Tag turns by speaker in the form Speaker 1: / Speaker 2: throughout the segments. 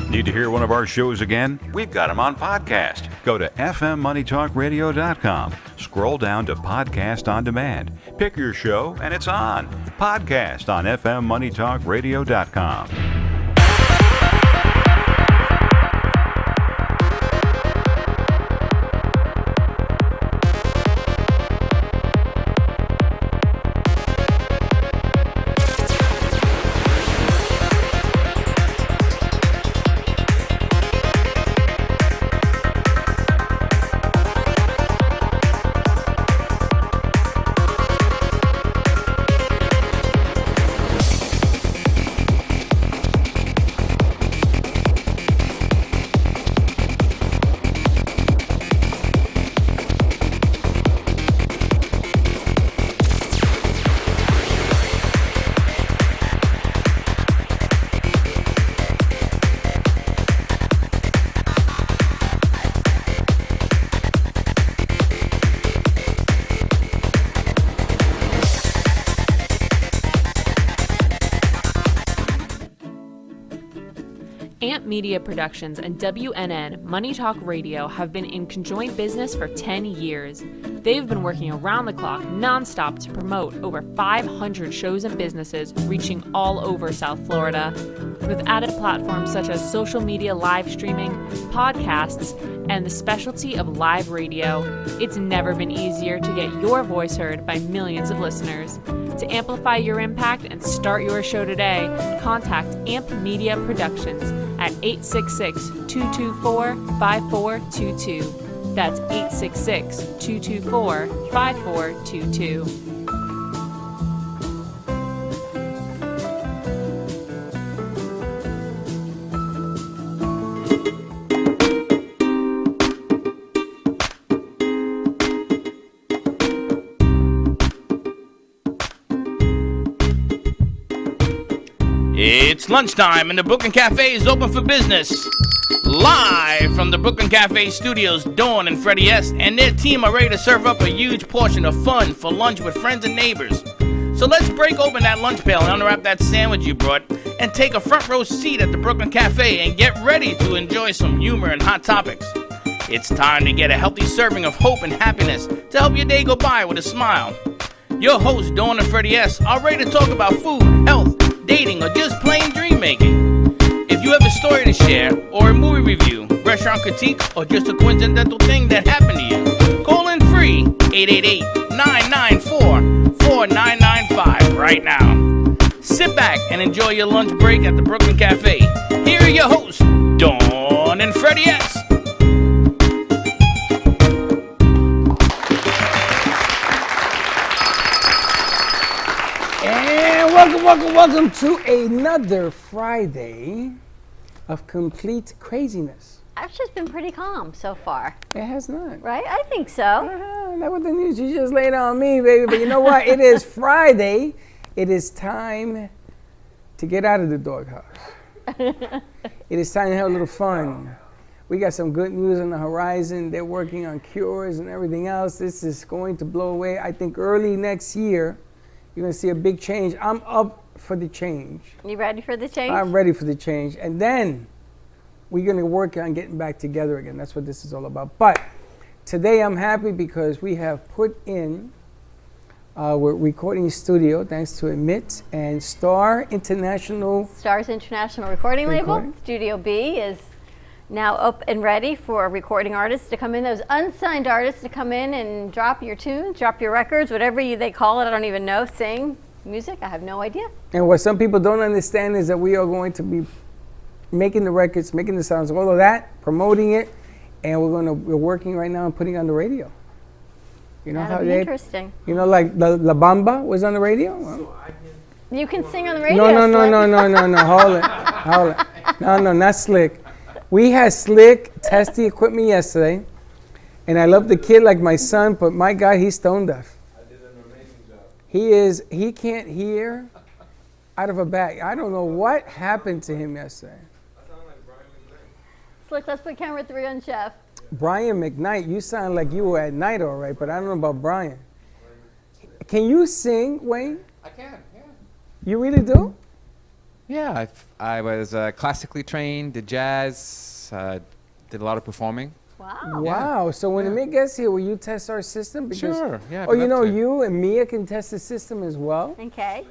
Speaker 1: Need to hear one of our shows again? We've got them on podcast. Go to fmmoneytalkradio.com. Scroll down to Podcast on Demand. Pick your show and it's on. Podcast on fmmoneytalkradio.com.
Speaker 2: Media Productions and WNN Money Talk Radio have been in conjoint business for 10 years. They've been working around the clock nonstop to promote over 500 shows and businesses reaching all over South Florida. With added platforms such as social media live streaming, podcasts, and the specialty of live radio, it's never been easier to get your voice heard by millions of listeners. To amplify your impact and start your show today, contact AMP Media Productions at 866-224-5422. That's 866-224-5422.
Speaker 3: It's lunchtime and the Brooklyn Café is open for business. Live from the Brooklyn Café studios, Dawn and Freddie S. and their team are ready to serve up a huge portion of fun for lunch with friends and neighbors. So let's break open that lunch pail and unwrap that sandwich you brought and take a front row seat at the Brooklyn Café and get ready to enjoy some humor and hot topics. It's time to get a healthy serving of hope and happiness to help your day go by with a smile. Your hosts, Dawn and Freddie S., are ready to talk about food, health, dating, or just plain dream making. If you have a story to share, or a movie review, restaurant critique, or just a coincidental thing that happened to you, call in free 888-994-4995 right now. Sit back and enjoy your lunch break at the Brooklyn Café. Here are your hosts, Dawn and Freddie S.
Speaker 4: Welcome to another Friday of complete craziness.
Speaker 5: It's just been pretty calm so far.
Speaker 4: It has not.
Speaker 5: Right? I think so.
Speaker 4: That was the news you just laid on me, baby. But you know what? It is Friday. It is time to get out of the doghouse. It is time to have a little fun. We got some good news on the horizon. They're working on cures and everything else. This is going to blow away. I think early next year, you're going to see a big change. I'm up for the change.
Speaker 5: You ready for the change?
Speaker 4: I'm ready for the change. And then we're going to work on getting back together again. That's what this is all about. But today I'm happy because we have put in our recording studio, thanks to Emit and Stars International
Speaker 5: Recording Label. Studio B is now up and ready for recording artists to come in, those unsigned artists to come in and drop your tunes, drop your records, whatever they call it, I don't even know, sing, music, I have no idea.
Speaker 4: And what some people don't understand is that we are going to be making the records, making the sounds, all of that, promoting it, and we're working right now on putting it on the radio. You know
Speaker 5: That'll
Speaker 4: how
Speaker 5: be
Speaker 4: they,
Speaker 5: interesting.
Speaker 4: You know, like La Bamba was on the radio? Well,
Speaker 5: You can sing on the radio,
Speaker 4: no,
Speaker 5: Slick.
Speaker 4: hold it. No, not Slick. We had Slick test the equipment yesterday, and I love the kid like my son, but my God, he's stone deaf.
Speaker 6: I did an amazing job.
Speaker 4: He can't hear out of a bag. I don't know what happened to him yesterday.
Speaker 6: I sound like Brian McKnight.
Speaker 5: Slick, let's put camera 3 on Chef.
Speaker 4: Brian McKnight, you sound like you were at night, all right, but I don't know about Brian. Can you sing, Wayne?
Speaker 6: I can, yeah.
Speaker 4: You really do?
Speaker 7: Yeah, I was classically trained, did jazz, did a lot of performing.
Speaker 5: Wow.
Speaker 4: Wow. So when Amit gets here, will you test our system?
Speaker 7: Sure, yeah, I'd
Speaker 4: Oh, you
Speaker 7: love
Speaker 4: know,
Speaker 7: to.
Speaker 4: you and Mia can test the system as well.
Speaker 5: And Kay,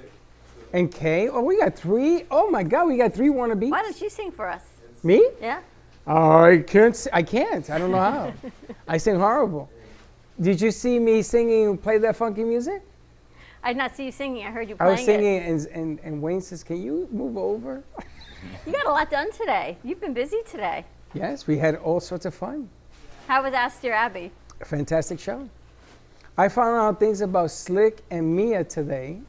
Speaker 4: And Kay. Oh, we got 3. Oh my God, we got 3 wannabes.
Speaker 5: why don't you sing for us?
Speaker 4: Me?
Speaker 5: Yeah?
Speaker 4: I can't. I can't. I don't know how. I sing horrible. Did you see me singing, play that funky music?
Speaker 5: I did not see you singing. I heard you
Speaker 4: I
Speaker 5: playing
Speaker 4: was singing, and Wayne says, "Can you move over?"
Speaker 5: it. You got a lot done today. You've been busy today.
Speaker 4: Yes, we had all sorts of fun.
Speaker 5: How was Astor Abbey?
Speaker 4: A fantastic show. I found out things about Slick and Mia today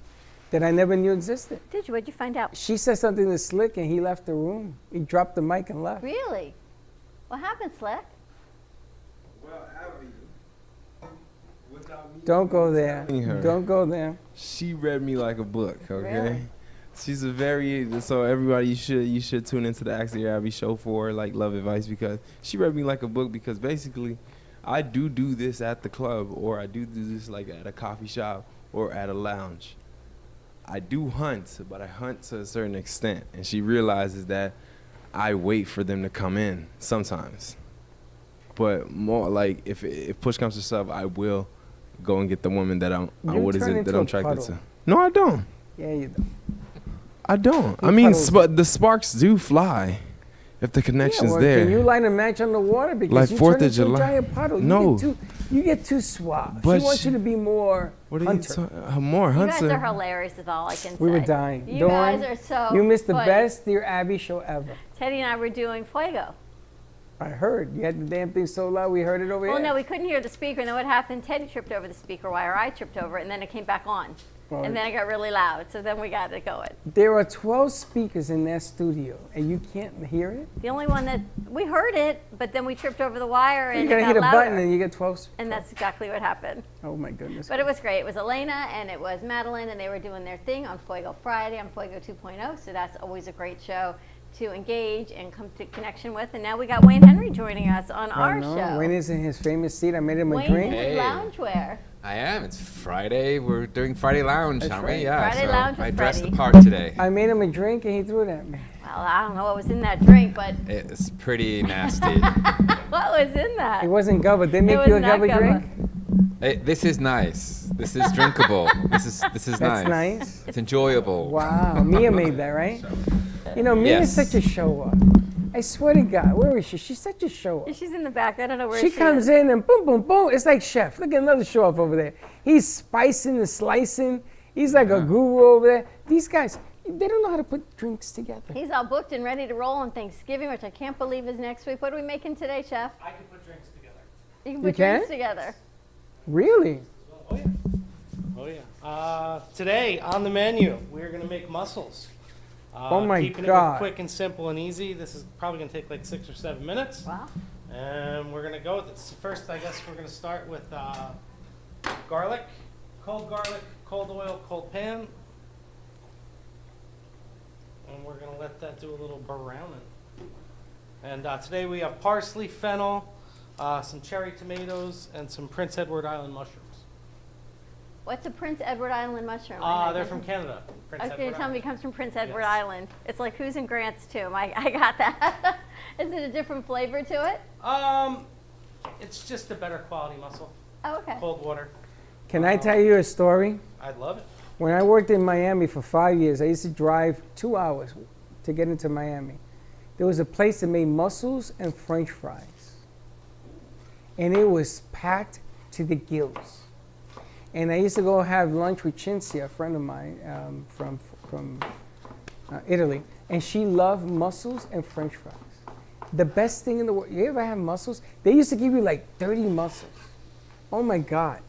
Speaker 4: that I never knew existed.
Speaker 5: Did you? What'd you find out?
Speaker 4: She said something to Slick, and he left the room. He dropped the mic and left.
Speaker 5: Really? What happened, Slick?
Speaker 6: Well, Abby, without me,
Speaker 4: Don't go there.
Speaker 8: telling her.
Speaker 4: Don't go there.
Speaker 8: She read me like a book, okay?
Speaker 5: Really?
Speaker 8: She's a very, so everybody you should tune into the Astor Abbey show for like love advice, because she read me like a book, because basically I do this at the club, or I do this like at a coffee shop or at a lounge. I do hunt, but I hunt to a certain extent, and she realizes that I wait for them to come in sometimes. But more like if push comes to shove, I will go and get the woman that I'm
Speaker 4: You turn into a
Speaker 8: attracted
Speaker 4: puddle.
Speaker 8: to. No, I don't.
Speaker 4: Yeah, you do.
Speaker 8: I don't. I
Speaker 4: You
Speaker 8: mean,
Speaker 4: puddle.
Speaker 8: the sparks do fly if the connection's
Speaker 4: Well,
Speaker 8: there.
Speaker 4: Can you light a match on the water? Because
Speaker 8: Like
Speaker 4: you
Speaker 8: 4th
Speaker 4: turn
Speaker 8: of
Speaker 4: into a
Speaker 8: July.
Speaker 4: giant puddle.
Speaker 8: No.
Speaker 4: You get too suave.
Speaker 8: But
Speaker 4: She wants
Speaker 8: she-
Speaker 4: you to be more
Speaker 8: What are
Speaker 4: hunter.
Speaker 8: you talking? More
Speaker 5: You guys
Speaker 8: hunter.
Speaker 5: are hilarious is all I can say.
Speaker 4: We were dying.
Speaker 5: You
Speaker 4: Dawn,
Speaker 5: guys are so
Speaker 4: You missed the
Speaker 5: funny.
Speaker 4: best Dear Abby show ever.
Speaker 5: Teddy and I were doing Fuego.
Speaker 4: I heard. You had the damn thing so loud we heard it over
Speaker 5: Well,
Speaker 4: here.
Speaker 5: no, we couldn't hear the speaker, and then what happened? Teddy tripped over the speaker wire, I tripped over it, and then it came back on.
Speaker 4: Well,
Speaker 5: And then it got really loud, so then we got it going.
Speaker 4: There are 12 speakers in that studio, and you can't hear it?
Speaker 5: The only one that, we heard it, but then we tripped over the wire, and
Speaker 4: You
Speaker 5: it
Speaker 4: gotta
Speaker 5: got
Speaker 4: hit a
Speaker 5: louder.
Speaker 4: button and you get 12.
Speaker 5: And that's exactly what happened.
Speaker 4: Oh my goodness.
Speaker 5: But it was great. It was Elena and it was Madeline, and they were doing their thing on Fuego Friday, on Fuego 2.0. So that's always a great show to engage and come to connection with. And now we got Wayne Henry joining us on our show.
Speaker 4: Wayne is in his famous seat. I made him a
Speaker 5: Wayne
Speaker 4: drink.
Speaker 5: is
Speaker 7: Hey.
Speaker 5: loungewear.
Speaker 7: I am. It's Friday. We're doing Friday Lounge,
Speaker 4: That's
Speaker 7: aren't
Speaker 4: right.
Speaker 7: we? Yeah.
Speaker 5: Friday
Speaker 7: so
Speaker 5: Lounge with
Speaker 7: I dressed
Speaker 5: Freddie.
Speaker 7: the part today.
Speaker 4: I made him a drink and he threw it at me.
Speaker 5: Well, I don't know what was in that drink, but
Speaker 7: It's pretty nasty.
Speaker 5: what was in that?
Speaker 4: It wasn't Gubba. They make
Speaker 5: was
Speaker 4: you a
Speaker 5: not
Speaker 4: Gubba
Speaker 5: Gubba.
Speaker 4: drink?
Speaker 7: This is nice. This is drinkable. This is
Speaker 4: That's
Speaker 7: nice.
Speaker 4: nice.
Speaker 7: It's enjoyable.
Speaker 4: Wow. Mia made that, right? You know, Mia is
Speaker 7: Yes.
Speaker 4: such a show up. I swear to God. Where is she? She's such a show up.
Speaker 5: She's in the back. I don't know where
Speaker 4: She
Speaker 5: she
Speaker 4: comes
Speaker 5: is.
Speaker 4: in and boom, boom, boom. It's like Chef. Look at another show off over there. He's spicing and slicing. He's like a guru over there. These guys, they don't know how to put drinks together.
Speaker 5: He's all booked and ready to roll on Thanksgiving, which I can't believe is next week. What are we making today, Chef?
Speaker 6: I can put drinks together.
Speaker 5: You can
Speaker 4: You
Speaker 5: put drinks
Speaker 4: can?
Speaker 5: together.
Speaker 4: Really?
Speaker 6: Oh, yeah. Oh, yeah. Today on the menu, we're going to make mussels.
Speaker 4: Oh, my
Speaker 6: keeping
Speaker 4: God.
Speaker 6: it quick and simple and easy. This is probably going to take like 6 or 7 minutes.
Speaker 5: Wow.
Speaker 6: And we're going to go with it. So first, I guess we're going to start with garlic, cold oil, cold pan. And we're going to let that do a little browning. And today we have parsley, fennel, some cherry tomatoes, and some Prince Edward Island mushrooms.
Speaker 5: What's a Prince Edward Island mushroom?
Speaker 6: They're from Canada. Prince
Speaker 5: I was going
Speaker 6: Edward
Speaker 5: to tell me
Speaker 6: Island.
Speaker 5: it comes from Prince Edward
Speaker 6: Yes.
Speaker 5: Island. It's like Who's in Grant's Tomb. I got that. Is it a different flavor to it?
Speaker 6: It's just a better quality mussel.
Speaker 5: Oh, okay.
Speaker 6: Cold water.
Speaker 4: Can I tell you a story?
Speaker 6: I'd love it.
Speaker 4: When I worked in Miami for 5 years, I used to drive 2 hours to get into Miami. There was a place that made mussels and French fries. And it was packed to the gills. And I used to go have lunch with Cinzia, a friend of mine from Italy. And she loved mussels and French fries. The best thing in the world. You ever have mussels? They used to give you like 30 mussels. Oh my God.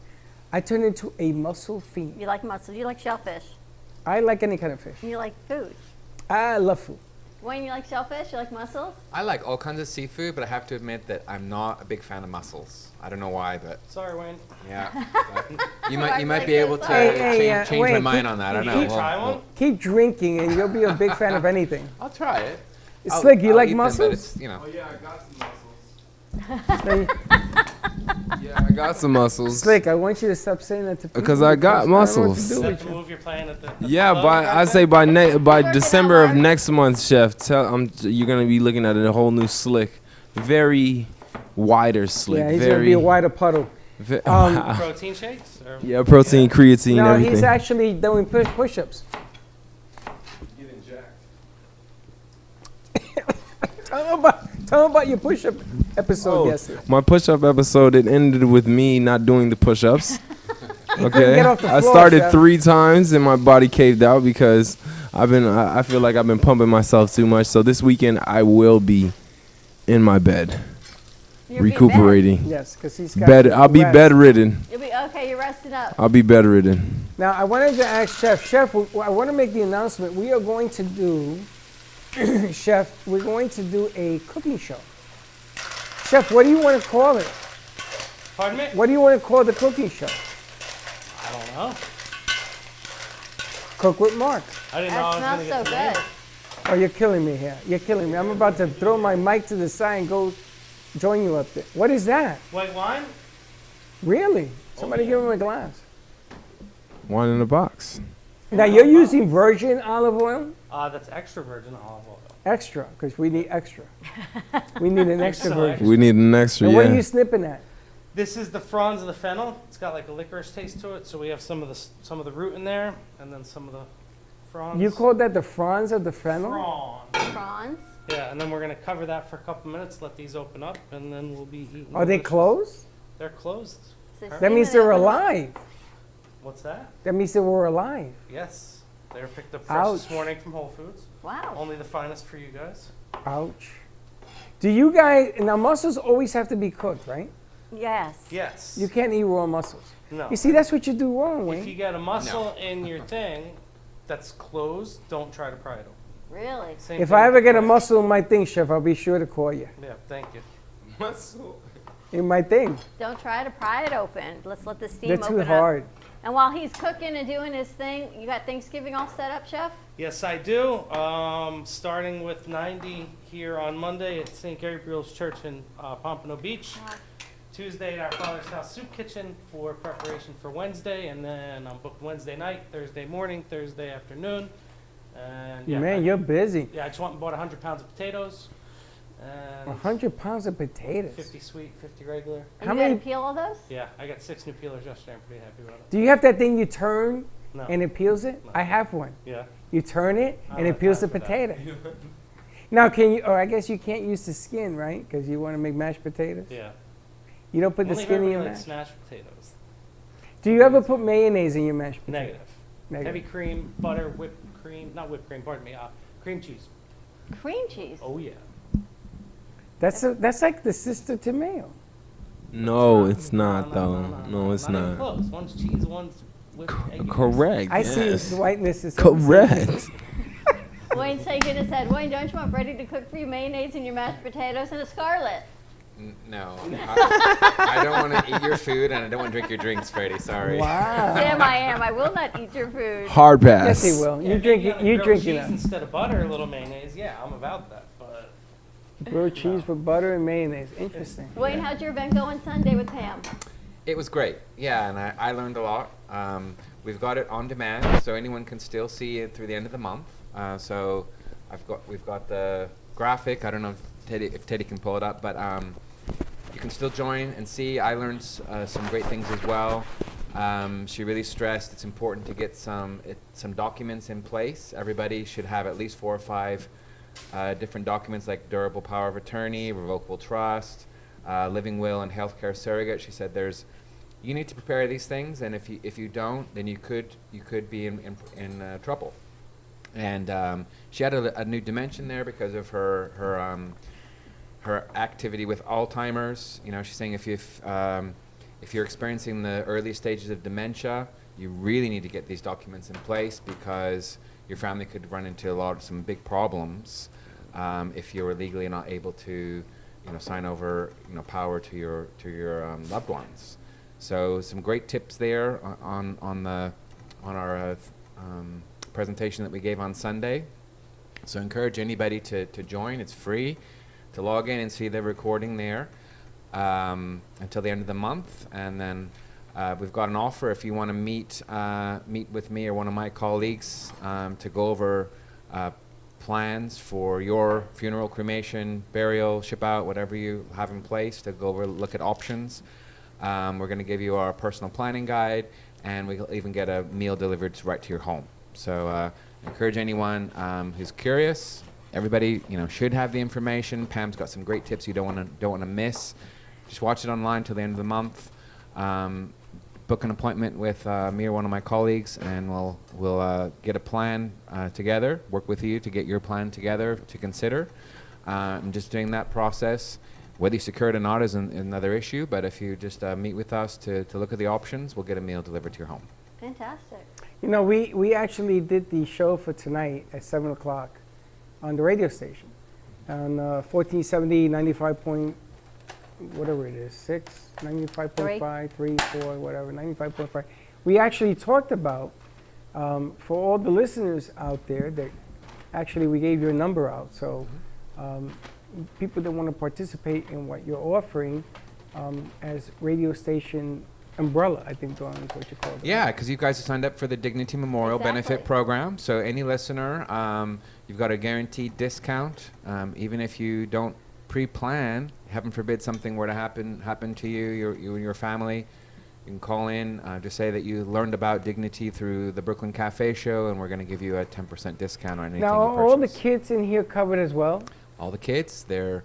Speaker 4: I turned into a mussel fiend.
Speaker 5: You like mussels. You like shellfish.
Speaker 4: I like any kind of fish.
Speaker 5: And you like food.
Speaker 4: I love food.
Speaker 5: Wayne, you like shellfish? You like mussels?
Speaker 7: I like all kinds of seafood, but I have to admit that I'm not a big fan of mussels. I don't know why, but
Speaker 6: Sorry, Wayne.
Speaker 7: yeah. But you might
Speaker 5: like
Speaker 7: be
Speaker 5: this.
Speaker 7: able to
Speaker 4: Hey,
Speaker 7: change my
Speaker 4: wait,
Speaker 7: mind on that. I don't know.
Speaker 6: You try one?
Speaker 4: Keep drinking and you'll be a big fan of anything.
Speaker 7: I'll try it.
Speaker 4: Slick, you
Speaker 7: I'll
Speaker 4: like
Speaker 7: eat them, but
Speaker 4: mussels?
Speaker 7: it's, you know.
Speaker 6: Oh, yeah, I got some mussels.
Speaker 4: No, you-
Speaker 8: Yeah, I got some muscles.
Speaker 4: Slick, I want you to stop saying that to people.
Speaker 8: Because I got
Speaker 4: don't know what to
Speaker 8: muscles.
Speaker 4: do
Speaker 6: Is that
Speaker 4: with
Speaker 6: the
Speaker 4: you.
Speaker 6: move you're playing at the
Speaker 8: Yeah,
Speaker 6: club,
Speaker 8: by I
Speaker 6: Cafe?
Speaker 8: say by
Speaker 5: Working
Speaker 8: December
Speaker 5: out
Speaker 8: of next month, Chef. You're gonna be looking at a whole new Slick, very wider Slick.
Speaker 4: Yeah, he's
Speaker 8: very,
Speaker 4: gonna be a wider puddle.
Speaker 8: wow.
Speaker 6: Protein shakes? Or
Speaker 8: Yeah, protein, creatine,
Speaker 4: No,
Speaker 8: everything.
Speaker 4: he's actually doing push-ups. Tell him about your push-up episode yesterday.
Speaker 8: My push-up episode, it ended with me not doing the push-ups. Okay,
Speaker 4: get off the
Speaker 8: I
Speaker 4: floor,
Speaker 8: started
Speaker 4: Chef.
Speaker 8: 3 times and my body caved out because I feel like I've been pumping myself too much. So this weekend I will be in my bed
Speaker 5: You'll be
Speaker 8: recuperating.
Speaker 4: Yes, because he's got
Speaker 8: Bed. I'll be
Speaker 4: rest.
Speaker 8: bedridden.
Speaker 5: You'll be okay. You're resting up.
Speaker 8: I'll be bedridden.
Speaker 4: Now, I wanted to ask Chef. I want to make the announcement. We are going to do, Chef, we're going to do a cooking show. Chef, what do you want to call it?
Speaker 6: Pardon me?
Speaker 4: What do you want to call the cooking show?
Speaker 6: I don't know.
Speaker 4: Cook with Mark.
Speaker 6: I didn't know I was
Speaker 5: That
Speaker 6: going to
Speaker 5: smells
Speaker 6: get
Speaker 5: so
Speaker 6: the name.
Speaker 5: good.
Speaker 4: Oh, you're killing me here. You're killing me. I'm about to throw my mic to the side and go join you up there. What is that?
Speaker 6: White wine?
Speaker 4: Really? Somebody give him a glass.
Speaker 8: One in a box.
Speaker 4: Now, you're using virgin olive oil?
Speaker 6: That's extra virgin olive oil.
Speaker 4: Extra, because we need extra. We need an extra
Speaker 6: So
Speaker 4: virgin.
Speaker 8: We need an extra.
Speaker 4: And what are
Speaker 8: Yeah.
Speaker 4: you snipping at?
Speaker 6: This is the fronds of the fennel. It's got like a licorice taste to it, so we have some of the root in there, and then some of the fronds.
Speaker 4: You called that the fronds of the fennel?
Speaker 6: fronds.
Speaker 5: Prawns.
Speaker 6: Yeah, and then we're gonna cover that for a couple minutes, let these open up, and then we'll be eating.
Speaker 4: Are they
Speaker 6: delicious-
Speaker 4: closed?
Speaker 6: They're closed.
Speaker 4: That means they're alive.
Speaker 6: What's that?
Speaker 4: That means they were alive.
Speaker 6: Yes, they were picked up fresh this
Speaker 4: Ouch.
Speaker 6: morning from Whole Foods.
Speaker 5: Wow.
Speaker 6: Only the finest for you guys.
Speaker 4: Ouch. Do you guys, now mussels always have to be cooked, right?
Speaker 5: Yes.
Speaker 6: Yes.
Speaker 4: You can't eat raw mussels.
Speaker 6: No.
Speaker 4: You see, that's what you do wrong,
Speaker 6: If you
Speaker 4: Wayne.
Speaker 6: get a mussel in your thing that's closed, don't try to pry it open.
Speaker 5: Really?
Speaker 6: Same
Speaker 4: If
Speaker 6: thing
Speaker 4: I
Speaker 6: with
Speaker 4: ever get a
Speaker 6: the-
Speaker 4: mussel in my thing, Chef, I'll be sure to call you.
Speaker 6: Yeah, thank you.
Speaker 4: In my thing.
Speaker 5: Don't try to pry it open. Let's let the steam
Speaker 4: They're
Speaker 5: open
Speaker 4: too
Speaker 5: up.
Speaker 4: hard.
Speaker 5: And while he's cooking and doing his thing, you got Thanksgiving all set up, Chef?
Speaker 6: Yes, I do. Starting with 90 here on Monday at St. Gabriel's Church in Pompano Beach. Tuesday at our Father's House Soup Kitchen for preparation for Wednesday, and then I'm booked Wednesday night, Thursday morning, Thursday afternoon. And yeah,
Speaker 4: Man, you're busy.
Speaker 6: yeah, I just went and bought 100 pounds of potatoes and
Speaker 4: 100 pounds of potatoes.
Speaker 6: 50 sweet, 50 regular.
Speaker 5: And
Speaker 4: How
Speaker 5: you
Speaker 4: many-
Speaker 5: got to peel all those?
Speaker 6: Yeah, I got 6 new peelers yesterday. I'm pretty happy about it.
Speaker 4: Do you have that thing you turn
Speaker 6: No.
Speaker 4: and it peels it?
Speaker 6: No.
Speaker 4: I have one.
Speaker 6: Yeah.
Speaker 4: You turn it
Speaker 6: I
Speaker 4: and
Speaker 6: don't
Speaker 4: it
Speaker 6: have
Speaker 4: peels the
Speaker 6: time for
Speaker 4: potato.
Speaker 6: that.
Speaker 4: Now, can you, or I guess you can't use the skin, right? Because you want to make mashed potatoes?
Speaker 6: Yeah.
Speaker 4: You don't put the
Speaker 6: Only if
Speaker 4: skin in
Speaker 6: everybody
Speaker 4: your
Speaker 6: likes
Speaker 4: mashed?
Speaker 6: smashed potatoes.
Speaker 4: Do you ever put mayonnaise in your mashed potatoes?
Speaker 6: Negative.
Speaker 4: Negative.
Speaker 6: Heavy cream, butter, whipped cream, not whipped cream, pardon me, cream cheese.
Speaker 5: Cream cheese.
Speaker 6: Oh yeah.
Speaker 4: That's like the sister to mayo.
Speaker 8: No, it's not though. No, it's
Speaker 6: Not even
Speaker 8: not.
Speaker 6: close. One's cheese, one's whipped egg yolks.
Speaker 8: Correct.
Speaker 4: I
Speaker 8: yes.
Speaker 4: see whiteness is
Speaker 8: Correct.
Speaker 5: Wayne's shaking his head. Wayne, don't you want Freddie to cook for you mayonnaise in your mashed potatoes and a scarlet?
Speaker 7: No, I don't want to eat your food and I don't want to drink your drinks, Freddie. Sorry.
Speaker 4: Wow.
Speaker 5: Sam, I am. I will not eat your food.
Speaker 8: Hard pass.
Speaker 4: Yes, he will.
Speaker 6: Yeah,
Speaker 4: You drink
Speaker 6: maybe
Speaker 4: it.
Speaker 6: on
Speaker 4: You
Speaker 6: grilled
Speaker 4: drink
Speaker 6: cheese
Speaker 4: it.
Speaker 6: instead of butter, a little mayonnaise. Yeah, I'm about that. But
Speaker 4: Grilled cheese with butter and mayonnaise. Interesting.
Speaker 5: Wayne, how'd your event go on Sunday with Pam?
Speaker 7: It was great. Yeah, and I learned a lot. We've got it on demand, so anyone can still see it through the end of the month. So we've got the graphic. I don't know if Teddy can pull it up, but you can still join and see. I learned some great things as well. She really stressed it's important to get some documents in place. Everybody should have at least 4 or 5 different documents like durable power of attorney, revocable trust, living will, and healthcare surrogate. She said you need to prepare these things, and if you don't, then you could be in trouble. And she had a new dimension there because of her activity with Alzheimer's. You know, she's saying if you're experiencing the early stages of dementia, you really need to get these documents in place because your family could run into some big problems if you're legally not able to, sign over, power to your loved ones. So some great tips there on our presentation that we gave on Sunday. So I encourage anybody to join. It's free to log in and see the recording there. until the end of the month, and then we've got an offer if you want to meet with me or one of my colleagues to go over plans for your funeral, cremation, burial, ship out, whatever you have in place, to go over, look at options. We're going to give you our personal planning guide, and we'll even get a meal delivered right to your home. So encourage anyone who's curious. Everybody, should have the information. Pam's got some great tips you don't want to miss. Just watch it online till the end of the month. Book an appointment with me or one of my colleagues, and we'll get a plan together. Work with you to get your plan together to consider. And just doing that process, whether you secure it or not is another issue. But if you just meet with us to look at the options, we'll get a meal delivered to your home.
Speaker 5: Fantastic.
Speaker 4: We actually did the show for tonight at 7 o'clock on the radio station on 1470, 95 point, whatever it is, 6, 95.5, 3, 4, whatever, 95.5. We actually talked about, for all the listeners out there, that actually we gave your number out. So people that want to participate in what you're offering as radio station umbrella, I think, Dawn, is what you call it.
Speaker 7: Yeah, because you guys have signed up for the Dignity Memorial Benefit Program. So any listener, you've got a guaranteed discount. Even if you don't pre-plan, heaven forbid something were to happen to you and your family, you can call in, just say that you learned about Dignity through the Brooklyn Café show, and we're going to give you a 10% discount on anything
Speaker 4: now,
Speaker 7: you purchase.
Speaker 4: All the kids in here covered as well?
Speaker 7: All the kids, their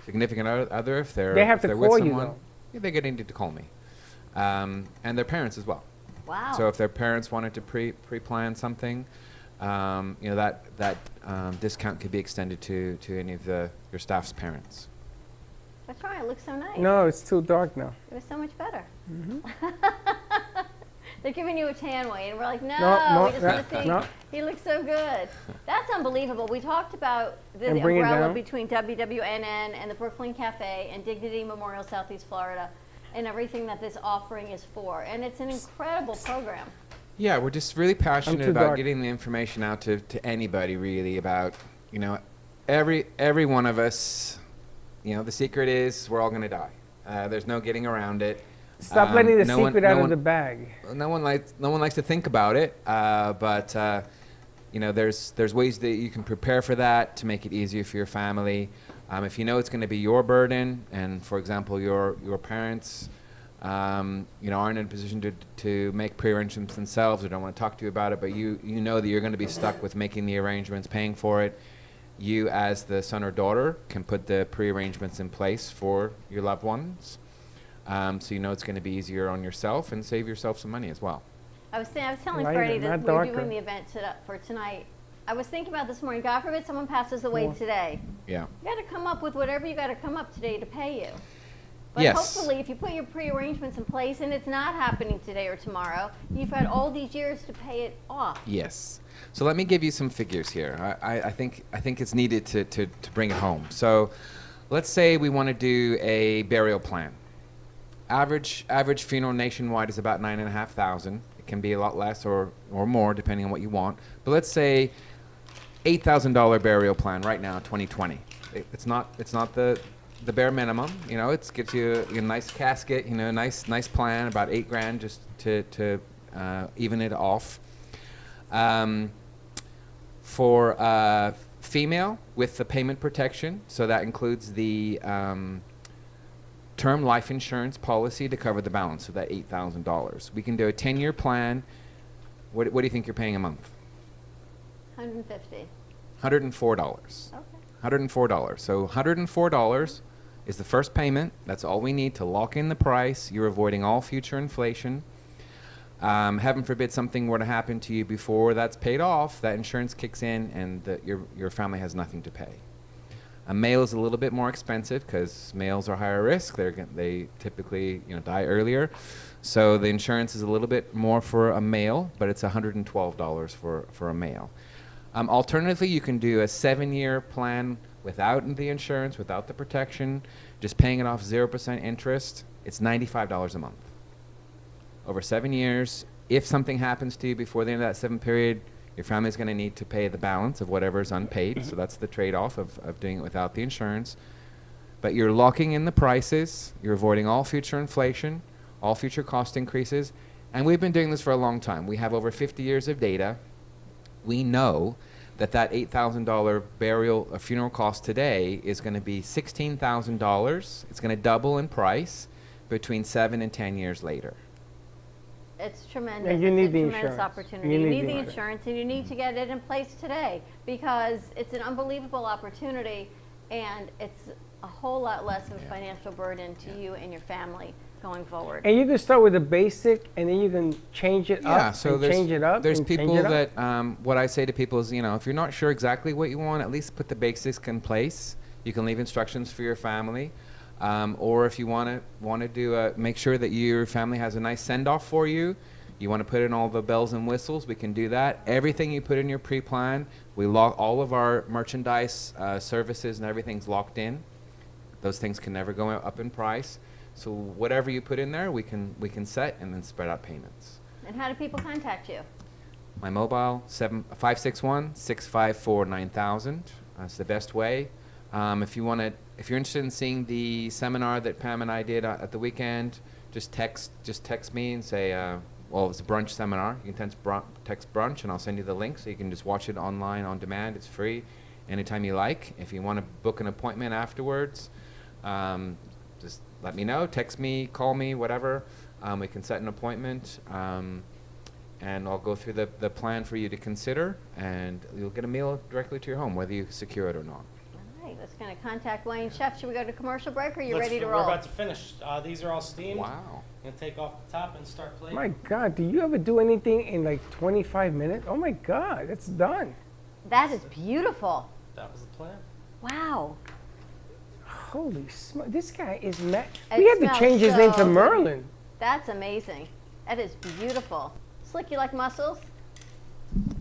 Speaker 7: significant other, if they're
Speaker 4: they have
Speaker 7: if
Speaker 4: to
Speaker 7: they're
Speaker 4: call
Speaker 7: with
Speaker 4: you,
Speaker 7: someone,
Speaker 4: though.
Speaker 7: yeah, they get into to call me. And their parents as well.
Speaker 5: Wow.
Speaker 7: So if their parents wanted to pre-plan something, that discount could be extended to any of your staff's parents.
Speaker 5: That's right. It looks so nice.
Speaker 4: No, it's too dark now.
Speaker 5: It was so much better.
Speaker 4: Mm-hmm.
Speaker 5: They're giving you a tan, Wayne. And we're like, no,
Speaker 4: No,
Speaker 5: we just want to see.
Speaker 4: no.
Speaker 5: He looks so good. That's unbelievable. We talked about the
Speaker 4: And bring it
Speaker 5: umbrella
Speaker 4: down.
Speaker 5: between WWNN and the Brooklyn Cafe and Dignity Memorial Southeast Florida and everything that this offering is for. And it's an incredible program.
Speaker 7: Yeah, we're just really passionate
Speaker 4: too
Speaker 7: about
Speaker 4: dark.
Speaker 7: getting the information out to anybody, really, about, every one of us. The secret is we're all going to die. There's no getting around it.
Speaker 4: Stop letting the
Speaker 7: no one-
Speaker 4: secret
Speaker 7: no
Speaker 4: out of
Speaker 7: one-
Speaker 4: the bag.
Speaker 7: No one likes to think about it, but there's ways that you can prepare for that to make it easier for your family. If you know it's going to be your burden, and for example, your parents, aren't in a position to make pre-arrangements themselves or don't want to talk to you about it, but you know that you're going to be stuck with making the arrangements, paying for it. You, as the son or daughter, can put the pre-arrangements in place for your loved ones. So it's going to be easier on yourself and save yourself some money as well.
Speaker 5: I was telling
Speaker 4: Lighter,
Speaker 5: Freddie that
Speaker 4: not
Speaker 5: we were
Speaker 4: darker.
Speaker 5: doing the event for tonight. I was thinking about this morning, God forbid someone passes away today.
Speaker 7: Yeah.
Speaker 5: You got to come up with whatever you got to come up today to pay you. But
Speaker 7: Yes.
Speaker 5: hopefully, if you put your pre-arrangements in place and it's not happening today or tomorrow, you've had all these years to pay it off.
Speaker 7: Yes. So let me give you some figures here. I think it's needed to bring it home. So let's say we want to do a burial plan. Average funeral nationwide is about $9,500. It can be a lot less or more depending on what you want. But let's say $8,000 burial plan right now, 2020. It's not the bare minimum. It gives you a nice casket. Nice plan, about $8,000 just to even it off. For female with the payment protection, so that includes the term life insurance policy to cover the balance of that $8,000. We can do a 10-year plan. What do you think you're paying a month?
Speaker 5: $150.
Speaker 7: $104.
Speaker 5: Okay.
Speaker 7: $104. So $104 is the first payment. That's all we need to lock in the price. You're avoiding all future inflation. Heaven forbid something were to happen to you before that's paid off, that insurance kicks in and your family has nothing to pay. A male is a little bit more expensive because males are higher risk. They typically die earlier. So the insurance is a little bit more for a male, but it's $112 for a male. Alternatively, you can do a 7-year plan without the insurance, without the protection, just paying it off 0% interest. It's $95 a month. Over 7 years, if something happens to you before the end of that 7 period, your family's going to need to pay the balance of whatever is unpaid. So that's the trade-off of doing it without the insurance. but you're locking in the prices, you're avoiding all future inflation, all future cost increases, and we've been doing this for a long time. We have over 50 years of data. We know that $8,000 burial or funeral cost today is going to be $16,000. It's going to double in price between 7 and 10 years later.
Speaker 5: It's tremendous.
Speaker 4: And you need
Speaker 5: it's
Speaker 4: the
Speaker 5: a tremendous
Speaker 4: insurance.
Speaker 5: opportunity. You need the insurance, and you need to get it in place today because it's an unbelievable opportunity, and it's a whole lot less of a financial burden to you and your family going forward.
Speaker 4: And you can start with the basic, and then you can change it up.
Speaker 7: So
Speaker 4: change it up.
Speaker 7: there's
Speaker 4: and change
Speaker 7: people
Speaker 4: it up.
Speaker 7: that what I say to people is, if you're not sure exactly what you want, at least put the basics in place. You can leave instructions for your family, or if you want to do make sure that your family has a nice send off for you. You want to put in all the bells and whistles, we can do that. Everything you put in your pre-plan, we lock all of our merchandise, services, and everything's locked in. Those things can never go up in price. So whatever you put in there, we can set and then spread out payments.
Speaker 5: And how do people contact you?
Speaker 7: My mobile, 561-654-9000. That's the best way. If you're interested in seeing the seminar that Pam and I did at the weekend, just text me and say, it's a brunch seminar. You can text brunch, and I'll send you the link so you can just watch it online on demand. It's free anytime you like. If you want to book an appointment afterwards, just let me know. Text me, call me, whatever. We can set an appointment, and I'll go through the plan for you to consider, and you'll get a meal directly to your home, whether you secure it or not.
Speaker 5: All right, let's going to contact Wayne. Chef, should we go to commercial break, or are you
Speaker 6: Let's
Speaker 5: ready to
Speaker 6: We're
Speaker 5: roll?
Speaker 6: about to finish. These are all steamed.
Speaker 7: Wow.
Speaker 6: Gonna take off the top and start plating.
Speaker 4: My God, do you ever do anything in like 25 minutes? Oh my God, it's done.
Speaker 5: That is beautiful.
Speaker 6: That was the plan.
Speaker 5: Wow.
Speaker 4: Holy smokes, this guy is mad.
Speaker 5: It
Speaker 4: We had to
Speaker 5: smells
Speaker 4: change his name to
Speaker 5: so good.
Speaker 4: Merlin.
Speaker 5: That's amazing. That is beautiful. Slick, you like mussels?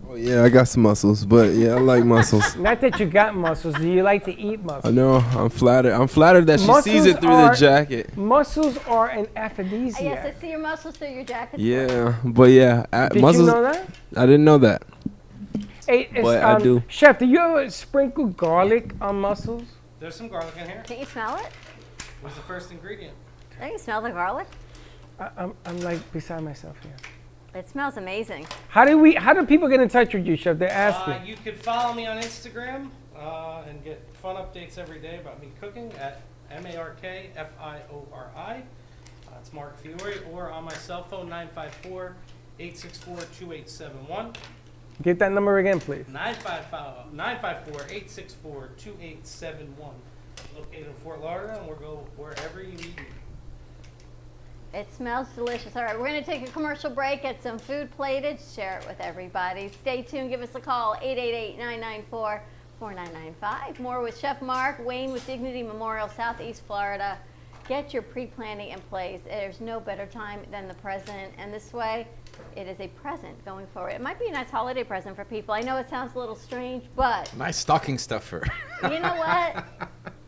Speaker 8: Oh yeah, I got some muscles, but yeah, I like muscles.
Speaker 4: Not that you got muscles. Do you like to eat
Speaker 8: I
Speaker 4: muscles?
Speaker 8: know. I'm flattered. I'm flattered that she sees
Speaker 4: Muscles
Speaker 8: it through the
Speaker 4: are-
Speaker 8: jacket.
Speaker 4: Muscles are an
Speaker 5: Yes, I
Speaker 4: aphrodisiac.
Speaker 5: see your muscles through your jacket.
Speaker 8: Yeah, but yeah,
Speaker 4: Did
Speaker 8: muscles.
Speaker 4: you know that?
Speaker 8: I didn't know that.
Speaker 4: Hey,
Speaker 8: But I do.
Speaker 4: Chef, do you ever sprinkle garlic on mussels?
Speaker 6: There's some garlic in here.
Speaker 5: Can you smell it?
Speaker 6: Was the first ingredient.
Speaker 5: Don't you smell the garlic?
Speaker 4: I'm like beside myself here.
Speaker 5: It smells amazing.
Speaker 4: How do people get in touch with you, Chef? They're asking.
Speaker 6: You could follow me on Instagram and get fun updates every day about me cooking at MarkFiori. It's Mark Fiore, or on my cell phone 954-864-2871.
Speaker 4: Get that number again, please.
Speaker 6: 954-864-2871. Located in Fort Lauderdale, and we'll go wherever you need me.
Speaker 5: It smells delicious. All right, we're going to take a commercial break, get some food plated, share it with everybody. Stay tuned. Give us a call, 888-994-4995. More with Chef Mark, Wayne with Dignity Memorial, Southeast Florida. Get your pre-planning in place. There's no better time than the present, and this way, it is a present going forward. It might be a nice holiday present for people. I know it sounds a little strange, but
Speaker 7: Nice stocking stuffer.
Speaker 5: you know what?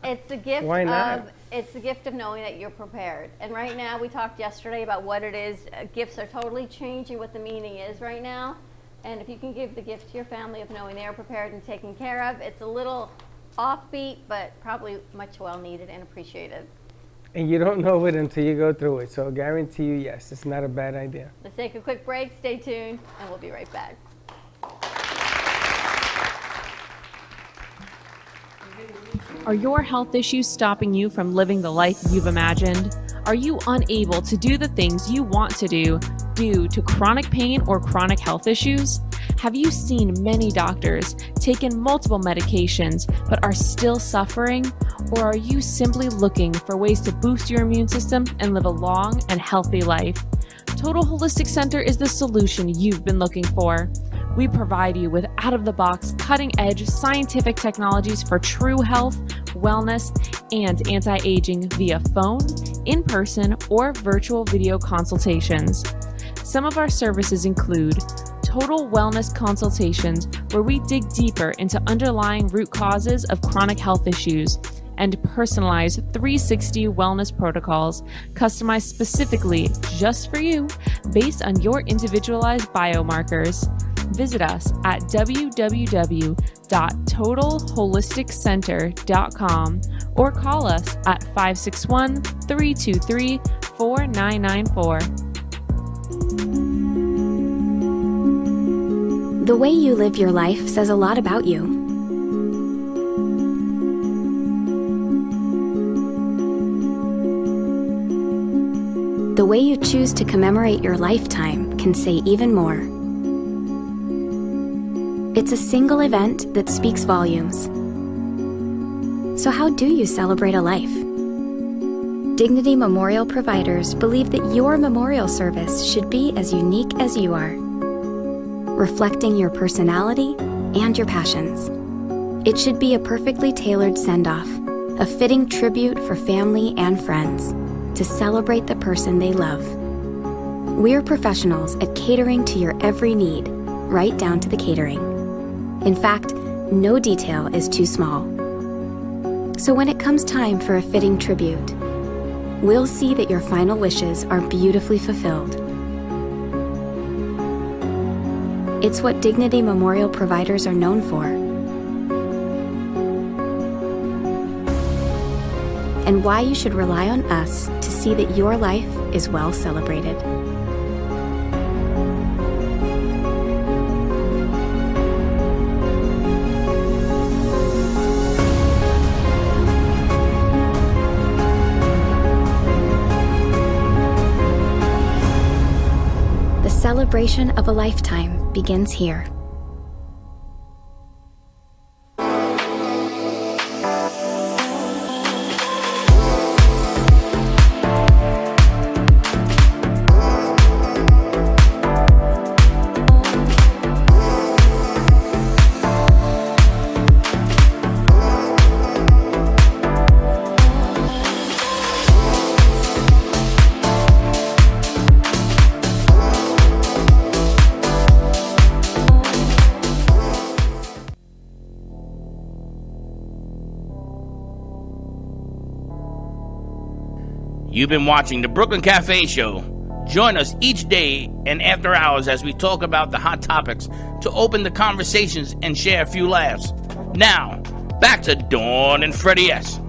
Speaker 5: It's the gift
Speaker 4: Why not?
Speaker 5: it's the gift of knowing that you're prepared. And right now, we talked yesterday about what it is. Gifts are totally changing what the meaning is right now. And if you can give the gift to your family of knowing they're prepared and taken care of, it's a little offbeat, but probably much well needed and appreciated.
Speaker 4: And you don't know it until you go through it. So I guarantee you, yes, it's not a bad idea.
Speaker 5: Let's take a quick break. Stay tuned, and we'll be right back.
Speaker 2: Are your health issues stopping you from living the life you've imagined? Are you unable to do the things you want to do due to chronic pain or chronic health issues? Have you seen many doctors, taken multiple medications, but are still suffering? Or are you simply looking for ways to boost your immune system and live a long and healthy life? Total Holistic Center is the solution you've been looking for. We provide you with out-of-the-box, cutting-edge scientific technologies for true health, wellness, and anti-aging via phone, in-person, or virtual video consultations. Some of our services include total wellness consultations, where we dig deeper into underlying root causes of chronic health issues, and personalized 360 wellness protocols customized specifically just for you based on your individualized biomarkers. Visit us at www.totalholisticcenter.com or call us at 561-323-4994.
Speaker 9: The way you live your life says a lot about you. The way you choose to commemorate your lifetime can say even more. It's a single event that speaks volumes. So how do you celebrate a life? Dignity Memorial providers believe that your memorial service should be as unique as you are, reflecting your personality and your passions. It should be a perfectly tailored send-off, a fitting tribute for family and friends to celebrate the person they love. We're professionals at catering to your every need, right down to the catering. In fact, no detail is too small. So when it comes time for a fitting tribute, we'll see that your final wishes are beautifully fulfilled. It's what Dignity Memorial providers are known for. And why you should rely on us to see that your life is well celebrated. The celebration of a lifetime begins here.
Speaker 3: You've been watching the Brooklyn Cafe Show. Join us each day and after hours as we talk about the hot topics to open the conversations and share a few laughs. Now, back to Dawn and Freddie S.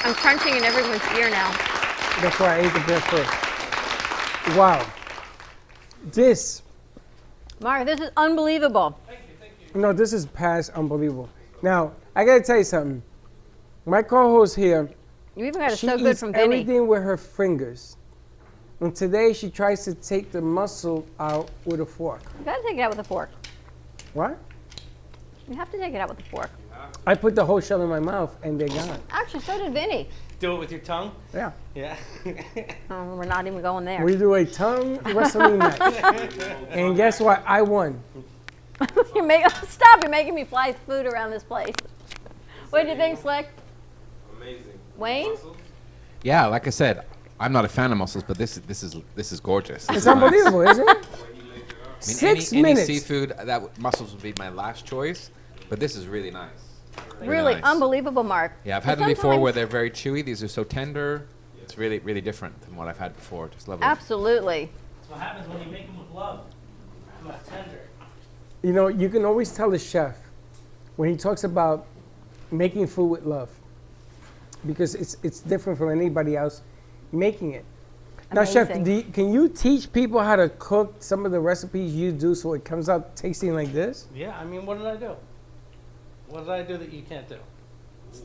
Speaker 5: I'm crunching in everyone's ear now.
Speaker 4: That's why I ate the bread first. Wow. This,
Speaker 5: Mark, this is unbelievable.
Speaker 4: no, this is past unbelievable. Now, I gotta tell you something. My co-host here,
Speaker 5: You even got it
Speaker 4: she
Speaker 5: so good
Speaker 4: eats
Speaker 5: from Vinny.
Speaker 4: everything with her fingers. And today she tries to take the muscle out with a fork.
Speaker 5: You gotta take it out with a fork.
Speaker 4: What?
Speaker 5: You have to take it out with a fork.
Speaker 4: I put the whole shell in my mouth and they're gone.
Speaker 5: Actually, so did Vinny.
Speaker 6: Do it with your tongue?
Speaker 4: Yeah.
Speaker 6: Yeah.
Speaker 5: Oh, we're not even going there.
Speaker 4: We do a tongue wrestling match. And guess what? I won.
Speaker 5: Stop! You're making me fly food around this place. What do you think, Slick?
Speaker 8: Amazing.
Speaker 5: Wayne?
Speaker 7: Yeah, like I said, I'm not a fan of mussels, but this is gorgeous.
Speaker 4: It's unbelievable, isn't it?
Speaker 7: I mean,
Speaker 4: 6
Speaker 7: any
Speaker 4: minutes.
Speaker 7: seafood, mussels would be my last choice, but this is really nice.
Speaker 5: Really
Speaker 7: nice.
Speaker 5: unbelievable, Mark.
Speaker 7: Yeah, I've had them before where they're very chewy. These are so tender. It's really, really different than what I've had before. Just lovely.
Speaker 5: Absolutely.
Speaker 6: That's what happens when you make them with love. I'm not tender.
Speaker 4: You know, you can always tell the chef when he talks about making food with love because it's different from anybody else making it. Now, chef,
Speaker 5: Amazing.
Speaker 4: can you teach people how to cook some of the recipes you do so it comes out tasting like this?
Speaker 6: Yeah, I mean, what did I do? What did I do that you can't do?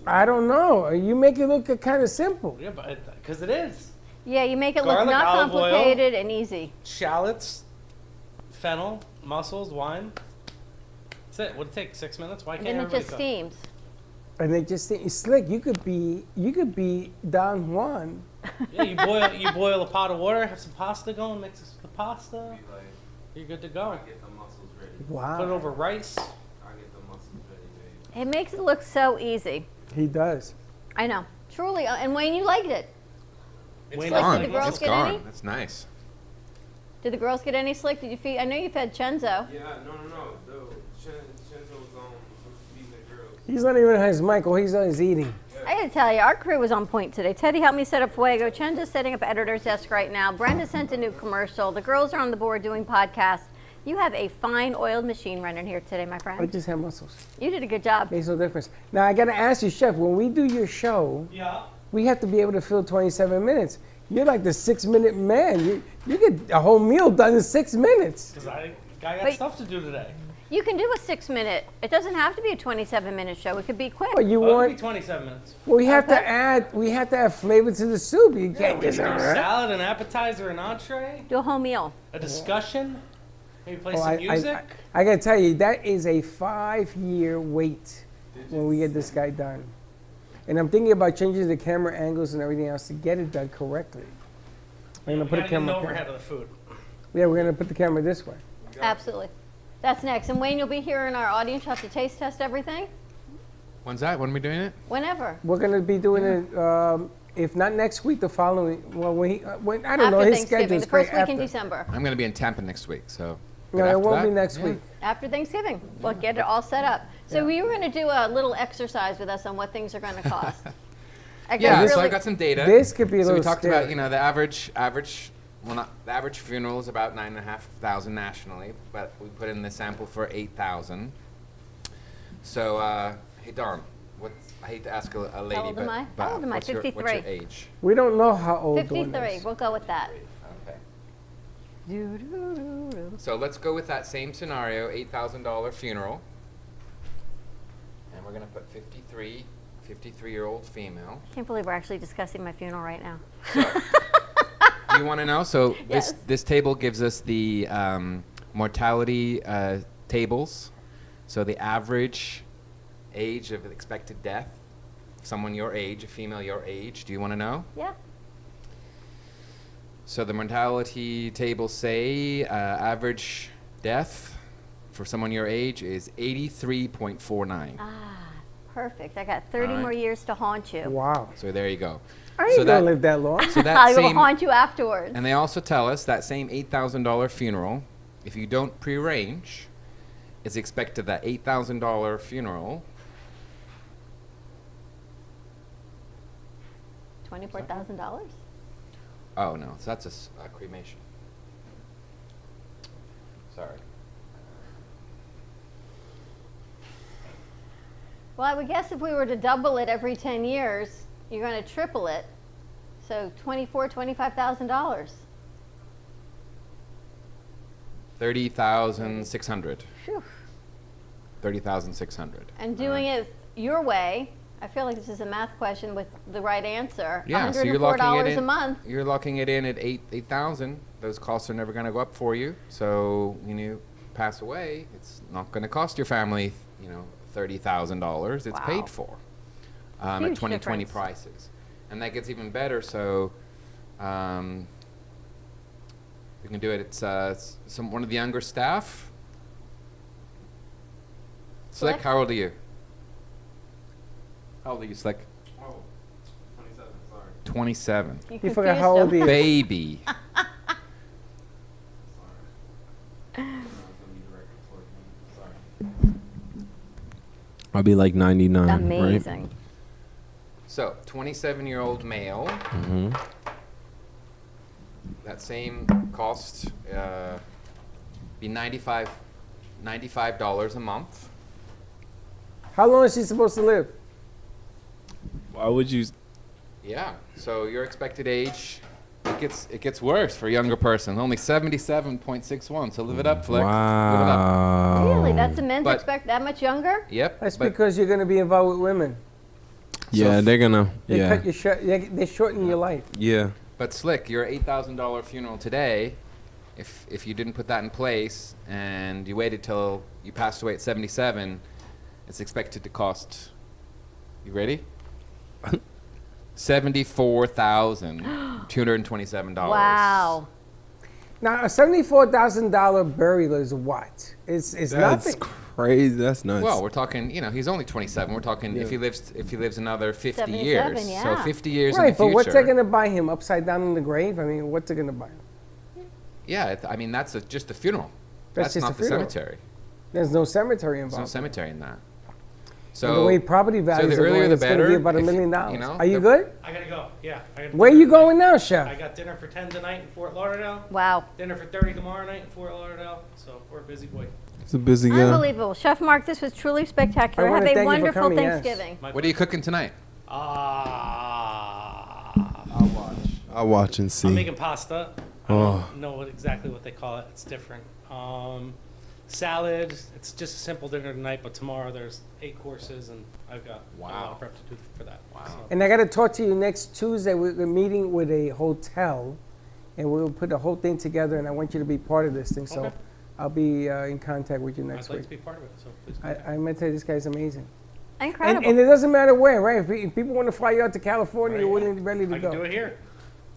Speaker 4: I don't know. You make it look kind of simple.
Speaker 6: Yeah, but because it is.
Speaker 5: Yeah, you make it look
Speaker 6: Garlic,
Speaker 5: not
Speaker 6: olive oil.
Speaker 5: complicated and easy.
Speaker 6: Shallots, fennel, mussels, wine. That's it. Would it take 6 minutes? Why
Speaker 5: And
Speaker 6: can't
Speaker 5: then it
Speaker 6: everybody
Speaker 5: just
Speaker 6: cook?
Speaker 5: steams.
Speaker 4: And they just think, Slick, you could be Don Juan.
Speaker 6: Yeah, you boil a pot of water, have some pasta going, mix the pasta. You're good to go.
Speaker 8: Get the mussels ready.
Speaker 6: Put it
Speaker 4: Wow.
Speaker 6: over rice.
Speaker 8: I get the mussels ready, baby.
Speaker 5: It makes it look so easy.
Speaker 4: He does.
Speaker 5: I know. Truly. And Wayne, you liked it.
Speaker 6: Wayne,
Speaker 5: like
Speaker 7: Gone.
Speaker 5: the girls
Speaker 7: It's
Speaker 5: get
Speaker 7: gone.
Speaker 5: any?
Speaker 7: That's nice.
Speaker 5: Did the girls get any, Slick? Did you feed? I know you fed Chenzo.
Speaker 8: Yeah, no. Chenzo's feeding the girls.
Speaker 4: He's not even on his mic. He's on his eating.
Speaker 5: I gotta tell you, our crew was on point today. Teddy helped me set up Fuego. Chenda's setting up editor's desk right now. Brenda sent a new commercial. The girls are on the board doing podcasts. You have a fine oiled machine running here today, my
Speaker 4: I
Speaker 5: friend.
Speaker 4: just have muscles.
Speaker 5: You did a good job.
Speaker 4: Makes no difference. Now I gotta ask you, Chef, when we do your show,
Speaker 6: Yeah.
Speaker 4: we have to be able to fill 27 minutes. You're like the 6-minute man. You get a whole meal done in 6 minutes.
Speaker 6: Because I got
Speaker 5: Wait.
Speaker 6: stuff to do today.
Speaker 5: You can do a 6-minute. It doesn't have to be a 27-minute show. It could be quick.
Speaker 4: But you
Speaker 6: Well, it'll
Speaker 4: want?
Speaker 6: be 27 minutes.
Speaker 4: Well, we have
Speaker 5: Okay.
Speaker 4: to add flavor to the soup. You
Speaker 6: Yeah,
Speaker 4: can't
Speaker 6: we
Speaker 4: just
Speaker 6: can do a salad, an appetizer, an entree,
Speaker 5: Do a whole meal.
Speaker 6: a discussion, maybe play
Speaker 4: Oh,
Speaker 6: some music.
Speaker 4: I gotta tell you, that is a 5-year wait when we get this guy done. And I'm thinking about changing the camera angles and everything else to get it done correctly. We're gonna put a
Speaker 6: Gotta get an
Speaker 4: camera.
Speaker 6: overhead of the food.
Speaker 4: Yeah, we're gonna put the camera this way.
Speaker 5: Absolutely. That's next. And Wayne, you'll be here in our audience. You'll have to taste test everything
Speaker 7: When's that? When are we doing it?
Speaker 5: whenever.
Speaker 4: We're gonna be doing it. If not next week, the following. Well, when I don't
Speaker 5: After
Speaker 4: know, his
Speaker 5: Thanksgiving,
Speaker 4: schedule's
Speaker 5: the first
Speaker 4: great
Speaker 5: week in
Speaker 4: after.
Speaker 5: December.
Speaker 7: I'm going to be in Tampa next week, so.
Speaker 4: No,
Speaker 7: good
Speaker 4: it
Speaker 7: after
Speaker 4: won't be
Speaker 7: that?
Speaker 4: next
Speaker 7: Yeah.
Speaker 4: week.
Speaker 5: After Thanksgiving, we'll get it all set up. So we were going to do a little exercise with us on what things are going to cost.
Speaker 7: Yeah, so
Speaker 5: really,
Speaker 7: I got some data.
Speaker 4: This could be a
Speaker 7: So we
Speaker 4: little
Speaker 7: talked about,
Speaker 4: scary.
Speaker 7: the the average funeral is about 9,500 nationally, but we put in the sample for 8,000. So, hey Don, I hate to ask a lady,
Speaker 5: How old am I? How old am I?
Speaker 7: what's your
Speaker 5: 53.
Speaker 7: age?
Speaker 4: We don't know how old. Dawn
Speaker 5: 53.
Speaker 4: is.
Speaker 5: We'll go with that.
Speaker 7: Okay. So let's go with that same scenario, $8,000 funeral. And we're going to put 53-year-old female.
Speaker 5: I can't believe we're actually discussing my funeral right now.
Speaker 7: Do you want to know? So
Speaker 5: Yes.
Speaker 7: this table gives us the mortality tables. So the average age of expected death, someone your age, a female your age. Do you want to know?
Speaker 5: Yeah.
Speaker 7: So the mortality tables say average death for someone your age is 83.49.
Speaker 5: Perfect. I got 30
Speaker 7: All right.
Speaker 5: more years to haunt you.
Speaker 4: Wow.
Speaker 7: So there you go.
Speaker 4: I ain't
Speaker 7: So
Speaker 4: gonna
Speaker 7: that-
Speaker 4: live that long.
Speaker 7: So that
Speaker 5: I will
Speaker 7: same,
Speaker 5: haunt you afterwards.
Speaker 7: and they also tell us that same $8,000 funeral, if you don't prearrange, is expected that $8,000 funeral.
Speaker 5: $24,000?
Speaker 7: Oh no, so that's a cremation. Sorry.
Speaker 5: Well, I would guess if we were to double it every 10 years, you're going to triple it. So $25,000.
Speaker 7: 30,600.
Speaker 5: Phew.
Speaker 7: 30,600.
Speaker 5: And doing it your way, I feel like this is a math question with the right answer.
Speaker 7: Yeah, so you're
Speaker 5: $104
Speaker 7: locking it in.
Speaker 5: a month.
Speaker 7: You're locking it in at 8,000. Those costs are never going to go up for you. So when you pass away, it's not going to cost your family, $30,000. It's
Speaker 5: Wow.
Speaker 7: paid for at
Speaker 5: Huge
Speaker 7: 2020
Speaker 5: difference.
Speaker 7: prices, and that gets even better. So we can do it. It's one of the younger staff. Slick,
Speaker 5: Slick?
Speaker 7: how old are you? How old are you, Slick?
Speaker 8: Oh, 27, sorry.
Speaker 7: 27.
Speaker 4: You forgot how old he is.
Speaker 7: Baby.
Speaker 8: I'll be like 99. Right?
Speaker 5: Amazing.
Speaker 7: So, 27-year-old male.
Speaker 8: Mm-hmm.
Speaker 7: That same cost be $95 a month.
Speaker 4: How long is she supposed to live?
Speaker 8: Why would you?
Speaker 7: Yeah. So your expected age, it gets worse for a younger person. Only 77.61. So live it up, Flick. Live it up.
Speaker 8: Wow.
Speaker 5: Really? That's the men's
Speaker 7: But-
Speaker 5: expect that much younger?
Speaker 7: Yep.
Speaker 4: That's
Speaker 7: but
Speaker 4: because you're gonna be involved with women.
Speaker 8: Yeah, they're gonna.
Speaker 4: They
Speaker 8: Yeah.
Speaker 4: cut your short. They shorten your life.
Speaker 8: Yeah.
Speaker 7: But Slick, your $8,000 funeral today, if you didn't put that in place and you waited till you passed away at 77, it's expected to cost. You ready? $74,227.
Speaker 5: Wow.
Speaker 4: Now, a $74,000 burial is what? It's
Speaker 8: That's
Speaker 4: nothing.
Speaker 8: crazy. That's nuts.
Speaker 7: Well, we're talking. He's only 27. We're talking if he lives another 50
Speaker 5: 77,
Speaker 7: years.
Speaker 5: yeah.
Speaker 7: So 50 years
Speaker 4: Right,
Speaker 7: in the
Speaker 4: but
Speaker 7: future.
Speaker 4: what's that gonna buy him? Upside down in the grave? I mean, what's it gonna buy him?
Speaker 7: Yeah, that's just the funeral.
Speaker 4: That's just
Speaker 7: not
Speaker 4: a
Speaker 7: the
Speaker 4: funeral.
Speaker 7: cemetery.
Speaker 4: There's no cemetery
Speaker 7: There's no
Speaker 4: involved.
Speaker 7: cemetery in that. So
Speaker 4: the way property values
Speaker 7: the
Speaker 4: are
Speaker 7: earlier
Speaker 4: going,
Speaker 7: the
Speaker 4: it's going to
Speaker 7: better.
Speaker 4: be about $1
Speaker 7: If,
Speaker 4: million.
Speaker 7: you know,
Speaker 4: Are you
Speaker 7: the-
Speaker 4: good?
Speaker 6: I gotta go. Yeah.
Speaker 4: Where are you going now, Chef?
Speaker 6: I got dinner for 10 tonight in Fort Lauderdale.
Speaker 5: Wow.
Speaker 6: Dinner for 30 tomorrow night in Fort Lauderdale. So we're a busy boy.
Speaker 8: It's a busy guy.
Speaker 5: Unbelievable. Chef Mark, this was truly spectacular.
Speaker 4: I wanna
Speaker 5: Have
Speaker 4: thank
Speaker 5: a
Speaker 4: you for
Speaker 5: wonderful
Speaker 4: coming, yes.
Speaker 5: Thanksgiving.
Speaker 7: What are you cooking tonight?
Speaker 8: I'll watch and see.
Speaker 6: I'm making pasta. I
Speaker 8: Oh.
Speaker 6: don't know exactly what they call it. It's different. Salad. It's just a simple dinner tonight, but tomorrow there's 8 courses, and I've got a lot of prep to do for that. Wow. So.
Speaker 4: And I got to talk to you next Tuesday. We're meeting with a hotel, and we'll put the whole thing together, and I want you to be part of this thing. So
Speaker 6: Okay.
Speaker 4: I'll be in contact with you next
Speaker 6: I'd like to
Speaker 4: week.
Speaker 6: be part of it. So please.
Speaker 4: I'm going to tell you, this guy's amazing.
Speaker 5: Incredible.
Speaker 4: And it doesn't matter where, right? If people want to fly you out to California, you're willing, ready to
Speaker 6: I
Speaker 4: go.
Speaker 6: can do it here.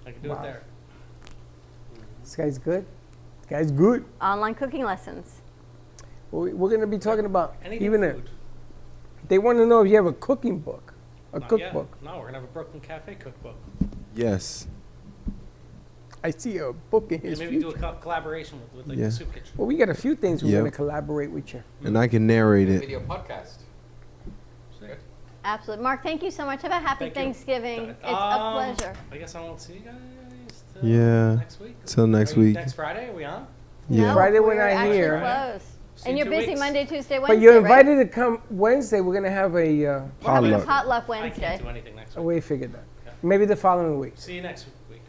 Speaker 6: I can do
Speaker 4: Wow.
Speaker 6: it there.
Speaker 4: This guy's good. This guy's good.
Speaker 5: Online cooking lessons.
Speaker 4: We're going to be talking about
Speaker 6: Anything
Speaker 4: even
Speaker 6: food.
Speaker 4: they want to know if you have a cooking book, a
Speaker 6: Not yet.
Speaker 4: cookbook.
Speaker 6: No, we're gonna have a Brooklyn Cafe cookbook.
Speaker 8: Yes.
Speaker 4: I see a book in
Speaker 6: And
Speaker 4: his
Speaker 6: maybe do
Speaker 4: future.
Speaker 6: a collaboration with like
Speaker 8: Yeah.
Speaker 6: the soup kitchen.
Speaker 4: Well, we got a few things we're
Speaker 8: Yep.
Speaker 4: going to collaborate with you.
Speaker 8: And I can narrate it.
Speaker 7: Video podcast. Good.
Speaker 5: Absolutely. Mark, thank you so much. Have a happy
Speaker 6: Thank you.
Speaker 5: Thanksgiving. It's a pleasure.
Speaker 6: I guess I won't see you guys till
Speaker 8: Yeah.
Speaker 6: next week.
Speaker 8: Till next
Speaker 6: Are we-
Speaker 8: week.
Speaker 6: Next Friday, are we on?
Speaker 8: Yeah.
Speaker 5: No,
Speaker 4: Friday we're
Speaker 5: we're
Speaker 4: not
Speaker 5: actually
Speaker 4: here.
Speaker 5: closed.
Speaker 6: See
Speaker 5: And
Speaker 6: you
Speaker 5: you're
Speaker 6: in 2
Speaker 5: busy
Speaker 6: weeks.
Speaker 5: Monday, Tuesday, Wednesday,
Speaker 4: But you're
Speaker 5: right?
Speaker 4: invited to come Wednesday. We're going to have a
Speaker 5: We're having a
Speaker 8: Potluck.
Speaker 5: potluck
Speaker 6: I
Speaker 5: Wednesday.
Speaker 6: can't do anything next week.
Speaker 4: we figured that. Maybe the following week.
Speaker 6: See you next week.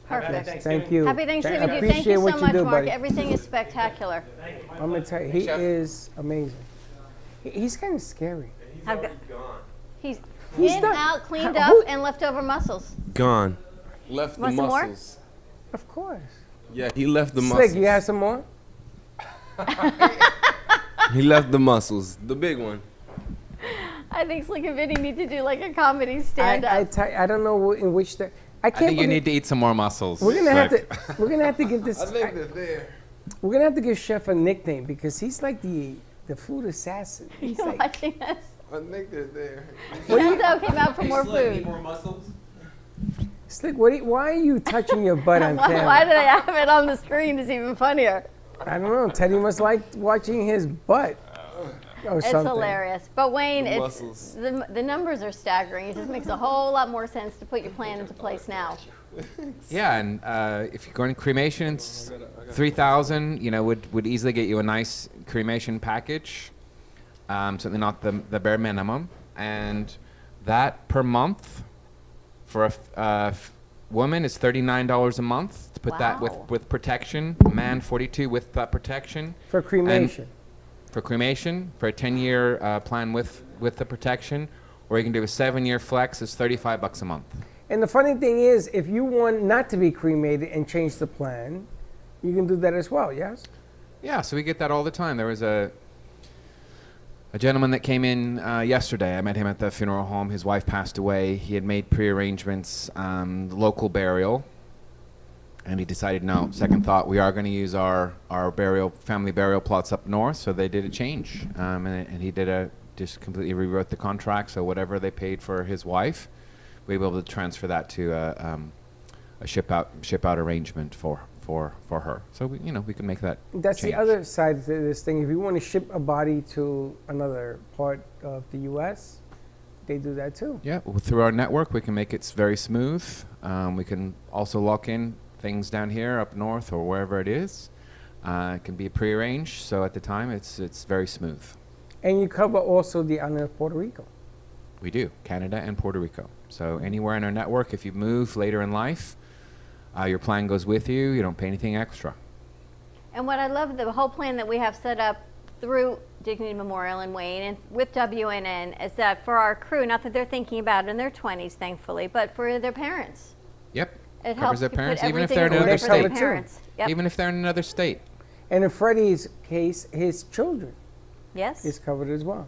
Speaker 6: Have a happy
Speaker 5: Perfect.
Speaker 6: Thanksgiving.
Speaker 4: Thank you.
Speaker 5: Happy Thanksgiving
Speaker 4: I
Speaker 5: to you. Thank
Speaker 4: appreciate
Speaker 5: you
Speaker 4: what
Speaker 5: so
Speaker 4: you
Speaker 5: much,
Speaker 4: do,
Speaker 5: Mark.
Speaker 4: buddy.
Speaker 5: Everything is spectacular.
Speaker 4: I'm going to tell you, he
Speaker 7: Chef.
Speaker 4: is amazing. He's kind of scary.
Speaker 5: He's
Speaker 4: He's
Speaker 5: in,
Speaker 4: done-
Speaker 5: out, cleaned
Speaker 4: Who-
Speaker 5: up, and leftover muscles.
Speaker 8: Gone. Left the
Speaker 5: Want some more?
Speaker 8: muscles.
Speaker 4: Of course.
Speaker 8: Yeah, he left the
Speaker 4: Slick,
Speaker 8: muscles.
Speaker 4: you have some more?
Speaker 8: He left the muscles. The big one.
Speaker 5: I think Slick and Vinny need to do like a comedy stand-up.
Speaker 4: I don't know in which the. I
Speaker 7: I
Speaker 4: can't.
Speaker 7: think you
Speaker 4: believe-
Speaker 7: need to eat some more mussels.
Speaker 4: We're gonna have
Speaker 7: Slick.
Speaker 4: to. We're gonna have to give this.
Speaker 8: they're there.
Speaker 4: We're gonna have to give Chef a nickname because he's like the food assassin. He's
Speaker 5: You're
Speaker 4: like,
Speaker 5: watching us.
Speaker 8: I think they're there.
Speaker 5: Enzo came out for more food.
Speaker 4: Slick, why are you touching your butt on
Speaker 5: Why
Speaker 4: camera?
Speaker 5: did I have it on the screen? It's even funnier.
Speaker 4: I don't know. Teddy must like watching his butt. Or
Speaker 5: It's
Speaker 4: something.
Speaker 5: hilarious. But Wayne,
Speaker 8: The
Speaker 5: it's
Speaker 8: muscles.
Speaker 5: the numbers are staggering. It just makes a whole lot more sense to put your plan into place now.
Speaker 7: Yeah, and if you're going to cremation, it's 3,000. You know, would easily get you a nice cremation package. Certainly not the bare minimum, and that per month for a woman is $39 a month to put that
Speaker 5: Wow.
Speaker 7: with protection. Man, 42 with that protection.
Speaker 4: For cremation.
Speaker 7: For cremation, for a 10-year plan with the protection, or you can do a 7-year flex. It's $35 a month.
Speaker 4: And the funny thing is, if you want not to be cremated and change the plan, you can do that as well, yes?
Speaker 7: Yeah, so we get that all the time. There was a gentleman that came in yesterday. I met him at the funeral home. His wife passed away. He had made pre-arrangements, local burial, and he decided, no, second thought, we are going to use our family burial plots up north. So they did a change, and he just completely rewrote the contract. So whatever they paid for his wife, we were able to transfer that to a ship out arrangement for her. So we can make that.
Speaker 4: That's
Speaker 7: change.
Speaker 4: the other side to this thing. If you want to ship a body to another part of the U.S., they do that too.
Speaker 7: Yeah, through our network, we can make it very smooth. We can also lock in things down here, up north, or wherever it is. It can be prearranged, so at the time, it's very smooth.
Speaker 4: And you cover also the island of Puerto Rico.
Speaker 7: We do, Canada and Puerto Rico. So anywhere in our network, if you move later in life, your plan goes with you. You don't pay anything extra.
Speaker 5: And what I love, the whole plan that we have set up through Dignity Memorial and Wayne and with WNN is that for our crew, not that they're thinking about it in their 20s, thankfully, but for their parents.
Speaker 7: Yep.
Speaker 5: It
Speaker 7: Covers
Speaker 5: helps
Speaker 7: their
Speaker 5: to put
Speaker 7: parents, even if
Speaker 5: everything
Speaker 7: they're in
Speaker 5: in order
Speaker 7: another
Speaker 5: for their
Speaker 7: state.
Speaker 4: too.
Speaker 5: parents. Yep.
Speaker 7: Even if they're in another state.
Speaker 4: And in Freddie's case, his children
Speaker 5: Yes.
Speaker 4: is covered as well.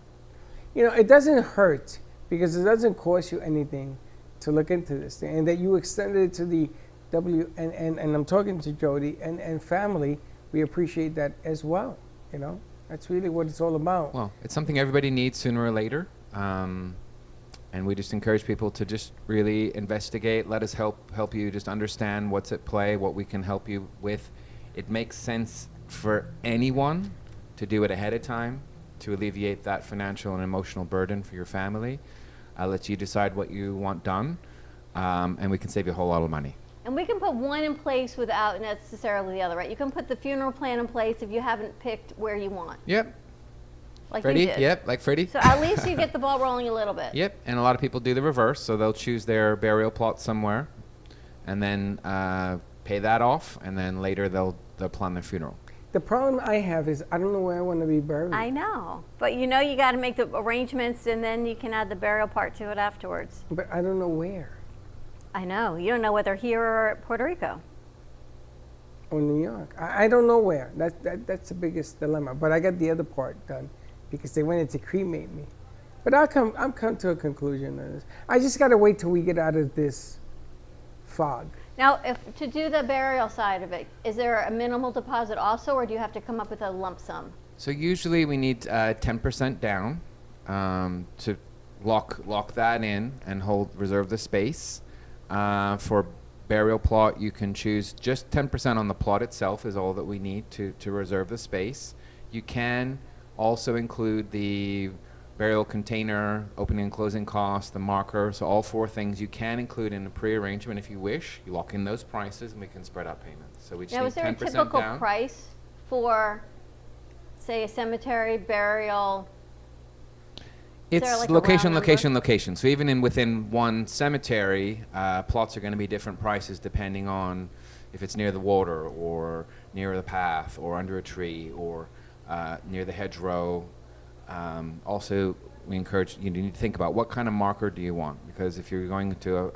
Speaker 4: It doesn't hurt because it doesn't cost you anything to look into this thing. And that you extended it to the WNN, and I'm talking to Jody, and family, we appreciate that as well. That's really what it's all about.
Speaker 7: Well, it's something everybody needs sooner or later. And we just encourage people to just really investigate. Let us help you just understand what's at play, what we can help you with. It makes sense for anyone to do it ahead of time to alleviate that financial and emotional burden for your family. Let you decide what you want done, and we can save you a whole lot of money.
Speaker 5: And we can put one in place without necessarily the other, right? You can put the funeral plan in place if you haven't picked where you want.
Speaker 7: Yep.
Speaker 5: Like
Speaker 7: Freddie?
Speaker 5: you did.
Speaker 7: Yep, like Freddie.
Speaker 5: So at least you get the ball rolling a little bit.
Speaker 7: Yep, and a lot of people do the reverse, so they'll choose their burial plot somewhere, and then pay that off, and then later they'll plan their funeral.
Speaker 4: The problem I have is I don't know where I want to be buried.
Speaker 5: I know, but you know you got to make the arrangements, and then you can add the burial part to it afterwards.
Speaker 4: But I don't know where.
Speaker 5: I know. You don't know whether here or Puerto Rico.
Speaker 4: Or New York. I don't know where. That's the biggest dilemma. But I got the other part done because they wanted to cremate me. But I'm come to a conclusion on this. I just got to wait till we get out of this fog.
Speaker 5: Now, if to do the burial side of it, is there a minimal deposit also, or do you have to come up with a lump sum?
Speaker 7: So usually we need 10% down to lock that in and reserve the space. For burial plot, you can choose just 10% on the plot itself is all that we need to reserve the space. You can also include the burial container, opening and closing costs, the marker, so all 4 things you can include in a pre-arrangement if you wish. You lock in those prices and we can spread out payments. So we just
Speaker 5: Now,
Speaker 7: need
Speaker 5: is there a
Speaker 7: 10%
Speaker 5: typical
Speaker 7: down.
Speaker 5: price for, say, a cemetery burial? Is there
Speaker 7: It's
Speaker 5: like a
Speaker 7: location,
Speaker 5: round
Speaker 7: location, location. So even within one cemetery, plots are going to be different prices depending on if it's near the water or near the path or under a tree or near the hedgerow. Also, we encourage you to think about what kind of marker do you want, because if you're going to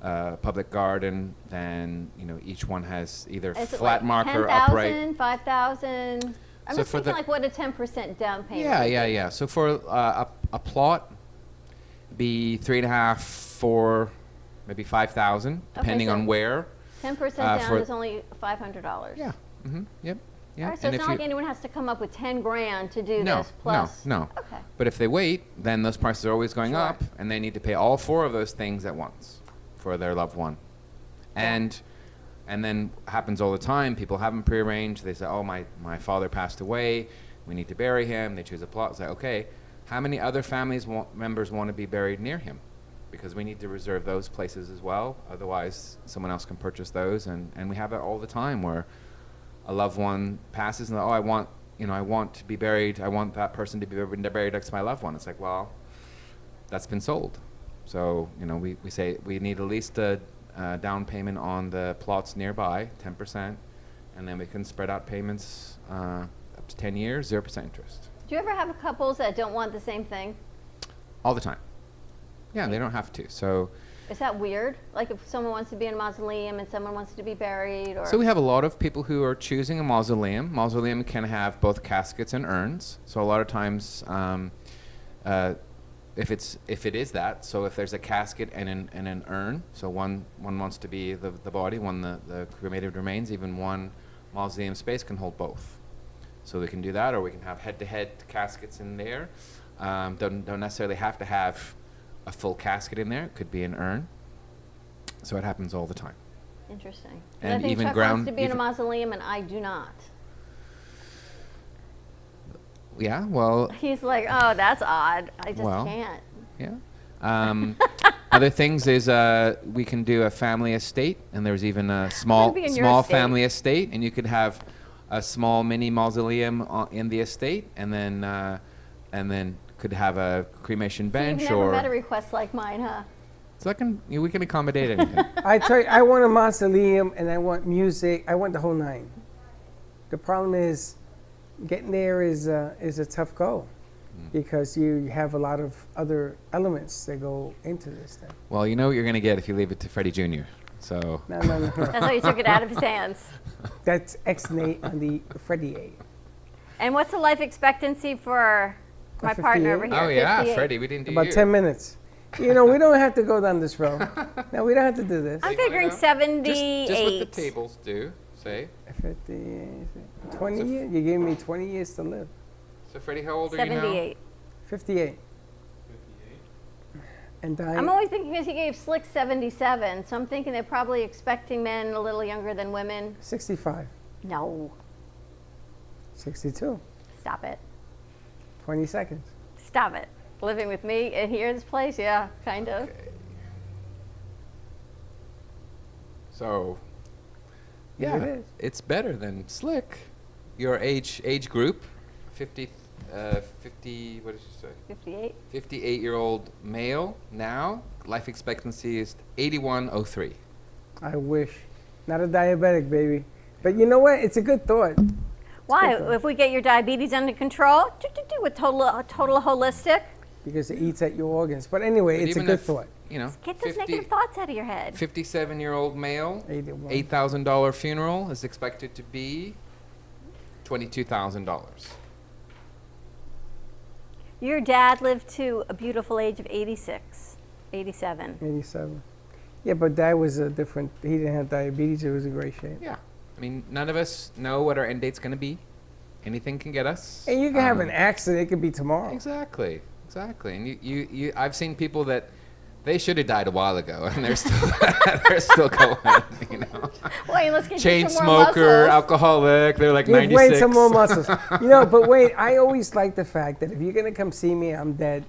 Speaker 7: a public garden, then each one has either
Speaker 5: Is it
Speaker 7: flat
Speaker 5: like
Speaker 7: marker,
Speaker 5: 10,000,
Speaker 7: upright.
Speaker 5: 5,000? I'm
Speaker 7: So
Speaker 5: just
Speaker 7: for
Speaker 5: thinking
Speaker 7: the-
Speaker 5: like what a 10% down payment.
Speaker 7: Yeah,
Speaker 5: would
Speaker 7: yeah,
Speaker 5: be.
Speaker 7: yeah. So for a plot, be 3.5, 4, maybe 5,000, depending
Speaker 5: so
Speaker 7: on where.
Speaker 5: 10%
Speaker 7: for-
Speaker 5: down is only $500.
Speaker 7: Yeah. Mm-hmm. Yep. Yeah.
Speaker 5: All right, so it's not like anyone has to come up with 10 grand to do
Speaker 7: No,
Speaker 5: this plus.
Speaker 7: no.
Speaker 5: Okay.
Speaker 7: But if they wait, then those prices are always going
Speaker 5: Sure.
Speaker 7: up, and they need to pay all 4 of those things at once for their loved one. And then happens all the time. People haven't prearranged. They say, "Oh, my father passed away. We need to bury him." They choose a plot. It's like, okay, how many other members want to be buried near him? Because we need to reserve those places as well. Otherwise, someone else can purchase those. And we have it all the time where a loved one passes and, I want to be buried. I want that person to be buried next to my loved one. It's like, well, that's been sold. So, we say we need at least a down payment on the plots nearby, 10%, and then we can spread out payments up to 10 years, 0% interest.
Speaker 5: Do you ever have couples that don't want the same thing?
Speaker 7: All the time. Yeah, they don't have to. So
Speaker 5: Is that weird? Like if someone wants to be in a mausoleum and someone wants to be buried, or
Speaker 7: we have a lot of people who are choosing a mausoleum. Mausoleum can have both caskets and urns. So a lot of times, if it is that, so if there's a casket and an urn, so one wants to be the body, one the cremated remains, even one mausoleum space can hold both. So we can do that, or we can have head-to-head caskets in there. Don't necessarily have to have a full casket in there. It could be an urn. So it happens all the time.
Speaker 5: Interesting.
Speaker 7: And
Speaker 5: I think
Speaker 7: even
Speaker 5: Chuck
Speaker 7: ground-
Speaker 5: wants to be in a
Speaker 7: even-
Speaker 5: mausoleum, and I do not.
Speaker 7: Yeah, well,
Speaker 5: He's like, oh, that's odd. I just
Speaker 7: Well,
Speaker 5: can't.
Speaker 7: yeah. Other things is we can do a family estate, and there's even a small
Speaker 5: be in your
Speaker 7: small
Speaker 5: estate.
Speaker 7: family estate, and you could have a small mini mausoleum in the estate, and then could have a cremation
Speaker 5: So
Speaker 7: bench
Speaker 5: you've never
Speaker 7: or
Speaker 5: met a request like mine, huh?
Speaker 7: so we can accommodate anything.
Speaker 4: I tell you, I want a mausoleum and I want music. I want the whole 9. The problem is getting there is a tough go because you have a lot of other elements that go into this thing.
Speaker 7: Well, you know what you're going to get if you leave it to Freddie Jr. So
Speaker 4: No.
Speaker 5: That's why you took it out of his hands.
Speaker 4: That's X-Nate on the Freddie 8.
Speaker 5: And what's the life expectancy for my partner over
Speaker 4: 58?
Speaker 5: here?
Speaker 7: oh yeah,
Speaker 5: 58.
Speaker 7: Freddie, we didn't do
Speaker 4: About
Speaker 7: you.
Speaker 4: 10 minutes. We don't have to go down this road. No, we don't have to do this.
Speaker 5: I'm figuring 78.
Speaker 7: Just what the tables do. Say.
Speaker 4: 50, 20 years? You gave me 20 years to live.
Speaker 7: So Freddie, how old are you now?
Speaker 5: 78.
Speaker 4: 58. And dying.
Speaker 5: I'm always thinking because he gave Slick 77, so I'm thinking they're probably expecting men a little younger than women.
Speaker 4: 65.
Speaker 5: No,
Speaker 4: 62.
Speaker 5: stop it.
Speaker 4: 20 seconds.
Speaker 5: Stop it. Living with me and here in this place? Yeah, kind of.
Speaker 7: Okay. So,
Speaker 4: Here
Speaker 7: yeah,
Speaker 4: it is.
Speaker 7: it's better than Slick. Your age group, 50, what did you say?
Speaker 5: 58.
Speaker 7: 58-year-old male now. Life expectancy is 8103.
Speaker 4: I wish. Not a diabetic, baby. But you know what? It's a good thought.
Speaker 5: Why?
Speaker 4: good thought.
Speaker 5: If we get your diabetes under control, with total holistic,
Speaker 4: Because it eats at your organs. But anyway,
Speaker 7: But
Speaker 4: it's a
Speaker 7: even
Speaker 4: good
Speaker 7: if,
Speaker 4: thought.
Speaker 7: You know,
Speaker 5: get those negative thoughts out of your head.
Speaker 7: 57-year-old male,
Speaker 4: 81.
Speaker 7: $8,000 funeral is expected to be $22,000.
Speaker 5: Your dad lived to a beautiful age of 86, 87.
Speaker 4: 87. Yeah, but Dad was a different. He didn't have diabetes. It was in great shape.
Speaker 7: Yeah. I mean, none of us know what our end date's going to be. Anything can get us.
Speaker 4: And you can have an accident. It could be tomorrow.
Speaker 7: Exactly. And you I've seen people that they should have died a while ago, and they're still they're still going. You know,
Speaker 5: Wait, let's get
Speaker 7: chain
Speaker 5: you some more
Speaker 7: smoker,
Speaker 5: muscles.
Speaker 7: alcoholic. They're like
Speaker 4: Give
Speaker 7: 96.
Speaker 4: Wayne some more muscles. You know, but Wayne, I always like the fact that if you're gonna come see me, I'm dead.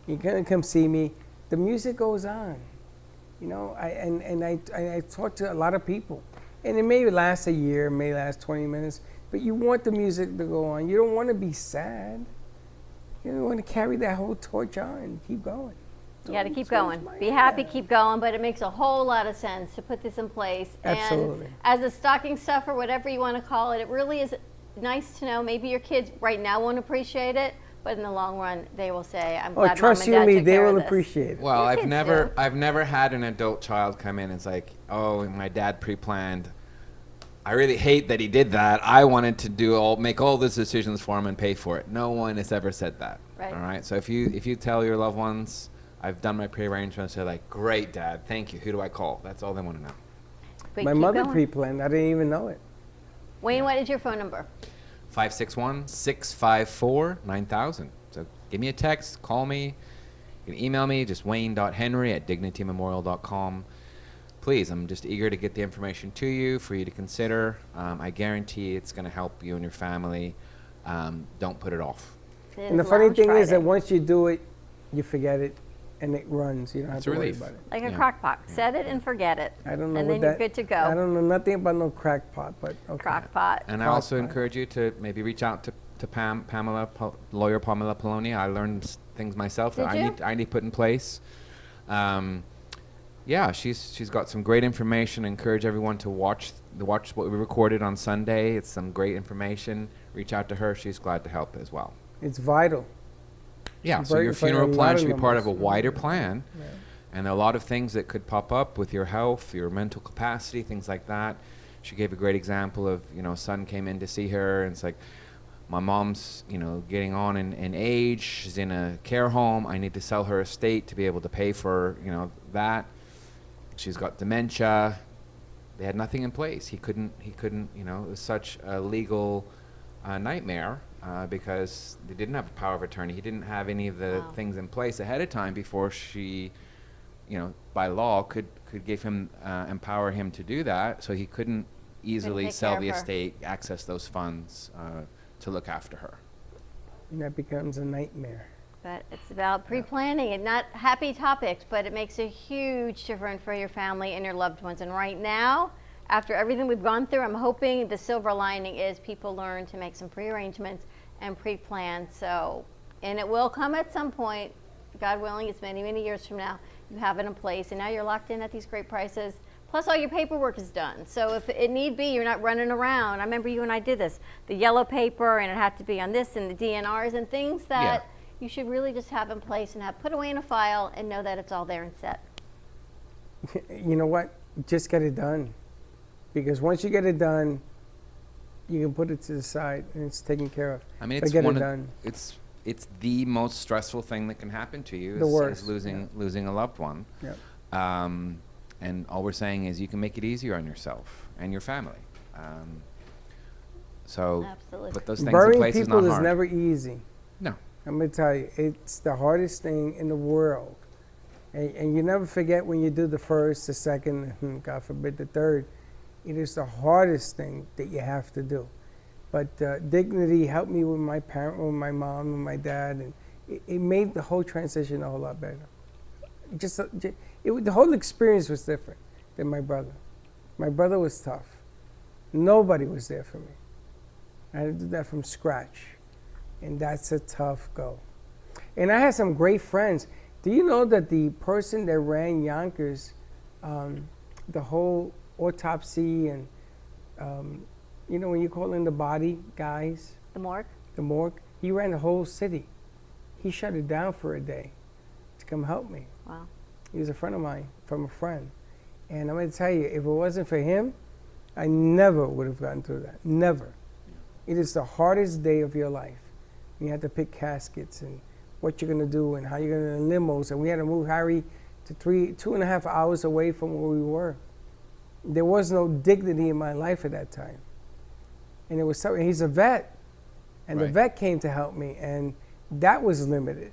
Speaker 4: You're gonna come see me. The music goes on. You know, I talk to a lot of people, and it may last a year, it may last 20 minutes, but you want the music to go on. You don't want to be sad. You want to carry that whole torch on and keep going.
Speaker 5: You got to keep
Speaker 4: So
Speaker 5: going.
Speaker 4: it's
Speaker 5: Be happy, keep going, but it makes a whole lot of sense to put this in place.
Speaker 4: Absolutely.
Speaker 5: And as a stocking stuffer, whatever you want to call it, it really is nice to know. Maybe your kids right now won't appreciate it, but in the long run, they will say, I'm glad
Speaker 4: trust
Speaker 5: Mom
Speaker 4: you
Speaker 5: and
Speaker 4: me,
Speaker 5: Dad took
Speaker 4: they
Speaker 5: care of
Speaker 4: will
Speaker 5: this.
Speaker 4: appreciate it.
Speaker 7: Well,
Speaker 5: Your
Speaker 7: I've
Speaker 5: kids
Speaker 7: never had an adult child come in and it's like, oh, my dad pre-planned. I really hate that he did that. I wanted to make all those decisions for him and pay for it. No one has ever said that.
Speaker 5: Right.
Speaker 7: All right. So if you tell your loved ones, I've done my pre-arrangements, they're like, great, Dad, thank you. Who do I call? That's all they want to know.
Speaker 5: But
Speaker 4: My
Speaker 5: keep
Speaker 4: mother
Speaker 5: going.
Speaker 4: pre-planned. I didn't even know it.
Speaker 5: Wayne, what is your phone number?
Speaker 7: 561-654-9000. So give me a text, call me, you can email me, just wayne.henry@dignitymemorial.com. Please, I'm just eager to get the information to you for you to consider. I guarantee it's going to help you and your family. Don't put it off.
Speaker 5: It
Speaker 4: And the
Speaker 5: is
Speaker 4: funny
Speaker 5: Lounge
Speaker 4: thing is
Speaker 5: Friday.
Speaker 4: that once you do it, you forget it, and it runs. You don't have
Speaker 7: It's
Speaker 4: to
Speaker 7: a
Speaker 4: worry
Speaker 7: relief.
Speaker 4: about it.
Speaker 5: Like a
Speaker 7: Yeah.
Speaker 5: crock pot. Set it and forget it.
Speaker 4: I don't know
Speaker 5: And
Speaker 4: what
Speaker 5: then
Speaker 4: that.
Speaker 5: you're good to go.
Speaker 4: I don't know nothing about no crackpot, but okay.
Speaker 5: Crock pot.
Speaker 7: And I
Speaker 4: Crock
Speaker 7: also
Speaker 4: pot.
Speaker 7: encourage you to maybe reach out to lawyer Pamela Poloni. I learned things myself that
Speaker 5: Did
Speaker 7: I need to put in place. Yeah, she's got some great information. I encourage everyone to watch what we recorded on Sunday. It's some great information. Reach out to her. She's glad to help as well.
Speaker 4: It's vital.
Speaker 7: Yeah, so
Speaker 4: Very
Speaker 7: your
Speaker 4: for a
Speaker 7: funeral
Speaker 4: lot
Speaker 7: plan
Speaker 4: of
Speaker 7: should be part of a
Speaker 4: numbers.
Speaker 7: wider plan. And a lot of things that could pop up with your health, your mental capacity, things like that. She gave a great example of, son came in to see her, and it's like, my mom's, getting on in age. She's in a care home. I need to sell her estate to be able to pay for, that. She's got dementia. They had nothing in place. He couldn't, it was such a legal nightmare because they didn't have a power of attorney. He didn't have any of the things in place ahead of time before she, by law could give him, empower him to do that. So he couldn't easily
Speaker 5: take
Speaker 7: sell
Speaker 5: care
Speaker 7: the
Speaker 5: of her.
Speaker 7: estate, access those funds to look after her.
Speaker 4: And that becomes a nightmare.
Speaker 5: But it's about pre-planning and not happy topics, but it makes a huge difference for your family and your loved ones. And right now, after everything we've gone through, I'm hoping the silver lining is people learn to make some pre-arrangements and pre-plan. So, and it will come at some point, God willing, it's many, many years from now, you have it in place, and now you're locked in at these great prices. Plus, all your paperwork is done. So if it need be, you're not running around. I remember you and I did this, the yellow paper, and it had to be on this, and the DNRs, and things that you should really just have in place and have put away in a file and know that it's all there and set.
Speaker 4: You know what? Just get it done. Because once you get it done, you can put it to the side and it's taken care of.
Speaker 7: I mean,
Speaker 4: But
Speaker 7: it's
Speaker 4: get
Speaker 7: one
Speaker 4: it
Speaker 7: of
Speaker 4: done.
Speaker 7: it's the most stressful thing that can happen to you
Speaker 4: The
Speaker 7: is
Speaker 4: worst,
Speaker 7: losing a loved one.
Speaker 4: Yep.
Speaker 7: And all we're saying is you can make it easier on yourself and your family. So
Speaker 5: Absolutely.
Speaker 7: put those things in
Speaker 4: Burying
Speaker 7: place is
Speaker 4: people
Speaker 7: not
Speaker 4: is
Speaker 7: hard.
Speaker 4: never easy.
Speaker 7: No.
Speaker 4: I'm going to tell you, it's the hardest thing in the world. And you never forget when you do the first, the second, God forbid, the third. It is the hardest thing that you have to do. But Dignity helped me with my mom, and my dad, and it made the whole transition a whole lot better. The whole experience was different than my brother. My brother was tough. Nobody was there for me. I had to do that from scratch, and that's a tough go. And I had some great friends. Do you know that the person that ran Yonkers, the whole autopsy and, when you call in the body guys?
Speaker 5: The morgue?
Speaker 4: The morgue. He ran the whole city. He shut it down for a day to come help me.
Speaker 5: Wow.
Speaker 4: He was a friend of mine from a friend. And I'm going to tell you, if it wasn't for him, I never would have gotten through that. Never. It is the hardest day of your life. You have to pick caskets and what you're going to do and how you're going to limos. And we had to move Harry to 2.5 hours away from where we were. There was no dignity in my life at that time. And it was something, he's a vet. And the vet came to help me, and that was limited.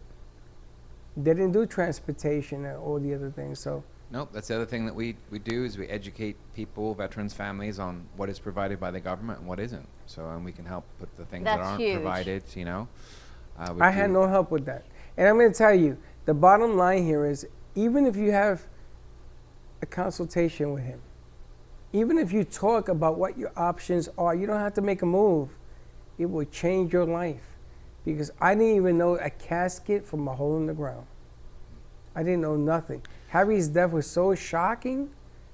Speaker 4: They didn't do transportation and all the other things, so.
Speaker 7: Nope, that's the other thing that we do is we educate people, veterans' families, on what is provided by the government and what isn't. So, and we can help put the things that aren't provided, I had
Speaker 4: no help with that. And I'm going to tell you, the bottom line here is, even if you have a consultation with him, even if you talk about what your options are, you don't have to make a move. It will change your life. Because I didn't even know a casket from a hole in the ground. I didn't know nothing. Harry's death was so shocking.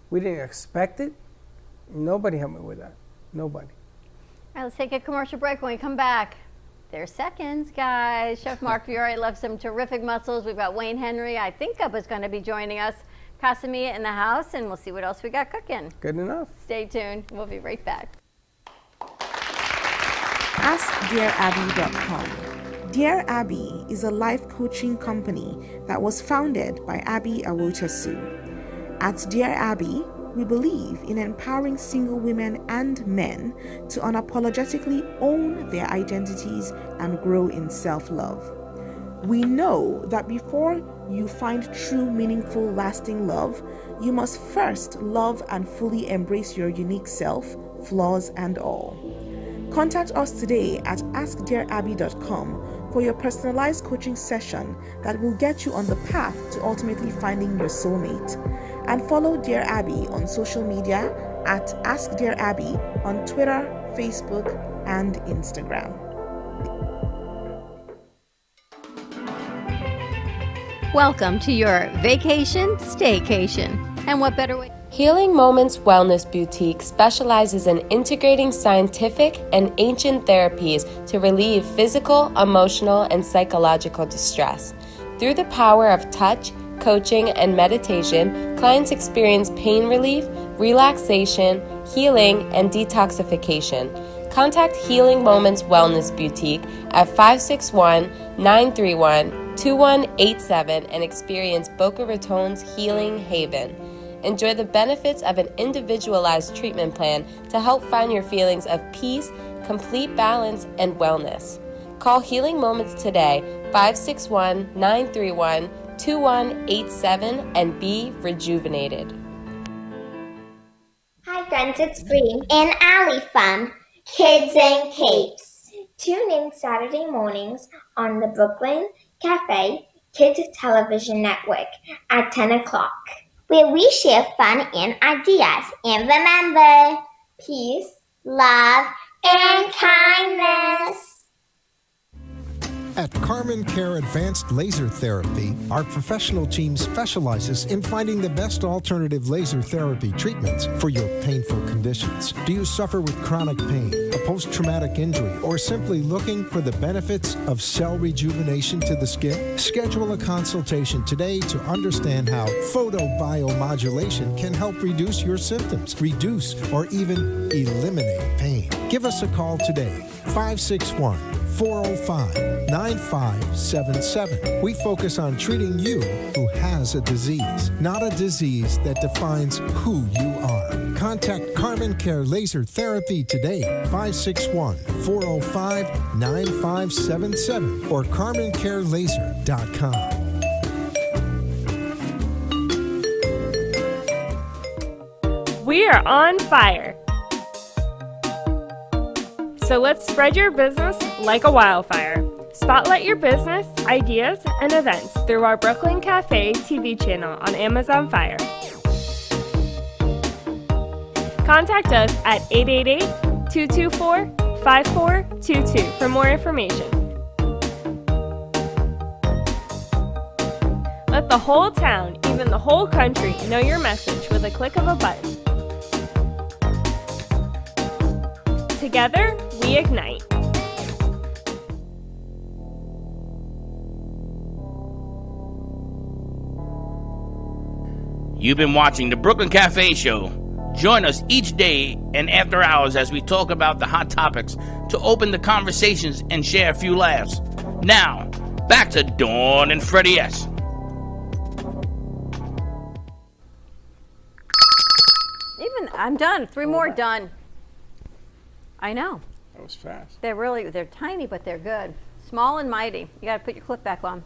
Speaker 4: We didn't expect it. Nobody helped me with that. Nobody.
Speaker 5: All right, let's take a commercial break. When we come back, there's seconds, guys. Chef Mark Fiore left some terrific mussels. We've got Wayne Henry, I think, is going to be joining us. Casamia in the house, and we'll see what else we got cooking.
Speaker 4: Good enough.
Speaker 5: Stay tuned. We'll be right back.
Speaker 10: AskDearAbby.com. Dear Abby is a life coaching company that was founded by Abby Awotasu. At Dear Abby, we believe in empowering single women and men to unapologetically own their identities and grow in self-love. We know that before you find true, meaningful, lasting love, you must first love and fully embrace your unique self, flaws and all. Contact us today at AskDearAbby.com for your personalized coaching session that will get you on the path to ultimately finding your soulmate. And follow Dear Abby on social media at AskDearAbby on Twitter, Facebook, and Instagram.
Speaker 5: Welcome to your vacation staycation. And what better way?
Speaker 11: Healing Moments Wellness Boutique specializes in integrating scientific and ancient therapies to relieve physical, emotional, and psychological distress. Through the power of touch, coaching, and meditation, clients experience pain relief, relaxation, healing, and detoxification. Contact Healing Moments Wellness Boutique at 561-931-2187 and experience Boca Raton's Healing Haven. Enjoy the benefits of an individualized treatment plan to help find your feelings of peace, complete balance, and wellness. Call Healing Moments today, 561-931-2187, and be rejuvenated.
Speaker 12: Hi friends, it's Bree and Allie from Kids and Capes. Tune in Saturday mornings on the Brooklyn Café Kids Television Network at 10 o'clock, where we share fun and ideas. And remember, peace, love, and kindness.
Speaker 13: At Carmen Care Advanced Laser Therapy, our professional team specializes in finding the best alternative laser therapy treatments for your painful conditions. Do you suffer with chronic pain, a post-traumatic injury, or simply looking for the benefits of cell rejuvenation to the skin? Schedule a consultation today to understand how photobiomodulation can help reduce your symptoms, reduce or even eliminate pain. Give us a call today, 561-405-9577. We focus on treating you who has a disease, not a disease that defines who you are. Contact Carmen Care Laser Therapy today, 561-405-9577 or CarmenCareLaser.com.
Speaker 2: We are on fire.
Speaker 14: So let's spread your business like a wildfire. Spotlight your business, ideas, and events through our Brooklyn Café TV channel on Amazon Fire. Contact us at 888-224-5422 for more information. Let the whole town, even the whole country, know your message with a click of a button. Together, we ignite.
Speaker 3: You've been watching the Brooklyn Cafe Show. Join us each day and after hours as we talk about the hot topics to open the conversations and share a few laughs. Now, back to Dawn and Freddie S.
Speaker 5: I'm done. 3 more done. I know.
Speaker 4: That was fast.
Speaker 5: They're tiny, but they're good. Small and mighty. You got to put your clip back on.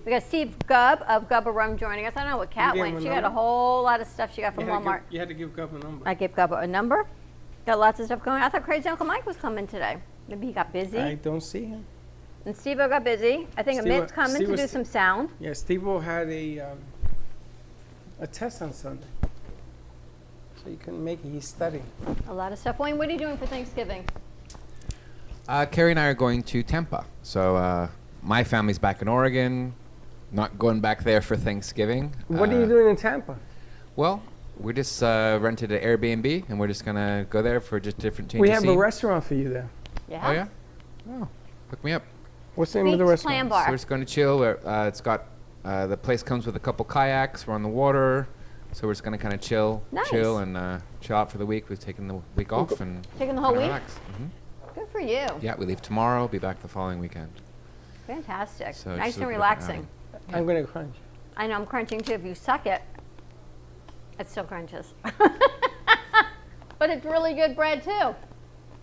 Speaker 5: We got Steve Gubb of Gubba Rum joining us. I don't know what Kat went. She got a whole lot of stuff she got from Walmart.
Speaker 4: You had to give Gubba a number.
Speaker 5: I gave Gubba a number. Got lots of stuff going. I thought Crazy Uncle Mike was coming today. Maybe he got busy.
Speaker 4: I don't see him.
Speaker 5: And Steve-O got busy. I think Amit's coming to do some sound.
Speaker 4: Yeah, Steve-O had a test on Sunday. So you couldn't make it. He's studying.
Speaker 5: A lot of stuff. Wayne, what are you doing for Thanksgiving?
Speaker 7: Carrie and I are going to Tampa. So my family's back in Oregon. Not going back there for Thanksgiving.
Speaker 4: What are you doing in Tampa?
Speaker 7: Well, we just rented an Airbnb, and we're just going to go there for just different changes.
Speaker 4: We have a restaurant for you there.
Speaker 5: Yeah?
Speaker 7: Oh, yeah? Oh, hook me up.
Speaker 4: What's the name of the restaurant?
Speaker 5: Clam Bar.
Speaker 7: So we're just going to chill. It's got, the place comes with a couple kayaks. We're on the water. So we're just going to kind of chill and chill out for the week. We've taken the week off and
Speaker 5: taking the whole week.
Speaker 7: Relax.
Speaker 5: Good for you.
Speaker 7: Yeah, we leave tomorrow. Be back the following weekend.
Speaker 5: Fantastic.
Speaker 7: So
Speaker 5: nice
Speaker 7: just
Speaker 5: and
Speaker 7: looking
Speaker 5: relaxing.
Speaker 4: I'm going to crunch.
Speaker 5: I know I'm crunching too. If you suck it, it still crunches. But it's really good bread too.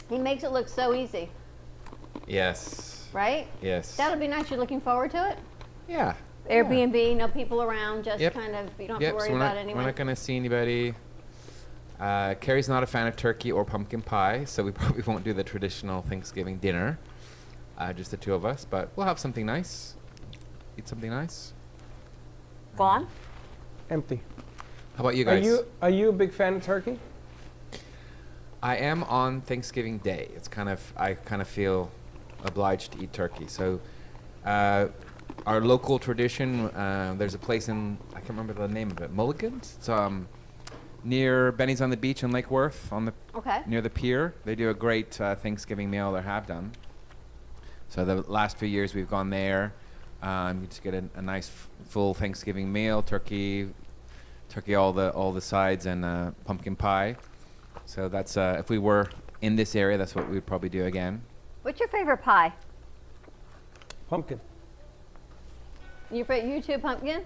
Speaker 5: He makes it look so easy.
Speaker 7: Yes.
Speaker 5: Right?
Speaker 7: Yes.
Speaker 5: That'll be nice. You're looking forward to it?
Speaker 7: Yeah.
Speaker 5: Airbnb, no people around, just kind of, you don't have to worry about anyone.
Speaker 7: We're not going to see anybody. Carrie's not a fan of turkey or pumpkin pie, so we probably won't do the traditional Thanksgiving dinner. Just the two of us, but we'll have something nice. Eat something nice.
Speaker 5: Gone?
Speaker 4: Empty.
Speaker 7: How about you guys?
Speaker 4: Are you a big fan of turkey?
Speaker 7: I am on Thanksgiving Day. I kind of feel obliged to eat turkey. So our local tradition, there's a place in, I can't remember the name of it, Mulligan's? It's near Benny's on the Beach in Lake Worth, near the pier. They do a great Thanksgiving meal, or have done. So the last few years we've gone there. You just get a nice full Thanksgiving meal, turkey, all the sides, and pumpkin pie. So that's if we were in this area, that's what we'd probably do again.
Speaker 5: What's your favorite pie?
Speaker 4: Pumpkin.
Speaker 5: You too, pumpkin?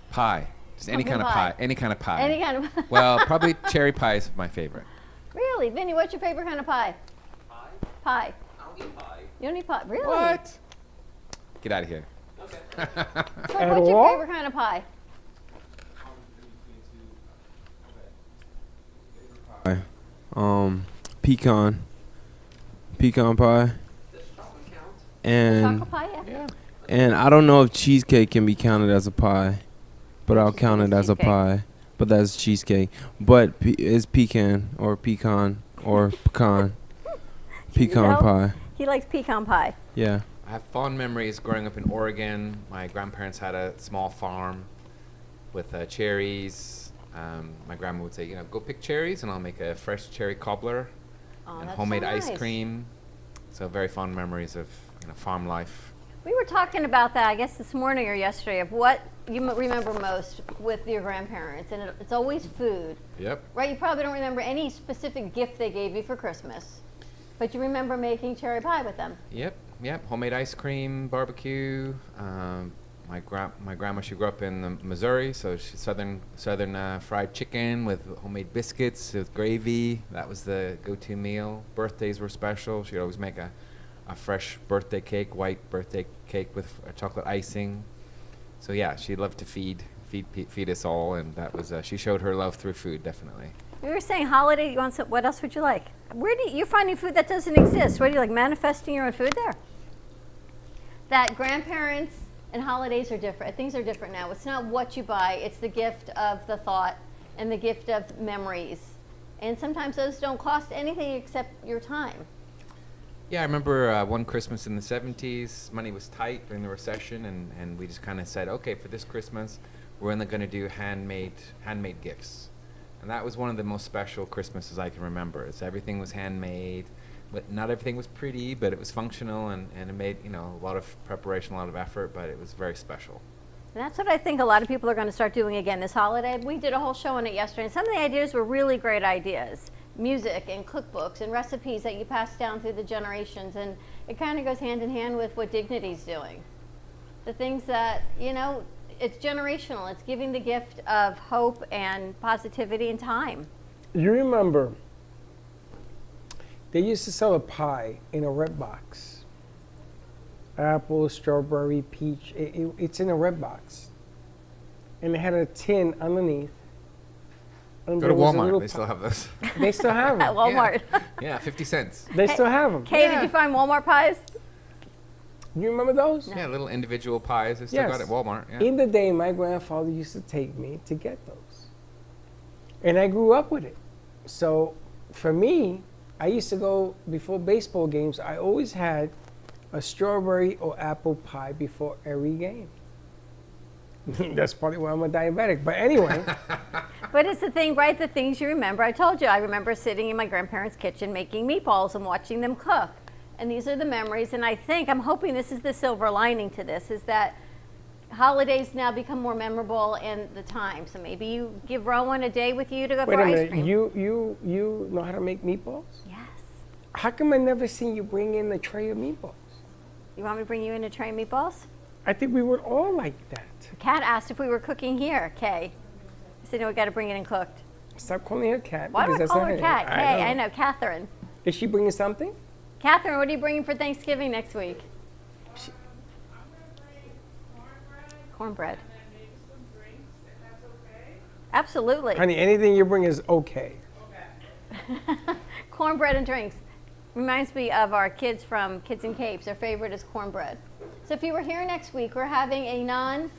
Speaker 7: Pie. Just any kind of pie. Any kind of pie.
Speaker 5: Any kind of pie.
Speaker 7: Well, probably cherry pie is my favorite.
Speaker 5: Really? Vinny, what's your favorite kind of pie? Pie.
Speaker 15: I don't eat pie.
Speaker 5: You don't eat pie? Really?
Speaker 7: What? Get out of here.
Speaker 15: Okay.
Speaker 5: So what's your favorite kind of pie?
Speaker 8: Pecan pie. And
Speaker 5: Chocolate pie, yeah.
Speaker 8: and I don't know if cheesecake can be counted as a pie, but I'll count it as a pie. But that's cheesecake. But it's pecan or pecan pecan pie.
Speaker 5: He likes pecan pie.
Speaker 8: Yeah.
Speaker 7: I have fond memories growing up in Oregon. My grandparents had a small farm with cherries. My grandma would say, go pick cherries, and I'll make a fresh cherry cobbler and homemade ice cream. So very fond memories of farm life.
Speaker 5: We were talking about that, I guess, this morning or yesterday, of what you remember most with your grandparents, and it's always food.
Speaker 7: Yep.
Speaker 5: Right? You probably don't remember any specific gift they gave you for Christmas, but you remember making cherry pie with them.
Speaker 7: Yep. Homemade ice cream, barbecue. My grandma, she grew up in Missouri, so she's southern fried chicken with homemade biscuits with gravy. That was the go-to meal. Birthdays were special. She'd always make a fresh birthday cake, white birthday cake with chocolate icing. So yeah, she loved to feed us all, and that was she showed her love through food, definitely.
Speaker 5: We were saying holiday. You want some? What else would you like? You're finding food that doesn't exist? What do you like? Manifesting your own food there? That grandparents and holidays are different. Things are different now. It's not what you buy. It's the gift of the thought and the gift of memories. And sometimes those don't cost anything except your time.
Speaker 7: Yeah, I remember one Christmas in the 70s, money was tight during the recession, and we just kind of said, okay, for this Christmas, we're only going to do handmade gifts. And that was one of the most special Christmases I can remember. Everything was handmade, but not everything was pretty, but it was functional, and it made, a lot of preparation, a lot of effort, but it was very special.
Speaker 5: And that's what I think a lot of people are going to start doing again this holiday. We did a whole show on it yesterday, and some of the ideas were really great ideas. Music and cookbooks and recipes that you pass down through the generations, and it kind of goes hand in hand with what Dignity's doing. The things that, it's generational. It's giving the gift of hope and positivity and time.
Speaker 4: You remember, they used to sell a pie in a red box. Apple, strawberry, peach, it's in a red box. And it had a tin underneath. And
Speaker 7: go to Walmart, they still have those.
Speaker 4: They still have them.
Speaker 5: At Walmart.
Speaker 7: Yeah, 50 cents.
Speaker 4: They still have them.
Speaker 5: Kay, did you find Walmart pies?
Speaker 4: You remember those?
Speaker 7: Yeah, little individual pies. They still got it at Walmart. Yeah.
Speaker 4: In the day, my grandfather used to take me to get those. And I grew up with it. So for me, I used to go, before baseball games, I always had a strawberry or apple pie before every game. That's probably why I'm a diabetic. But anyway.
Speaker 5: But it's the thing, right? The things you remember. I told you, I remember sitting in my grandparents' kitchen making meatballs and watching them cook. And these are the memories. And I'm hoping this is the silver lining to this, is that holidays now become more memorable in the time. So maybe you give Rowan a day with you to go for ice cream.
Speaker 4: You know how to make meatballs?
Speaker 5: Yes.
Speaker 4: How come I never seen you bring in a tray of meatballs?
Speaker 5: You want me to bring you in a tray of meatballs?
Speaker 4: I think we would all like that.
Speaker 5: Kat asked if we were cooking here, Kay. I said, no, we got to bring it in cooked.
Speaker 4: Stop calling her Kat.
Speaker 5: Why do I call her Kat? Kay,
Speaker 4: I
Speaker 5: know, Catherine.
Speaker 4: Is she bringing something?
Speaker 5: Catherine, what are you bringing for Thanksgiving next week? Cornbread. Absolutely.
Speaker 4: Honey, anything you bring is okay.
Speaker 5: Cornbread and drinks. Reminds me of our kids from Kids and Capes. Their favorite is cornbread. So if you were here next week, we're having a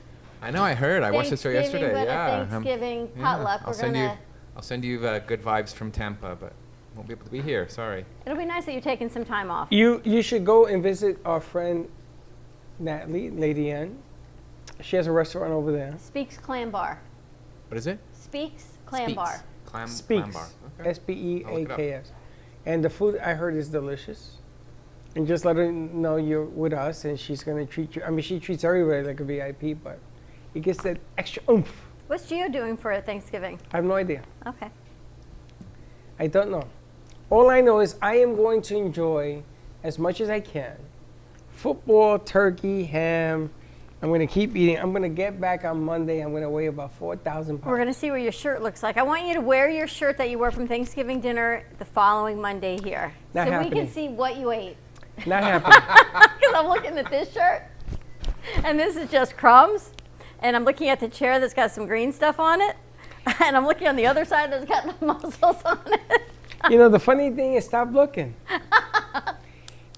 Speaker 7: I know, I heard. I watched the show yesterday.
Speaker 5: But
Speaker 7: yeah.
Speaker 5: a Thanksgiving potluck.
Speaker 7: I'll send you good vibes from Tampa, but won't be able to be here. Sorry.
Speaker 5: It'll be nice that you're taking some time off.
Speaker 4: You should go and visit our friend Natalie, Lady Ann. She has a restaurant over there.
Speaker 5: Speaks Clam Bar.
Speaker 7: What is it?
Speaker 5: Speaks Clam Bar.
Speaker 7: Clam Bar.
Speaker 4: Okay. Speaks. And the food, I heard, is delicious. And just let her know you're with us, and she's going to treat you. I mean, she treats everybody like a VIP, but it gets that extra oomph.
Speaker 5: What's Gio doing for Thanksgiving?
Speaker 4: I have no idea.
Speaker 5: Okay.
Speaker 4: I don't know. All I know is I am going to enjoy as much as I can. Football, turkey, ham. I'm going to keep eating. I'm going to get back on Monday. I'm going to weigh about 4,000 pounds.
Speaker 5: We're going to see what your shirt looks like. I want you to wear your shirt that you wore from Thanksgiving dinner the following Monday here.
Speaker 4: Not
Speaker 5: so
Speaker 4: happening.
Speaker 5: We can see what you ate.
Speaker 4: Not happening.
Speaker 5: Because I'm looking at this shirt, and this is just crumbs. And I'm looking at the chair that's got some green stuff on it. And I'm looking on the other side that's got the mussels on it.
Speaker 4: You know, the funny thing is, stop looking.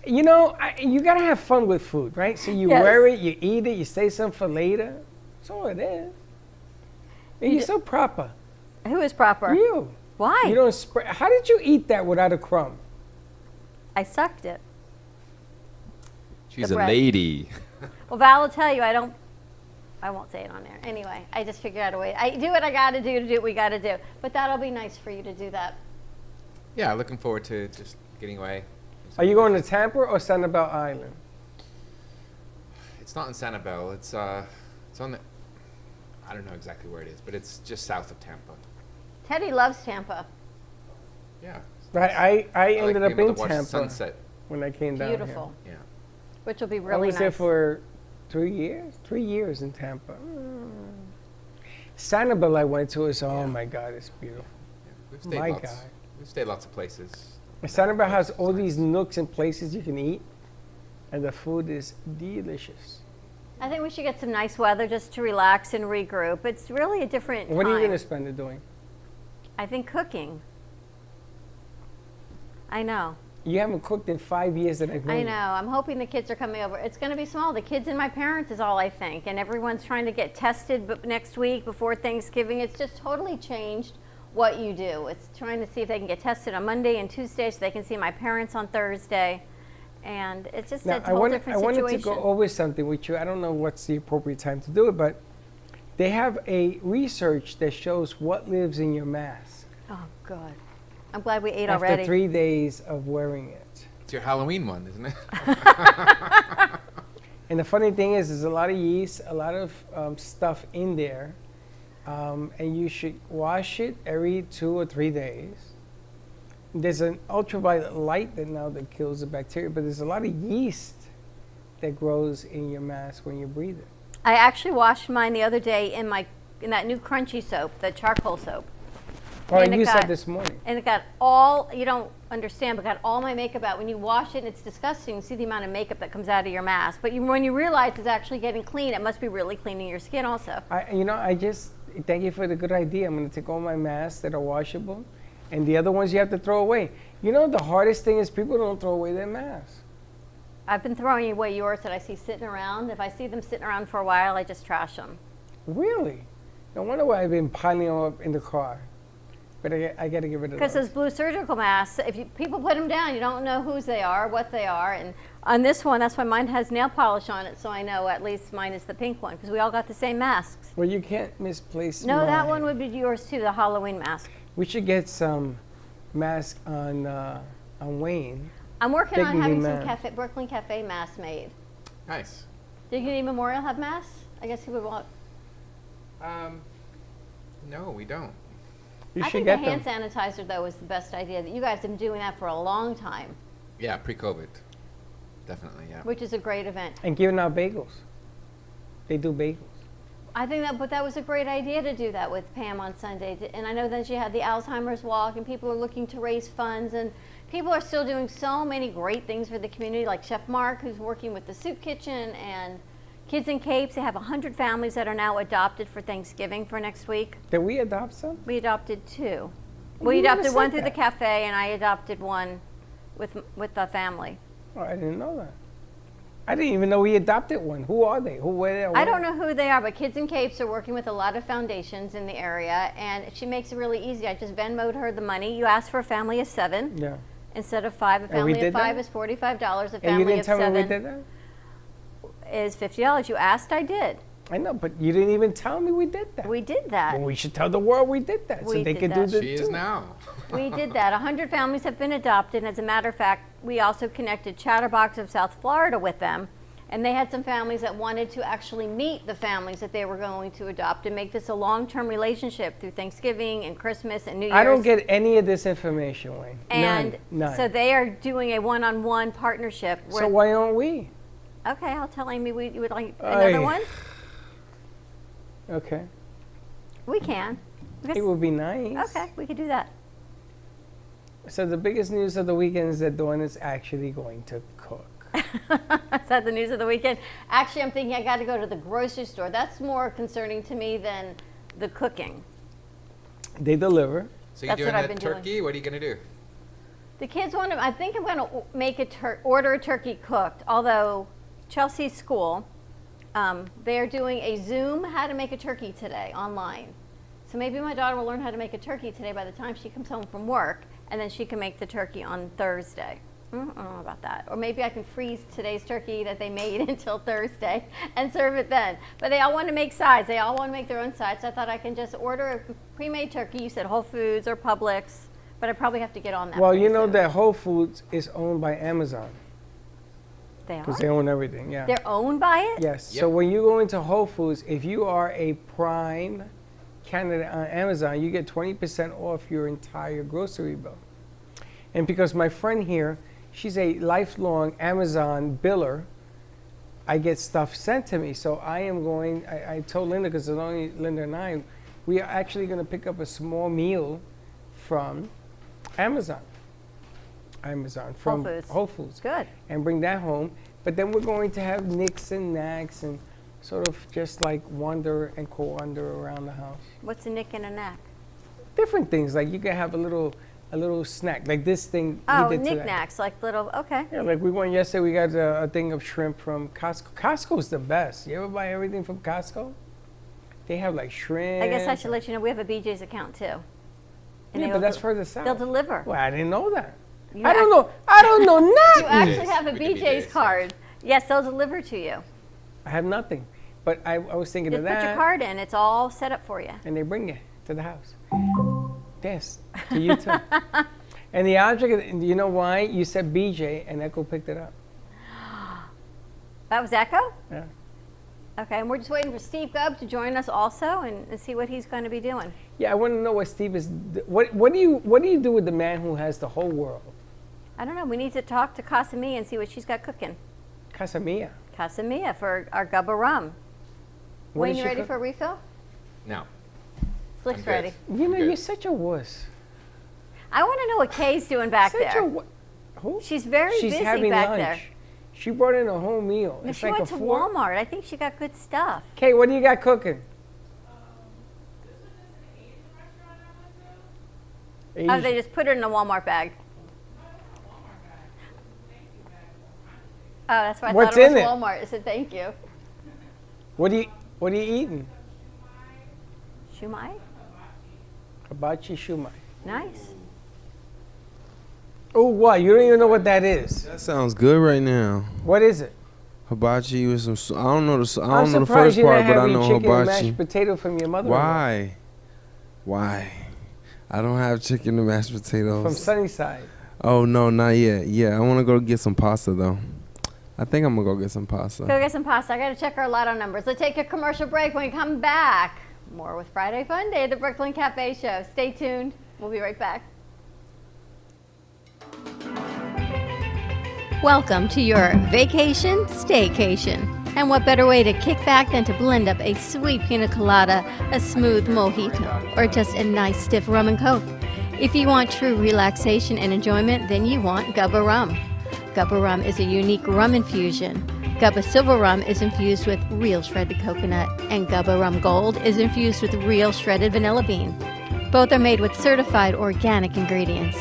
Speaker 4: You know, you got to have fun with food, right? So you wear it, you eat it, you say something for later. That's all it is. You're so proper.
Speaker 5: Who is proper?
Speaker 4: You.
Speaker 5: Why?
Speaker 4: You don't spray. How did you eat that without a crumb?
Speaker 5: I sucked it.
Speaker 7: She's a lady.
Speaker 5: Well, Val will tell you I won't say it on there. Anyway, I just figured out a way. I do what I got to do what we got to do. But that'll be nice for you to do that.
Speaker 7: Yeah, looking forward to just getting away.
Speaker 4: Are you going to Tampa or Sanibel Island?
Speaker 7: It's not in Sanibel. It's on the, I don't know exactly where it is, but it's just south of Tampa.
Speaker 5: Teddy loves Tampa.
Speaker 7: Yeah.
Speaker 4: I ended up in
Speaker 7: Tampa sunset
Speaker 4: when I came down here.
Speaker 5: Beautiful.
Speaker 7: Yeah.
Speaker 5: Which will be really nice.
Speaker 4: I was there for 3 years. 3 years in Tampa. Sanibel I went to is, oh my God, it's beautiful.
Speaker 7: Yeah. We've stayed
Speaker 4: My
Speaker 7: lots.
Speaker 4: God.
Speaker 7: We've stayed lots of places.
Speaker 4: Sanibel has all these nooks and places you can eat, and the food is delicious.
Speaker 5: I think we should get some nice weather just to relax and regroup. It's really a different
Speaker 4: What are you
Speaker 5: time.
Speaker 4: going to spend it doing?
Speaker 5: I think cooking. I know.
Speaker 4: You haven't cooked in 5 years that I've known
Speaker 5: I
Speaker 4: you.
Speaker 5: know. I'm hoping the kids are coming over. It's going to be small. The kids and my parents is all I think. And everyone's trying to get tested next week before Thanksgiving. It's just totally changed what you do. It's trying to see if they can get tested on Monday and Tuesday so they can see my parents on Thursday. And it's just a whole different situation.
Speaker 4: I wanted to go over something with you. I don't know what's the appropriate time to do it, but they have a research that shows what lives in your mask.
Speaker 5: Oh, good. I'm glad we ate
Speaker 4: after
Speaker 5: already.
Speaker 4: 3 days of wearing it.
Speaker 7: It's your Halloween one, isn't it?
Speaker 4: And the funny thing is, there's a lot of yeast, a lot of stuff in there, and you should wash it every 2 or 3 days. There's an ultraviolet light that kills the bacteria, but there's a lot of yeast that grows in your mask when you breathe it.
Speaker 5: I actually washed mine the other day in that new crunchy soap, the charcoal soap.
Speaker 4: Oh, and you said this morning.
Speaker 5: And it got all, you don't understand, but got all my makeup out. When you wash it, it's disgusting to see the amount of makeup that comes out of your mask. But when you realize it's actually getting clean, it must be really cleaning your skin also.
Speaker 4: I just thank you for the good idea. I'm going to take all my masks that are washable, and the other ones you have to throw away. You know, the hardest thing is people don't throw away their masks.
Speaker 5: I've been throwing away yours that I see sitting around. If I see them sitting around for a while, I just trash them.
Speaker 4: Really? No wonder why I've been piling them up in the car. But I got to get rid of
Speaker 5: Because those blue surgical masks, people put them down, you don't know whose they are, what they are. And on this one, that's why mine has nail polish on it, so I know at least mine is the pink one, because we all got the same masks.
Speaker 4: Well, you can't misplace
Speaker 5: No,
Speaker 4: mine.
Speaker 5: that one would be yours too, the Halloween mask.
Speaker 4: We should get some mask on Wayne.
Speaker 5: I'm working on having some
Speaker 4: Dignity
Speaker 5: Brooklyn Cafe masks made.
Speaker 7: Nice.
Speaker 5: Dignity Memorial have masks? I guess he would want.
Speaker 7: No, we don't.
Speaker 5: I think the hand sanitizer, though, is the best idea. That you guys have been doing that for a long time.
Speaker 7: Yeah, pre-COVID. Definitely, yeah.
Speaker 5: Which is a great event.
Speaker 4: And giving out bagels. They do bagels.
Speaker 5: I think that was a great idea to do that with Pam on Sunday. And I know that she had the Alzheimer's walk, and people are looking to raise funds, and people are still doing so many great things for the community, like Chef Mark, who's working with the soup kitchen, and Kids in Capes. They have 100 families that are now adopted for Thanksgiving for next week.
Speaker 4: Did we adopt some?
Speaker 5: We adopted 2.
Speaker 4: You
Speaker 5: We
Speaker 4: never
Speaker 5: adopted one
Speaker 4: said
Speaker 5: through the
Speaker 4: that.
Speaker 5: cafe, and I adopted one with the family.
Speaker 4: Oh, I didn't know that. I didn't even know we adopted one. Who are they? Who were they?
Speaker 5: I don't know who they are, but Kids in Capes are working with a lot of foundations in the area, and she makes it really easy. I just Venmo'd her the money. You asked for a family of 7
Speaker 4: Yeah.
Speaker 5: instead of 5. A
Speaker 4: And we
Speaker 5: family of
Speaker 4: did
Speaker 5: 5
Speaker 4: that?
Speaker 5: is $45. A
Speaker 4: And
Speaker 5: family
Speaker 4: you didn't
Speaker 5: of
Speaker 4: tell
Speaker 5: 7
Speaker 4: me we did that?
Speaker 5: is $50. You asked, I did.
Speaker 4: I know, but you didn't even tell me we did that.
Speaker 5: We did that.
Speaker 4: Well, we should tell the world we did that so
Speaker 5: We
Speaker 4: they
Speaker 5: did
Speaker 4: could
Speaker 5: that.
Speaker 4: do the
Speaker 7: She is now.
Speaker 5: We did that. 100 families have been adopted. And as a matter of fact, we also connected Chatterbox of South Florida with them. And they had some families that wanted to actually meet the families that they were going to adopt and make this a long-term relationship through Thanksgiving and Christmas and New Year's.
Speaker 4: I don't get any of this information, Wayne.
Speaker 5: And
Speaker 4: None.
Speaker 5: so they are doing a one-on-one partnership.
Speaker 4: So why aren't we?
Speaker 5: Okay, I'll tell Amy you would like another one.
Speaker 4: Okay.
Speaker 5: We can.
Speaker 4: It would be nice.
Speaker 5: Okay, we could do that.
Speaker 4: So the biggest news of the weekend is that Dawn is actually going to cook.
Speaker 5: Is that the news of the weekend? Actually, I'm thinking I got to go to the grocery store. That's more concerning to me than the cooking.
Speaker 4: They deliver.
Speaker 7: So you're
Speaker 5: That's
Speaker 7: doing
Speaker 5: what I've
Speaker 7: the
Speaker 5: been doing.
Speaker 7: turkey? What are you going to do?
Speaker 5: The kids want to. I think I'm going to make order a turkey cooked. Although Chelsea's school, they are doing a Zoom how to make a turkey today online. So maybe my daughter will learn how to make a turkey today by the time she comes home from work, and then she can make the turkey on Thursday. I don't know about that. Or maybe I can freeze today's turkey that they made until Thursday and serve it then. But they all want to make sides. They all want to make their own sides. So I thought I can just order a pre-made turkey. You said Whole Foods or Publix, but I probably have to get on that.
Speaker 4: Well,
Speaker 5: pretty
Speaker 4: you know
Speaker 5: soon.
Speaker 4: that Whole Foods is owned by Amazon.
Speaker 5: They are?
Speaker 4: Because they own everything, yeah.
Speaker 5: They're owned by it?
Speaker 4: Yes. So when you go into Whole Foods, if you are a Prime candidate on Amazon, you get 20% off your entire grocery bill. And because my friend here, she's a lifelong Amazon biller, I get stuff sent to me. So I am going, I told Linda, because it's only Linda and I, we are actually going to pick up a small meal from Amazon. From Whole Foods.
Speaker 5: Good.
Speaker 4: And bring that home. But then we're going to have nicks and knacks and sort of just like wander and co-wander around the house.
Speaker 5: What's a nick and a knack?
Speaker 4: different things. Like you can have a little snack, like this thing.
Speaker 5: Oh,
Speaker 4: he did
Speaker 5: knickknacks, like little, okay.
Speaker 4: Yeah, like we went yesterday, we got a thing of shrimp from Costco. Costco's the best. You ever buy everything from Costco? They have like shrimp.
Speaker 5: I guess I should let you know we have a BJ's account too. And
Speaker 4: Yeah, but that's further south.
Speaker 5: They'll deliver.
Speaker 4: Well, I didn't know that.
Speaker 5: You
Speaker 4: I don't know nothing.
Speaker 5: You actually have a BJ's card. Yes, they'll deliver to you.
Speaker 4: I have nothing. But I was thinking
Speaker 5: Just
Speaker 4: of that.
Speaker 5: put your card in. It's all set up for you.
Speaker 4: And they bring it to the house. Yes, to you too. And the object, you know why? You said BJ and Echo picked it up.
Speaker 5: That was Echo?
Speaker 4: Yeah.
Speaker 5: Okay, and we're just waiting for Steve Gubb to join us also and see what he's going to be doing.
Speaker 4: Yeah, I want to know what Steve is. What do you do with the man who has the whole world?
Speaker 5: I don't know. We need to talk to Casamia and see what she's got cooking.
Speaker 4: Casamia.
Speaker 5: Casamia for our Gubba rum.
Speaker 4: What
Speaker 5: Wayne,
Speaker 4: is
Speaker 5: you
Speaker 4: she
Speaker 5: ready
Speaker 4: cook-
Speaker 5: for a refill?
Speaker 7: No.
Speaker 5: Slick's
Speaker 7: I'm good.
Speaker 5: ready.
Speaker 4: You know,
Speaker 7: Good.
Speaker 4: you're such a wuss.
Speaker 5: I want to know what Kay's doing back
Speaker 4: Such
Speaker 5: there.
Speaker 4: Who?
Speaker 5: She's very
Speaker 4: She's
Speaker 5: busy
Speaker 4: having
Speaker 5: back
Speaker 4: lunch.
Speaker 5: there.
Speaker 4: She brought in a whole meal.
Speaker 5: No,
Speaker 4: It's
Speaker 5: she
Speaker 4: like
Speaker 5: went
Speaker 4: a
Speaker 5: to
Speaker 4: four.
Speaker 5: Walmart. I think she got good stuff.
Speaker 4: Kay, what do you got cooking?
Speaker 5: Oh, they just put it in a Walmart bag. Oh, that's why I
Speaker 4: What's
Speaker 5: thought it was
Speaker 4: in it?
Speaker 5: Walmart. I said thank you.
Speaker 4: What are you eating?
Speaker 5: Shumai?
Speaker 4: Hibachi shumai.
Speaker 5: Nice.
Speaker 4: Oh, what? You don't even know what that is.
Speaker 8: That sounds good right now.
Speaker 4: What is it?
Speaker 8: Hibachi with some. I don't know the. I
Speaker 4: I'm
Speaker 8: don't know the
Speaker 4: surprised
Speaker 8: first
Speaker 4: you
Speaker 8: part,
Speaker 4: didn't
Speaker 8: but
Speaker 4: have
Speaker 8: I
Speaker 4: any
Speaker 8: know
Speaker 4: chicken and
Speaker 8: hibachi.
Speaker 4: mashed potato from your mother.
Speaker 8: Why? Why? I don't have chicken and mashed potatoes.
Speaker 4: From Sunnyside.
Speaker 8: Oh no, not yet. Yeah, I want to go get some pasta though. I think I'm gonna go get some pasta.
Speaker 5: Go get some pasta. I got to check our lotto numbers. Let's take a commercial break. When we come back, more with Friday Fun Day, the Brooklyn Cafe Show. Stay tuned. We'll be right back. Welcome to your vacation staycation. And what better way to kick back than to blend up a sweet pina colada, a smooth mojito, or just a nice stiff rum and coke. If you want true relaxation and enjoyment, then you want Gubba Rum. Gubba Rum is a unique rum infusion. Gubba Silver Rum is infused with real shredded coconut, and Gubba Rum Gold is infused with real shredded vanilla bean. Both are made with certified organic ingredients.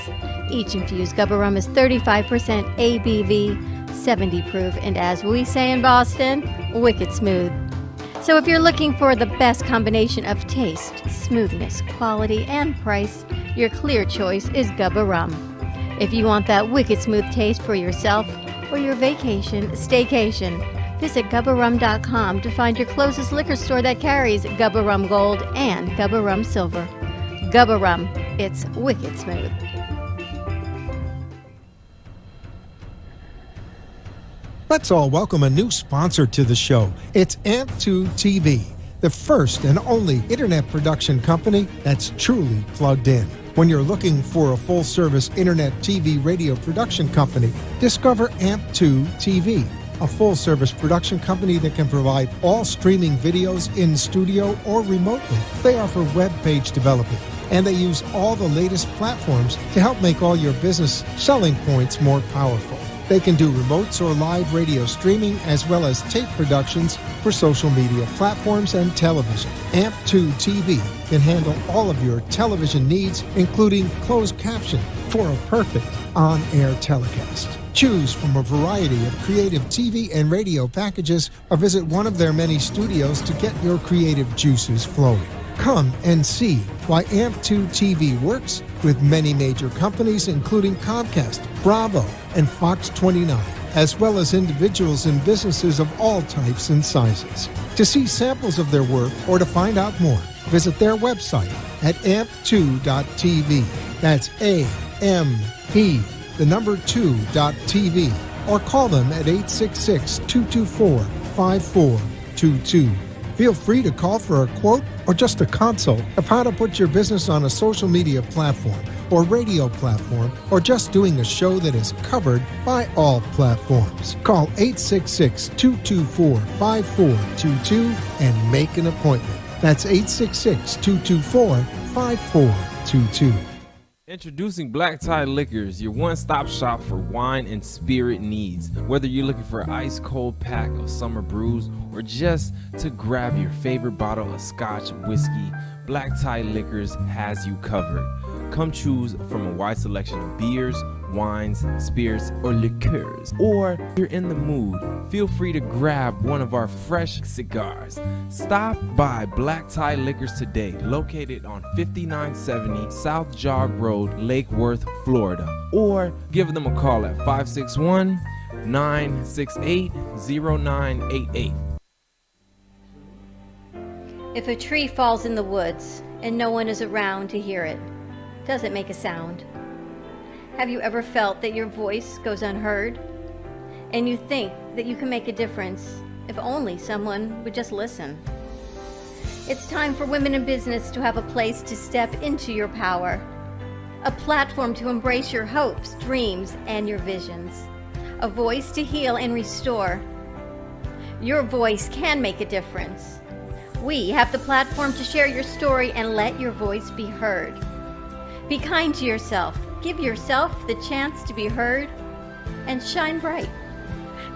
Speaker 5: Each infused Gubba Rum is 35% ABV, 70 proof, and as we say in Boston, wicked smooth. So if you're looking for the best combination of taste, smoothness, quality, and price, your clear choice is Gubba Rum. If you want that wicked smooth taste for yourself or your vacation staycation, visit GubbaRum.com to find your closest liquor store that carries Gubba Rum Gold and Gubba Rum Silver. Gubba Rum, it's wicked smooth.
Speaker 13: Let's all welcome a new sponsor to the show. It's AMP2 TV, the first and only internet production company that's truly plugged in. When you're looking for a full-service internet TV radio production company, discover AMP2 TV, a full-service production company that can provide all streaming videos in studio or remotely. They offer web page development, and they use all the latest platforms to help make all your business selling points more powerful. They can do remotes or live radio streaming as well as tape productions for social media platforms and television. AMP2 TV can handle all of your television needs, including closed caption for a perfect on-air telecast. Choose from a variety of creative TV and radio packages or visit one of their many studios to get your creative juices flowing. Come and see why AMP2 TV works with many major companies, including Comcast, Bravo, and Fox 29, as well as individuals and businesses of all types and sizes. To see samples of their work or to find out more, visit their website at amp2.tv. That's AMP, the number 2.tv, or call them at 866-224-5422. Feel free to call for a quote or just a consult of how to put your business on a social media platform or radio platform, or just doing a show that is covered by all platforms. Call 866-224-5422 and make an appointment. That's 866-224-5422.
Speaker 8: Introducing Black Tie Liquors, your one-stop shop for wine and spirit needs. Whether you're looking for an ice-cold pack of summer brews or just to grab your favorite bottle of scotch, whiskey, Black Tie Liquors has you covered. Come choose from a wide selection of beers, wines, spirits, or liqueurs. Or if you're in the mood, feel free to grab one of our fresh cigars. Stop by Black Tie Liquors today, located on 5970 South Jog Road, Lake Worth, Florida. Or give them a call at 561-968-0988.
Speaker 5: If a tree falls in the woods and no one is around to hear it, does it make a sound? Have you ever felt that your voice goes unheard? And you think that you can make a difference if only someone would just listen? It's time for women in business to have a place to step into your power, a platform to embrace your hopes, dreams, and your visions, a voice to heal and restore. Your voice can make a difference. We have the platform to share your story and let your voice be heard. Be kind to yourself. Give yourself the chance to be heard and shine bright.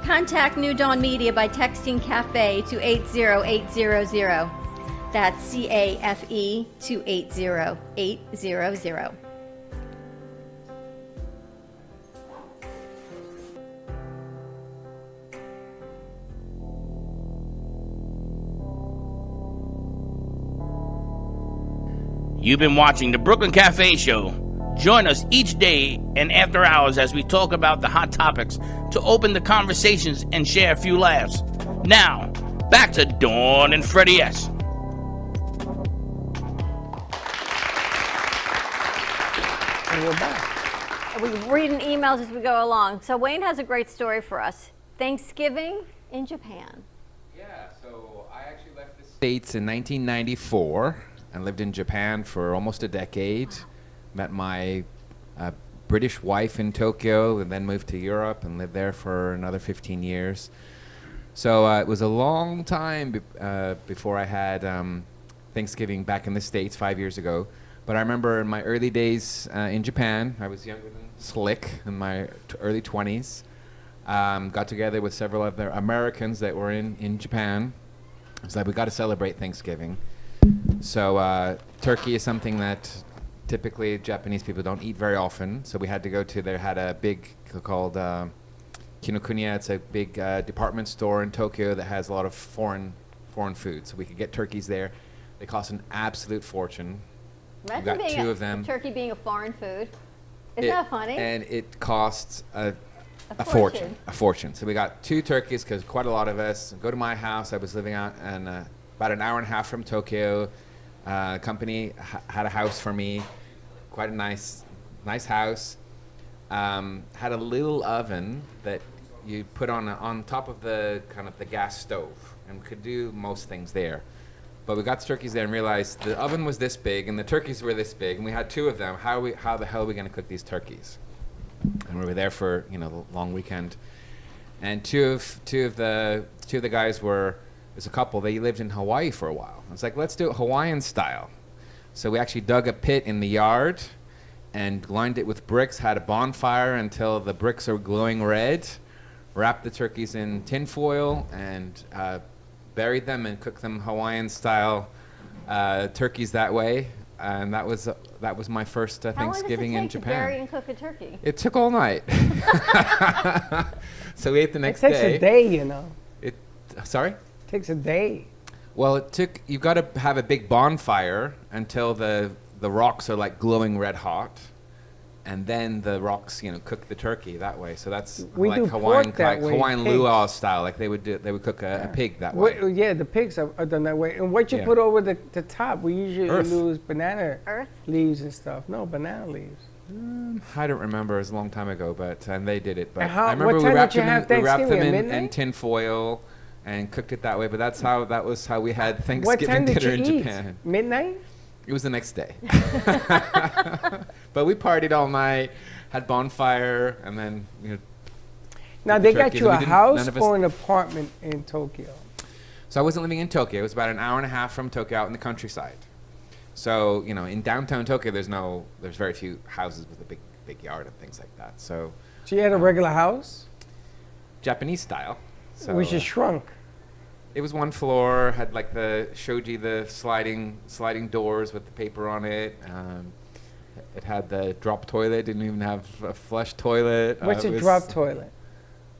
Speaker 5: Contact New Dawn Media by texting Café to 80800. That's CAFE to 80800.
Speaker 3: You've been watching the Brooklyn Cafe Show. Join us each day and after hours as we talk about the hot topics to open the conversations and share a few laughs. Now, back to Dawn and Freddie S.
Speaker 4: And we're back.
Speaker 5: We're reading emails as we go along. So Wayne has a great story for us. Thanksgiving in Japan.
Speaker 7: Yeah, so I actually left the States in 1994 and lived in Japan for almost a decade. Met my British wife in Tokyo and then moved to Europe and lived there for another 15 years. So it was a long time before I had Thanksgiving back in the States 5 years ago. But I remember in my early days in Japan, I was younger than Slick in my early 20s. Got together with several other Americans that were in Japan. It's like, we got to celebrate Thanksgiving. So turkey is something that typically Japanese people don't eat very often. So we had to go to, they had a big called Kinokuniya. It's a big department store in Tokyo that has a lot of foreign food. So we could get turkeys there. They cost an absolute fortune.
Speaker 5: Imagine
Speaker 7: we got
Speaker 5: being
Speaker 7: two of them.
Speaker 5: Turkey being a foreign food. Isn't that funny?
Speaker 7: And it costs a fortune. A fortune. So we got two turkeys because quite a lot of us go to my house. I was living out in about an hour and a half from Tokyo. Company had a house for me, quite a nice house. Had a little oven that you put on top of the kind of the gas stove, and could do most things there. But we got the turkeys there and realized the oven was this big and the turkeys were this big, and we had two of them. How the hell are we going to cook these turkeys? And we were there for the long weekend, and two of the guys were. There's a couple, they lived in Hawaii for a while. I was like, let's do it Hawaiian style. So we actually dug a pit in the yard and lined it with bricks, had a bonfire until the bricks are glowing red, wrapped the turkeys in tin foil and buried them and cooked them Hawaiian style turkeys that way. And that was my first Thanksgiving in Japan.
Speaker 5: How long does it take to bury and cook a turkey?
Speaker 7: It took all night. So we ate the next day.
Speaker 4: It takes a day,
Speaker 7: Sorry?
Speaker 4: Takes a day.
Speaker 7: Well, you've got to have a big bonfire until the rocks are like glowing red hot, and then the rocks cook the turkey that way. So that's like Hawaiian luau style, like they would cook a pig that way.
Speaker 4: Yeah, the pigs are done that way. And what you put over the top, we usually use banana leaves and stuff. No, banana leaves.
Speaker 7: I don't remember. It was a long time ago, and they did it. But
Speaker 4: I
Speaker 7: remember
Speaker 4: we wrapped them
Speaker 7: in tin foil and cooked it that way. But that was how we had Thanksgiving dinner in Japan.
Speaker 4: Midnight?
Speaker 7: It was the next day. But we partied all night, had bonfire, and then
Speaker 4: Now they got you a house or an apartment in Tokyo?
Speaker 7: So I wasn't living in Tokyo. It was about an hour and a half from Tokyo, out in the countryside. So, in downtown Tokyo, there's very few houses with a big yard and things like that. So
Speaker 4: you had a regular house?
Speaker 7: Japanese style. So,
Speaker 4: which is shrunk.
Speaker 7: It was one floor, had like the sliding doors with the paper on it. It had the drop toilet, didn't even have a flush toilet.
Speaker 4: What's a drop toilet?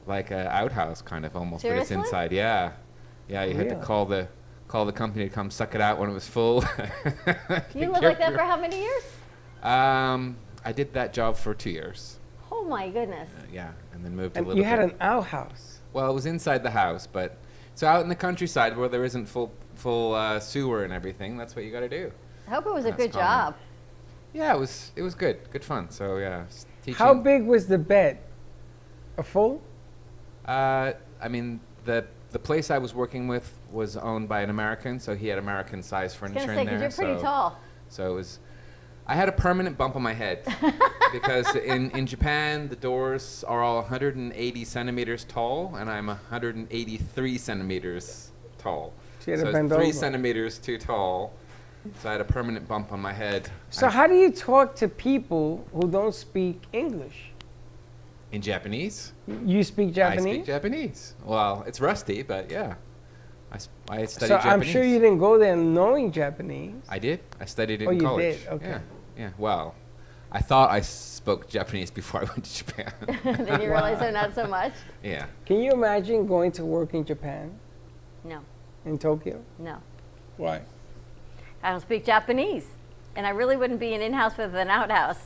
Speaker 7: Like an outhouse kind of almost,
Speaker 5: Seriously?
Speaker 7: but it's inside, yeah. Yeah, you had to call the company to come suck it out when it was full.
Speaker 5: You lived like that for how many years?
Speaker 7: I did that job for 2 years.
Speaker 5: Oh my goodness.
Speaker 7: Yeah, and then moved to
Speaker 4: And
Speaker 7: Littleton.
Speaker 4: you had an outhouse.
Speaker 7: Well, it was inside the house, but so out in the countryside where there isn't full sewer and everything, that's what you got to do.
Speaker 5: I hope it was a
Speaker 7: That's
Speaker 5: good
Speaker 7: common.
Speaker 5: job.
Speaker 7: Yeah, it was good fun. So yeah, teaching.
Speaker 4: How big was the bed? A full?
Speaker 7: I mean, the place I was working with was owned by an American, so he had American-sized
Speaker 5: I was
Speaker 7: furniture
Speaker 5: gonna say,
Speaker 7: in there.
Speaker 5: 'cause you're pretty tall.
Speaker 7: So it was. I had a permanent bump on my head because in Japan the doors are all 180 centimeters tall, and I'm 183 centimeters tall.
Speaker 4: So you had to
Speaker 7: it's
Speaker 4: bend
Speaker 7: 3
Speaker 4: over.
Speaker 7: centimeters too tall. So I had a permanent bump on my head.
Speaker 4: So how do you talk to people who don't speak English?
Speaker 7: In Japanese?
Speaker 4: You speak Japanese?
Speaker 7: I speak Japanese. Well, it's rusty, but yeah. I studied
Speaker 4: So
Speaker 7: Japanese.
Speaker 4: I'm sure you didn't go there knowing Japanese.
Speaker 7: I did. I studied it
Speaker 4: Oh,
Speaker 7: in
Speaker 4: you
Speaker 7: college.
Speaker 4: did? Okay.
Speaker 7: Yeah. Yeah. Well, I thought I spoke Japanese before I went to Japan.
Speaker 5: Then you realize they're not so much?
Speaker 7: Yeah.
Speaker 4: Can you imagine going to work in Japan,
Speaker 5: No,
Speaker 4: in Tokyo?
Speaker 5: no.
Speaker 4: Why?
Speaker 5: I don't speak Japanese. And I really wouldn't be an in-house with an outhouse.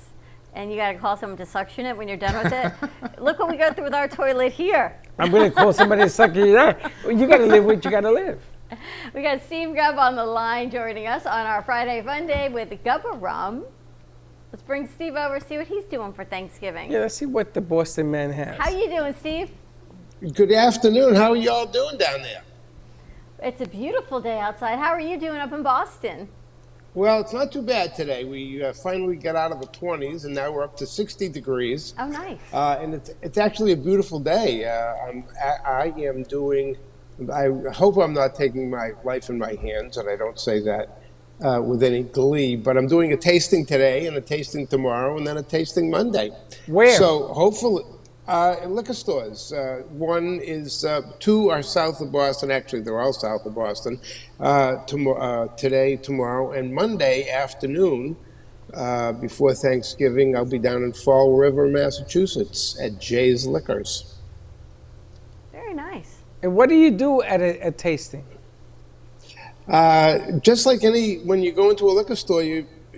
Speaker 5: And you got to call someone to suction it when you're done with it. Look what we go through with our toilet here.
Speaker 4: I'm going to call somebody to suck you down. Well, you got to live what you got to live.
Speaker 5: We got Steve Gubb on the line joining us on our Friday Fun Day with Gubba Rum. Let's bring Steve over, see what he's doing for Thanksgiving.
Speaker 4: Yeah, let's see what the Boston man has.
Speaker 5: How you doing, Steve?
Speaker 15: Good afternoon. How are y'all doing down there?
Speaker 5: It's a beautiful day outside. How are you doing up in Boston?
Speaker 15: Well, it's not too bad today. We finally got out of the 20s, and now we're up to 60 degrees.
Speaker 5: Oh, nice.
Speaker 15: And it's actually a beautiful day. I am doing. I hope I'm not taking my life in my hands, and I don't say that with any glee. But I'm doing a tasting today, and a tasting tomorrow, and then a tasting Monday.
Speaker 4: Where?
Speaker 15: So hopefully. In liquor stores. One is, two are south of Boston. Actually, they're all south of Boston. Today, tomorrow, and Monday afternoon, before Thanksgiving, I'll be down in Fall River, Massachusetts at Jay's Liquors.
Speaker 5: Very nice.
Speaker 4: And what do you do at a tasting?
Speaker 15: Just like when you go into a liquor store,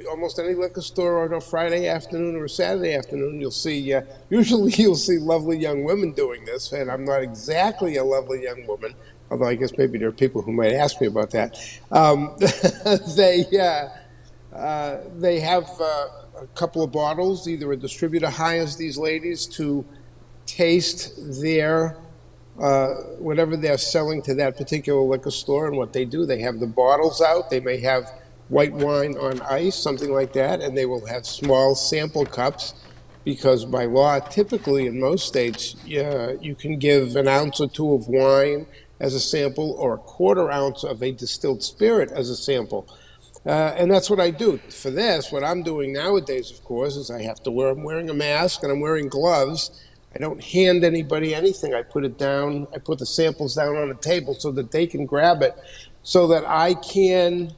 Speaker 15: almost any liquor store on a Friday afternoon or a Saturday afternoon, you'll see, usually you'll see lovely young women doing this, and I'm not exactly a lovely young woman, although I guess maybe there are people who might ask me about that. They have a couple of bottles. Either a distributor hires these ladies to taste their whatever they're selling to that particular liquor store, and what they do, they have the bottles out. They may have white wine on ice, something like that, and they will have small sample cups, because by law, typically in most states, you can give an ounce or two of wine as a sample, or a quarter ounce of a distilled spirit as a sample. And that's what I do. For this, what I'm doing nowadays, of course, is I'm wearing a mask and I'm wearing gloves. I don't hand anybody anything. I put it down, I put the samples down on a table so that they can grab it, so that I can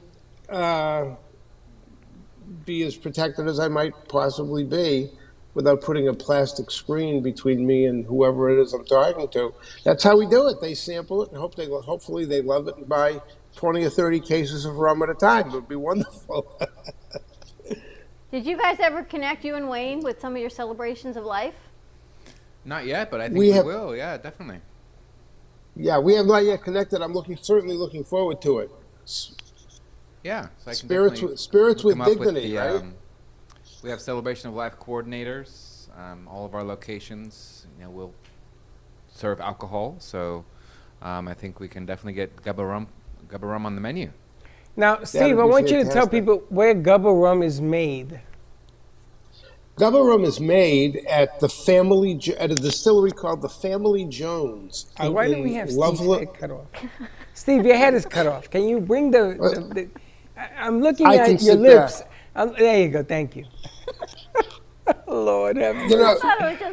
Speaker 15: be as protected as I might possibly be without putting a plastic screen between me and whoever it is I'm talking to. That's how we do it. They sample it and hopefully they love it and buy 20 or 30 cases of rum at a time. It would be wonderful.
Speaker 5: Did you guys ever connect, you and Wayne, with some of your celebrations of life?
Speaker 7: Not yet, but I think we will. Yeah, definitely.
Speaker 15: Yeah, we have not yet connected. I'm certainly looking forward to it.
Speaker 7: Yeah, so I can
Speaker 15: spirits with
Speaker 7: come up
Speaker 15: dignity, right?
Speaker 7: We have celebration of life coordinators. All of our locations, will serve alcohol. So I think we can definitely get Gubba rum on the menu.
Speaker 4: Now, Steve, I want you to tell people where Gubba rum is made.
Speaker 15: Gubba rum is made at at a distillery called the Family Jones.
Speaker 4: Why do we have Steve's head cut off? Steve, your head is cut off. Can you bring I'm looking
Speaker 15: I can
Speaker 4: at your
Speaker 15: sit there.
Speaker 4: lips. There you go. Thank you. Lord have mercy.
Speaker 15: You know,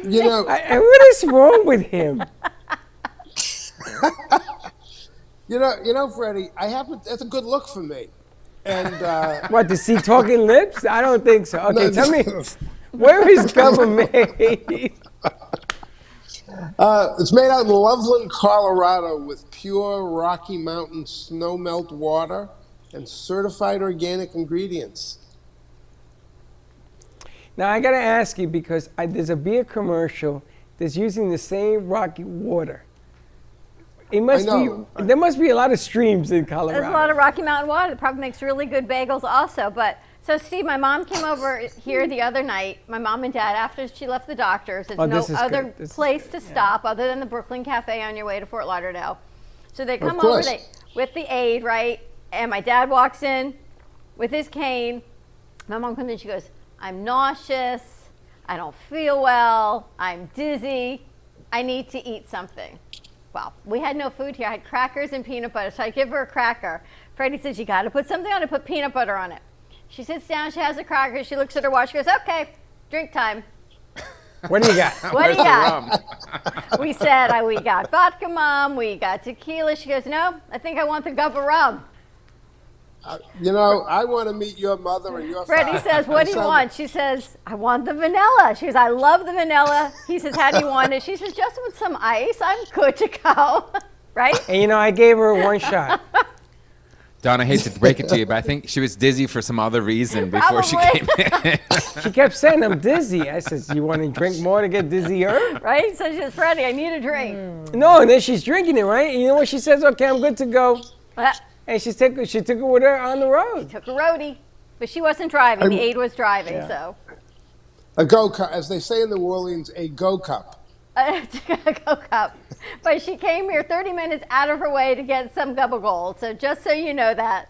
Speaker 15: you know,
Speaker 4: What is wrong with him?
Speaker 15: you know, Freddie. That's a good look for me. And
Speaker 4: What, to see talking lips? I don't think so. Okay,
Speaker 15: No,
Speaker 4: tell me, where is government?
Speaker 15: It's made out in Loveland, Colorado, with pure Rocky Mountain snowmelt water and certified organic ingredients.
Speaker 4: Now, I got to ask you because there's a beer commercial that's using the same Rocky water. It must
Speaker 15: know.
Speaker 4: be. There must be a lot of streams in Colorado.
Speaker 5: There's a lot of Rocky Mountain water. It probably makes really good bagels also. But so, Steve, my mom came over here the other night. My mom and dad, after she left the doctor's, there's no other place to stop other than the Brooklyn Café on your way to Fort Lauderdale. So they come over with the aide, right? And my dad walks in with his cane. My mom comes in. She goes, "I'm nauseous. I don't feel well. I'm dizzy. I need to eat something." Well, we had no food here. I had crackers and peanut butter, so I give her a cracker. Freddie says, "You got to put something on it. Put peanut butter on it." She sits down. She has a cracker. She looks at her watch. She goes, "Okay, drink time."
Speaker 4: What do you got?
Speaker 5: What do you got? We said, "We got vodka, Mom. We got tequila." She goes, "No, I think I want the cup of rum."
Speaker 15: You know, I want to meet your mother and your
Speaker 5: Freddie
Speaker 15: father.
Speaker 5: says, "What do you want?" She says, "I want the vanilla." She goes, "I love the vanilla." He says, "How do you want it?" She says, "Just with some ice. I'm good to go." Right?
Speaker 4: And I gave her one shot.
Speaker 7: Don, I hate to break it to you, but I think she was dizzy for some other reason before she came in.
Speaker 4: She kept saying, "I'm dizzy." I said, "You want to drink more to get dizzier?"
Speaker 5: Right? So she says, "Freddie, I need a drink."
Speaker 4: No, and then she's drinking it, right? And you know what she says? "Okay, I'm good to go." And she took it with her on the road.
Speaker 5: Took a roadie. But she wasn't driving. The aide was driving, so.
Speaker 15: A go cup, as they say in New Orleans, a go cup.
Speaker 5: A go cup. But she came here 30 minutes out of her way to get some Gubba Gold. So just so you know that.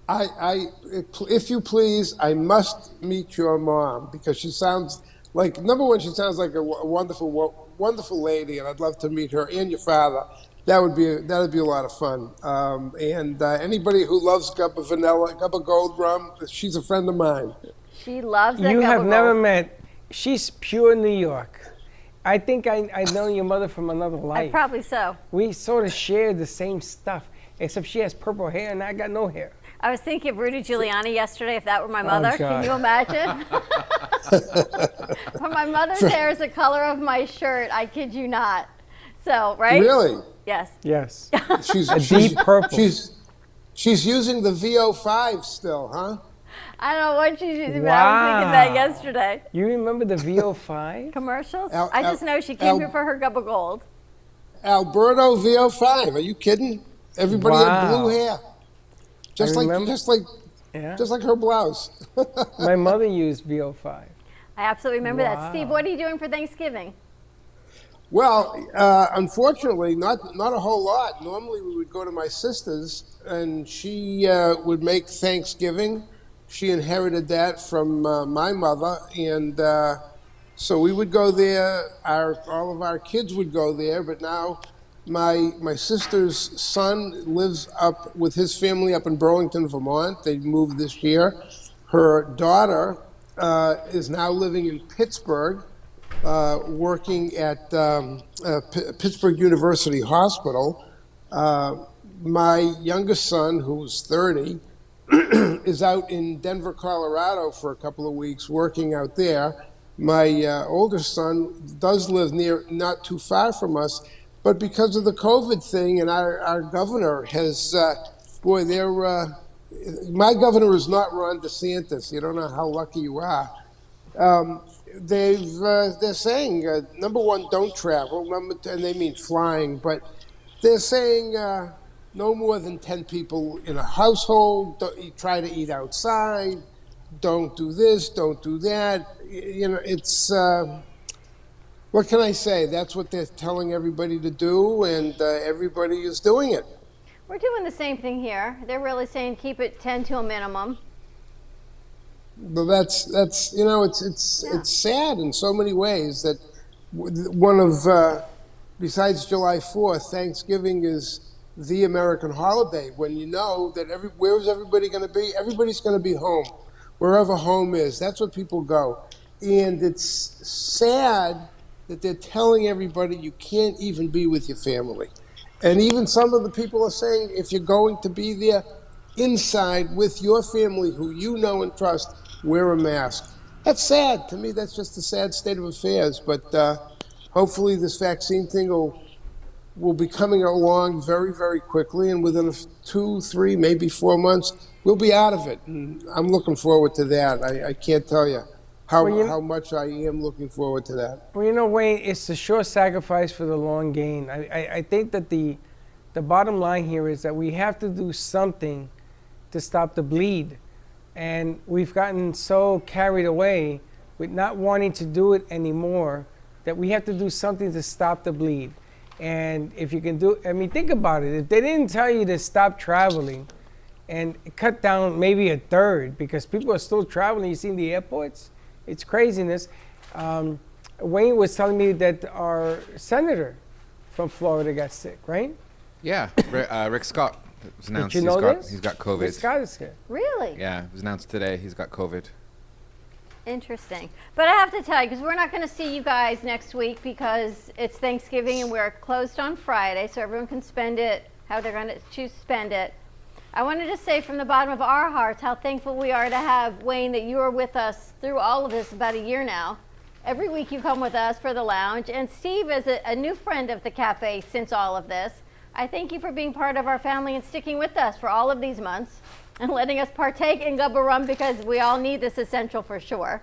Speaker 15: If you please, I must meet your mom because she sounds like, number one, she sounds like a wonderful lady, and I'd love to meet her and your father. That would be a lot of fun. And anybody who loves Gubba Vanilla, Gubba Gold rum, she's a friend of mine.
Speaker 5: She loves that
Speaker 4: You
Speaker 5: Gubba
Speaker 4: have
Speaker 5: Gold.
Speaker 4: never met. She's pure New York. I think I know your mother from another life.
Speaker 5: Probably so.
Speaker 4: We sort of share the same stuff, except she has purple hair and I got no hair.
Speaker 5: I was thinking of Rudy Giuliani yesterday if that were my mother.
Speaker 4: God.
Speaker 5: Can you imagine? But my mother's hair is the color of my shirt. I kid you not. So, right?
Speaker 15: Really?
Speaker 5: Yes.
Speaker 4: Yes.
Speaker 15: She's
Speaker 4: deep purple.
Speaker 15: She's using the VO5 still, huh?
Speaker 5: I don't know what she's using, but I was thinking that yesterday.
Speaker 4: You remember the VO5?
Speaker 5: Commercials? I just know she came here for her Gubba Gold.
Speaker 15: Alberto VO5. Are you kidding? Everybody had blue hair. Just like her blouse.
Speaker 4: My mother used VO5.
Speaker 5: I absolutely remember that. Steve, what are you doing for Thanksgiving?
Speaker 15: Well, unfortunately, not a whole lot. Normally, we would go to my sister's, and she would make Thanksgiving. She inherited that from my mother, and so we would go there. All of our kids would go there, but now my sister's son lives up with his family up in Burlington, Vermont. They moved this year. Her daughter is now living in Pittsburgh. Working at Pittsburgh University Hospital. My youngest son, who's 30, is out in Denver, Colorado for a couple of weeks working out there. My oldest son does live not too far from us, but because of the COVID thing and our governor has, my governor is not Ron DeSantis. You don't know how lucky you are. They're saying, number one, don't travel, and they mean flying, but they're saying no more than 10 people in a household, you try to eat outside, don't do this, don't do that. You know, it's, what can I say? That's what they're telling everybody to do, and everybody is doing it.
Speaker 5: We're doing the same thing here. They're really saying keep it 10 to a minimum.
Speaker 15: But that's you know, it's sad in so many ways that one of besides July 4th, Thanksgiving is the American holiday when you know that where's everybody going to be? Everybody's going to be home, wherever home is. That's where people go. And it's sad that they're telling everybody you can't even be with your family. And even some of the people are saying if you're going to be there inside with your family who you know and trust, wear a mask. That's sad. To me, that's just a sad state of affairs. But hopefully this vaccine thing will be coming along very, very quickly, and within 2, 3, maybe 4 months, we'll be out of it. And I'm looking forward to that. I can't tell you how much I am looking forward to that.
Speaker 4: Well, Wayne, it's a sure sacrifice for the long gain. I think that the bottom line here is that we have to do something to stop the bleed. And we've gotten so carried away with not wanting to do it anymore that we have to do something to stop the bleed. And if you can think about it. If they didn't tell you to stop traveling and cut down maybe a third, because people are still traveling, you see in the airports, it's craziness. Wayne was telling me that our senator from Florida got sick, right?
Speaker 7: Yeah, Rick Scott. It was announced
Speaker 4: Did you know this?
Speaker 7: He's got COVID.
Speaker 4: Rick Scott is here.
Speaker 5: Really?
Speaker 7: Yeah, it was announced today. He's got COVID.
Speaker 5: Interesting. But I have to tell you, because we're not going to see you guys next week because it's Thanksgiving and we're closed on Friday, so everyone can spend it how they're going to choose to spend it. I wanted to say from the bottom of our hearts how thankful we are to have, Wayne, that you are with us through all of this about a year now. Every week you come with us for the lounge. And Steve is a new friend of the cafe since all of this. I thank you for being part of our family and sticking with us for all of these months and letting us partake in Gubba Rum because we all need this essential for sure.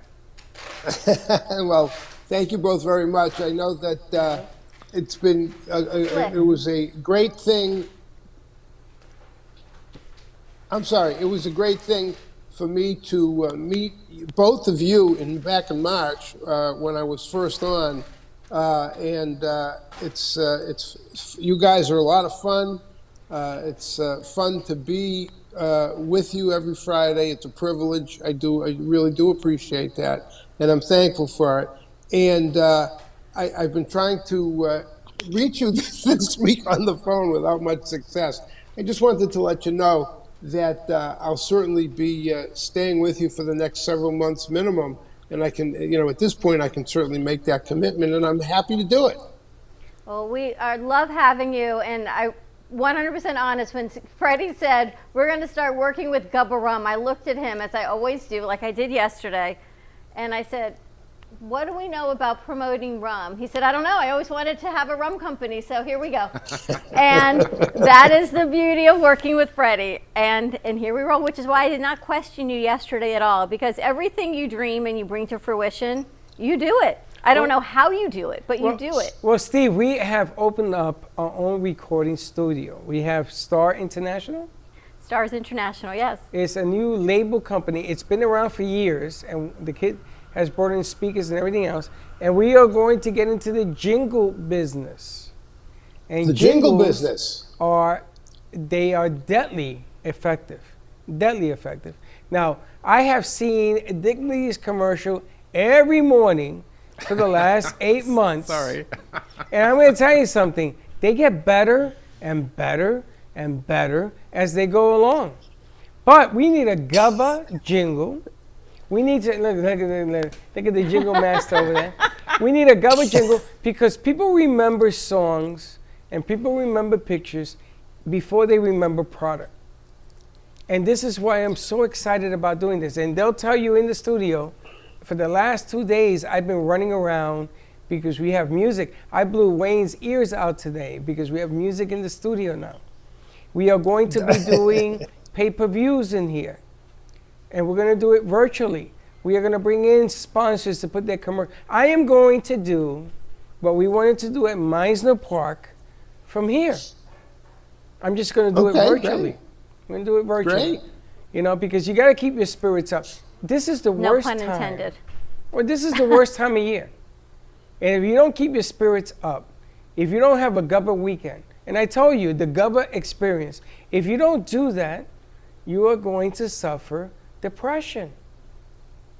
Speaker 15: Well, thank you both very much. I know that it's been, it was a great thing. It was a great thing for me to meet both of you back in March when I was first on. It's you guys are a lot of fun. It's fun to be with you every Friday. It's a privilege. I really do appreciate that, and I'm thankful for it. And I've been trying to reach you this week on the phone without much success. I just wanted to let you know that I'll certainly be staying with you for the next several months minimum. And I can, at this point, I can certainly make that commitment, and I'm happy to do it.
Speaker 5: Well, we love having you, and I 100% honest, when Freddie said, we're going to start working with Gubba Rum, I looked at him, as I always do, like I did yesterday, and I said, what do we know about promoting rum? He said, I don't know. I always wanted to have a rum company, so here we go. And that is the beauty of working with Freddie. And here we roll, which is why I did not question you yesterday at all, because everything you dream and you bring to fruition, you do it. I don't know how you do it, but you do it.
Speaker 4: Well, Steve, we have opened up our own recording studio. We have Star International.
Speaker 5: Stars International, yes.
Speaker 4: It's a new label company. It's been around for years, and the kid has brought in speakers and everything else. And we are going to get into the jingle business. And
Speaker 15: the jingle business.
Speaker 4: They are deadly effective. Deadly effective. Now, I have seen Dignity's commercial every morning for the last 8 months.
Speaker 7: Sorry.
Speaker 4: And I'm going to tell you something. They get better and better and better as they go along. But we need a Gubba jingle. We need to, look at the jingle master over there. We need a Gubba jingle because people remember songs and people remember pictures before they remember product. And this is why I'm so excited about doing this. And they'll tell you in the studio, for the last 2 days, I've been running around because we have music. I blew Wayne's ears out today because we have music in the studio now. We are going to be doing pay-per-views in here. And we're going to do it virtually. We are going to bring in sponsors to put their commercial. I am going to do what we wanted to do at Meisner Park from here. I'm just going to do it virtually.
Speaker 15: Great.
Speaker 4: I'm going to do it virtually.
Speaker 15: Great.
Speaker 4: Because you got to keep your spirits up. This is the worst time.
Speaker 5: No pun intended.
Speaker 4: Well, this is the worst time of year. And if you don't keep your spirits up, if you don't have a Gubba weekend, and I told you, the Gubba experience, if you don't do that, you are going to suffer depression.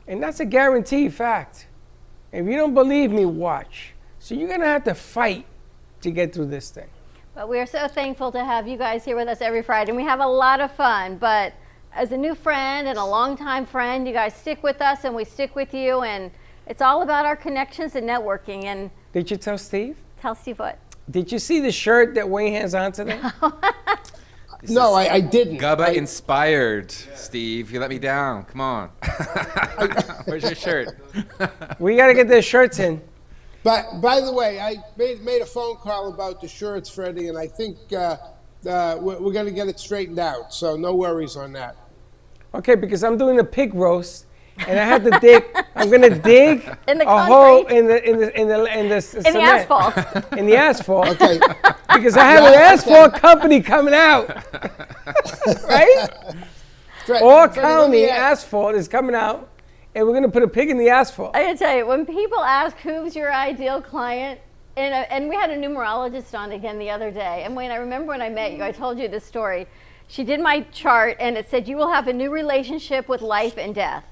Speaker 4: And that's a guaranteed fact. If you don't believe me, watch. So you're going to have to fight to get through this thing.
Speaker 5: But we are so thankful to have you guys here with us every Friday, and we have a lot of fun. But as a new friend and a longtime friend, you guys stick with us, and we stick with you, and it's all about our connections and networking. And
Speaker 4: did you tell Steve?
Speaker 5: Tell Steve what?
Speaker 4: Did you see the shirt that Wayne has on today?
Speaker 15: No, I didn't.
Speaker 7: Gubba inspired, Steve. You let me down. Come on. Where's your shirt?
Speaker 4: We got to get their shirts in.
Speaker 15: But by the way, I made a phone call about the shirts, Freddie, and I think we're going to get it straightened out. So no worries on that.
Speaker 4: Okay, because I'm doing a pig roast, and I have to dig. I'm going to dig
Speaker 5: in the
Speaker 4: a hole in the cement.
Speaker 5: asphalt.
Speaker 4: In the asphalt.
Speaker 15: Okay.
Speaker 4: Because I have an asphalt company coming out. Right? All County Asphalt is coming out. And we're going to put a pig in the asphalt.
Speaker 5: I gotta tell you, when people ask who's your ideal client, and we had a numerologist on again the other day, and Wayne, I remember when I met you, I told you this story. She did my chart, and it said you will have a new relationship with life and death.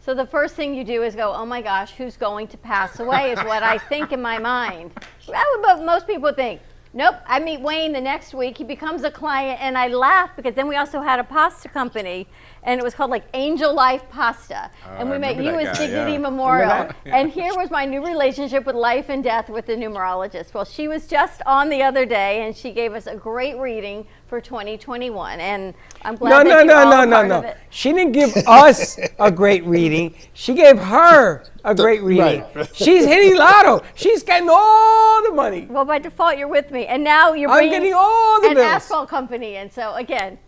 Speaker 5: So the first thing you do is go, oh my gosh, who's going to pass away is what I think in my mind. That would what most people think. Nope, I meet Wayne the next week, he becomes a client, and I laugh because then we also had a pasta company, and it was called like Angel Life Pasta. And we met you as Dignity Memorial. And here was my new relationship with life and death with the numerologist. Well, she was just on the other day, and she gave us a great reading for 2021. And I'm glad that you're all a part of it.
Speaker 4: She didn't give us a great reading. She gave her a great reading.
Speaker 15: Right.
Speaker 4: She's hitting lotto. She's getting all the money.
Speaker 5: Well, by default, you're with me. And now you're
Speaker 4: I'm
Speaker 5: bringing
Speaker 4: getting all the
Speaker 5: an
Speaker 4: bills.
Speaker 5: asphalt company in. So again,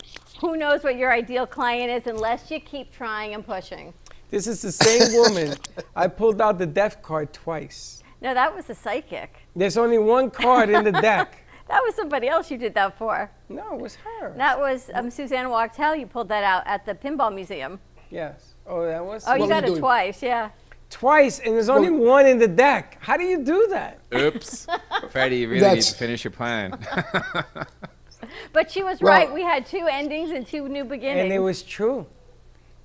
Speaker 5: who knows what your ideal client is unless you keep trying and pushing.
Speaker 4: This is the same woman. I pulled out the death card twice.
Speaker 5: No, that was a psychic.
Speaker 4: There's only one card in the deck.
Speaker 5: That was somebody else you did that for.
Speaker 4: No, it was her.
Speaker 5: That was Suzanne Wachtel. You pulled that out at the Pinball Museum.
Speaker 4: Yes. Oh, that was.
Speaker 5: Oh, you got it twice, yeah.
Speaker 4: Twice, and there's only one in the deck. How do you do that?
Speaker 7: Oops. Freddie, you really need to finish your plan.
Speaker 5: But she was right. We had two endings and two new beginnings.
Speaker 4: And it was true.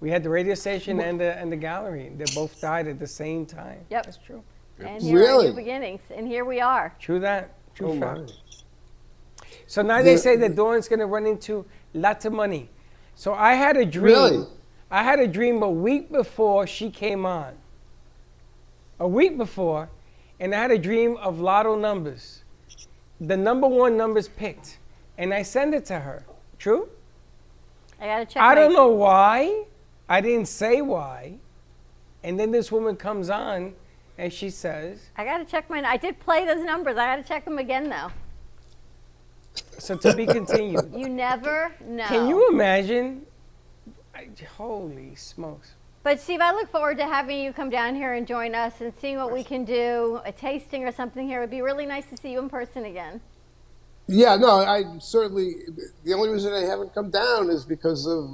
Speaker 4: We had the radio station and the gallery. They both died at the same time.
Speaker 5: Yep.
Speaker 4: That's true.
Speaker 5: And here are new beginnings. And here we are.
Speaker 4: True that. True fact.
Speaker 15: My.
Speaker 4: So now they say that Dawn's going to run into lots of money. So I had a dream.
Speaker 15: Really?
Speaker 4: I had a dream a week before she came on. A week before. And I had a dream of lotto numbers. The number one numbers picked. And I sent it to her. True?
Speaker 5: I got to check.
Speaker 4: I don't know why. I didn't say why. And then this woman comes on and she says.
Speaker 5: I got to check mine. I did play those numbers. I got to check them again, though.
Speaker 4: So to be continued.
Speaker 5: You never know.
Speaker 4: Can you imagine? Holy smokes.
Speaker 5: But Steve, I look forward to having you come down here and join us and seeing what we can do. A tasting or something here. It would be really nice to see you in person again.
Speaker 15: Yeah, no, I certainly, the only reason I haven't come down is because of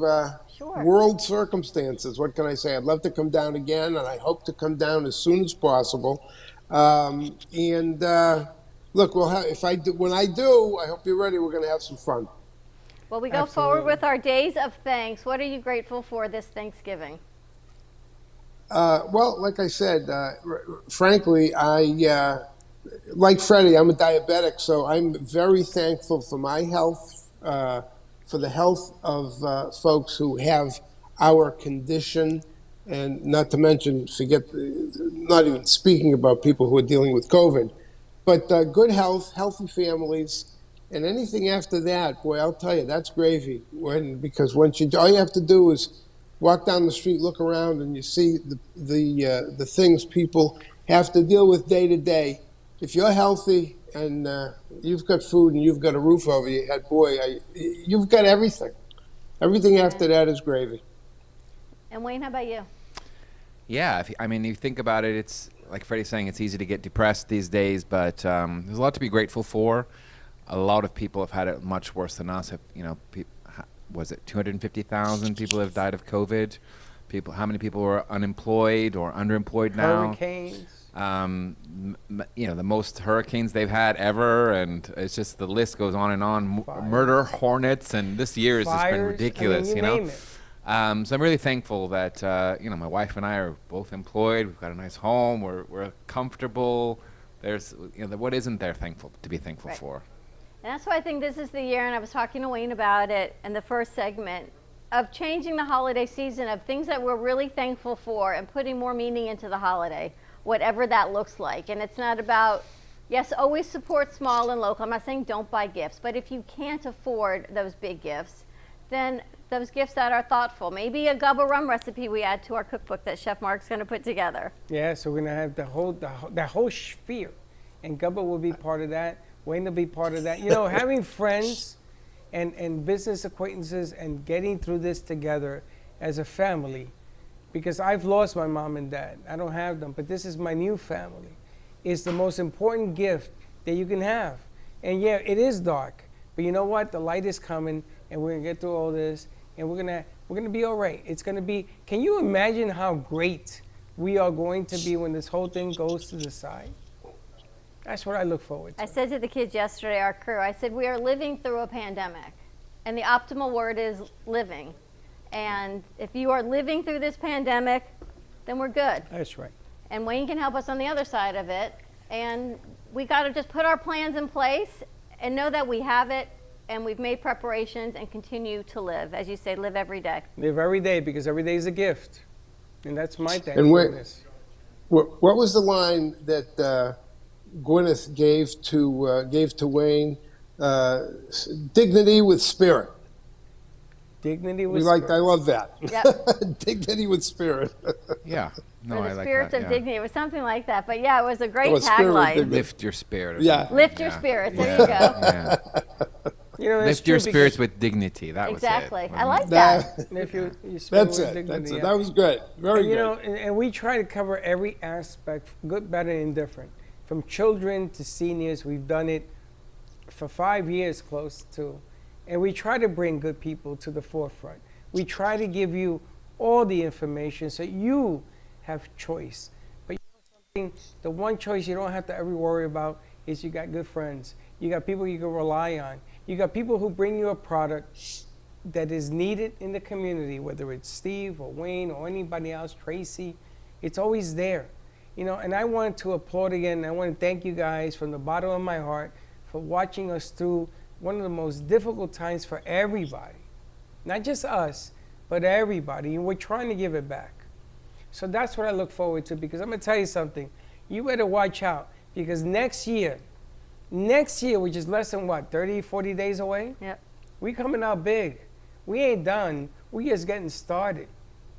Speaker 15: world circumstances. What can I say? I'd love to come down again, and I hope to come down as soon as possible. Look, we'll have, when I do, I hope you're ready. We're going to have some fun.
Speaker 5: Well, we go forward with our days of thanks. What are you grateful for this Thanksgiving?
Speaker 15: Well, like I said, frankly, like Freddie, I'm a diabetic, so I'm very thankful for my health, for the health of folks who have our condition, and not to mention, not even speaking about people who are dealing with COVID, but good health, healthy families, and anything after that, boy, I'll tell you, that's gravy. Because once all you have to do is walk down the street, look around, and you see the things people have to deal with day to day. If you're healthy and you've got food and you've got a roof over your head, boy, you've got everything. Everything after that is gravy.
Speaker 5: And Wayne, how about you?
Speaker 7: Yeah, you think about it, it's like Freddie's saying, it's easy to get depressed these days, but there's a lot to be grateful for. A lot of people have had it much worse than us. Was it 250,000 people have died of COVID? How many people are unemployed or underemployed now?
Speaker 4: Hurricanes.
Speaker 7: The most hurricanes they've had ever, and it's just the list goes on and on. Murder hornets, and this year has just been ridiculous.
Speaker 4: Name it.
Speaker 7: So I'm really thankful that my wife and I are both employed. We've got a nice home. We're comfortable. There's what isn't there to be thankful for?
Speaker 5: And that's why I think this is the year, and I was talking to Wayne about it in the first segment, of changing the holiday season, of things that we're really thankful for and putting more meaning into the holiday, whatever that looks like. And it's not about, yes, always support small and local. I'm not saying don't buy gifts, but if you can't afford those big gifts, then those gifts that are thoughtful. Maybe a gubba rum recipe we add to our cookbook that Chef Mark's going to put together.
Speaker 4: Yeah, so we're going to have that whole sphere, and Gubba will be part of that. Wayne will be part of that. You know, having friends and business acquaintances and getting through this together as a family, because I've lost my mom and dad. I don't have them, but this is my new family. It's the most important gift that you can have. And yeah, it is dark, but you know what? The light is coming, and we're going to get through all this, and we're gonna be all right. It's going to be, can you imagine how great we are going to be when this whole thing goes to the side? That's what I look forward to.
Speaker 5: I said to the kids yesterday, our crew, I said, we are living through a pandemic. And the optimal word is living. And if you are living through this pandemic, then we're good.
Speaker 4: That's right.
Speaker 5: And Wayne can help us on the other side of it. And we got to just put our plans in place and know that we have it and we've made preparations and continue to live. As you say, live every day.
Speaker 4: Live every day, because every day is a gift. And that's my thankfulness.
Speaker 15: And what was the line that Gwyneth gave to Wayne? Dignity with spirit.
Speaker 4: Dignity with spirit.
Speaker 15: I love that.
Speaker 5: Yep.
Speaker 15: Dignity with spirit.
Speaker 7: Yeah. No,
Speaker 5: For
Speaker 7: I
Speaker 5: the
Speaker 7: like
Speaker 5: spirit
Speaker 7: that.
Speaker 5: of dignity. It was something like that. But yeah, it was a great
Speaker 15: spirit with
Speaker 5: tagline.
Speaker 15: dignity.
Speaker 7: Lift your spirit.
Speaker 15: Yeah.
Speaker 5: Lift your spirits. There you go.
Speaker 7: Yeah.
Speaker 4: You know,
Speaker 7: Lift your spirits with dignity. That
Speaker 5: Exactly.
Speaker 7: was it.
Speaker 5: I like that.
Speaker 4: Lift your spirit
Speaker 15: That's
Speaker 4: with
Speaker 15: it.
Speaker 4: dignity,
Speaker 15: That's it.
Speaker 4: yeah.
Speaker 15: That was good. Very
Speaker 4: And, you
Speaker 15: good.
Speaker 4: know, and we try to cover every aspect, good, better, and indifferent. From children to seniors, we've done it for 5 years close to. And we try to bring good people to the forefront. We try to give you all the information so you have choice. But you know something, the one choice you don't have to ever worry about is you got good friends. You got people you can rely on. You got people who bring you a product that is needed in the community, whether it's Steve or Wayne or anybody else, Tracy. It's always there. You know, and I want to applaud again. I want to thank you guys from the bottom of my heart for watching us through one of the most difficult times for everybody. Not just us, but everybody. And we're trying to give it back. So that's what I look forward to, because I'm going to tell you something. You better watch out, because next year, which is less than 30, 40 days away,
Speaker 5: Yep.
Speaker 4: we coming out big. We ain't done. We just getting started.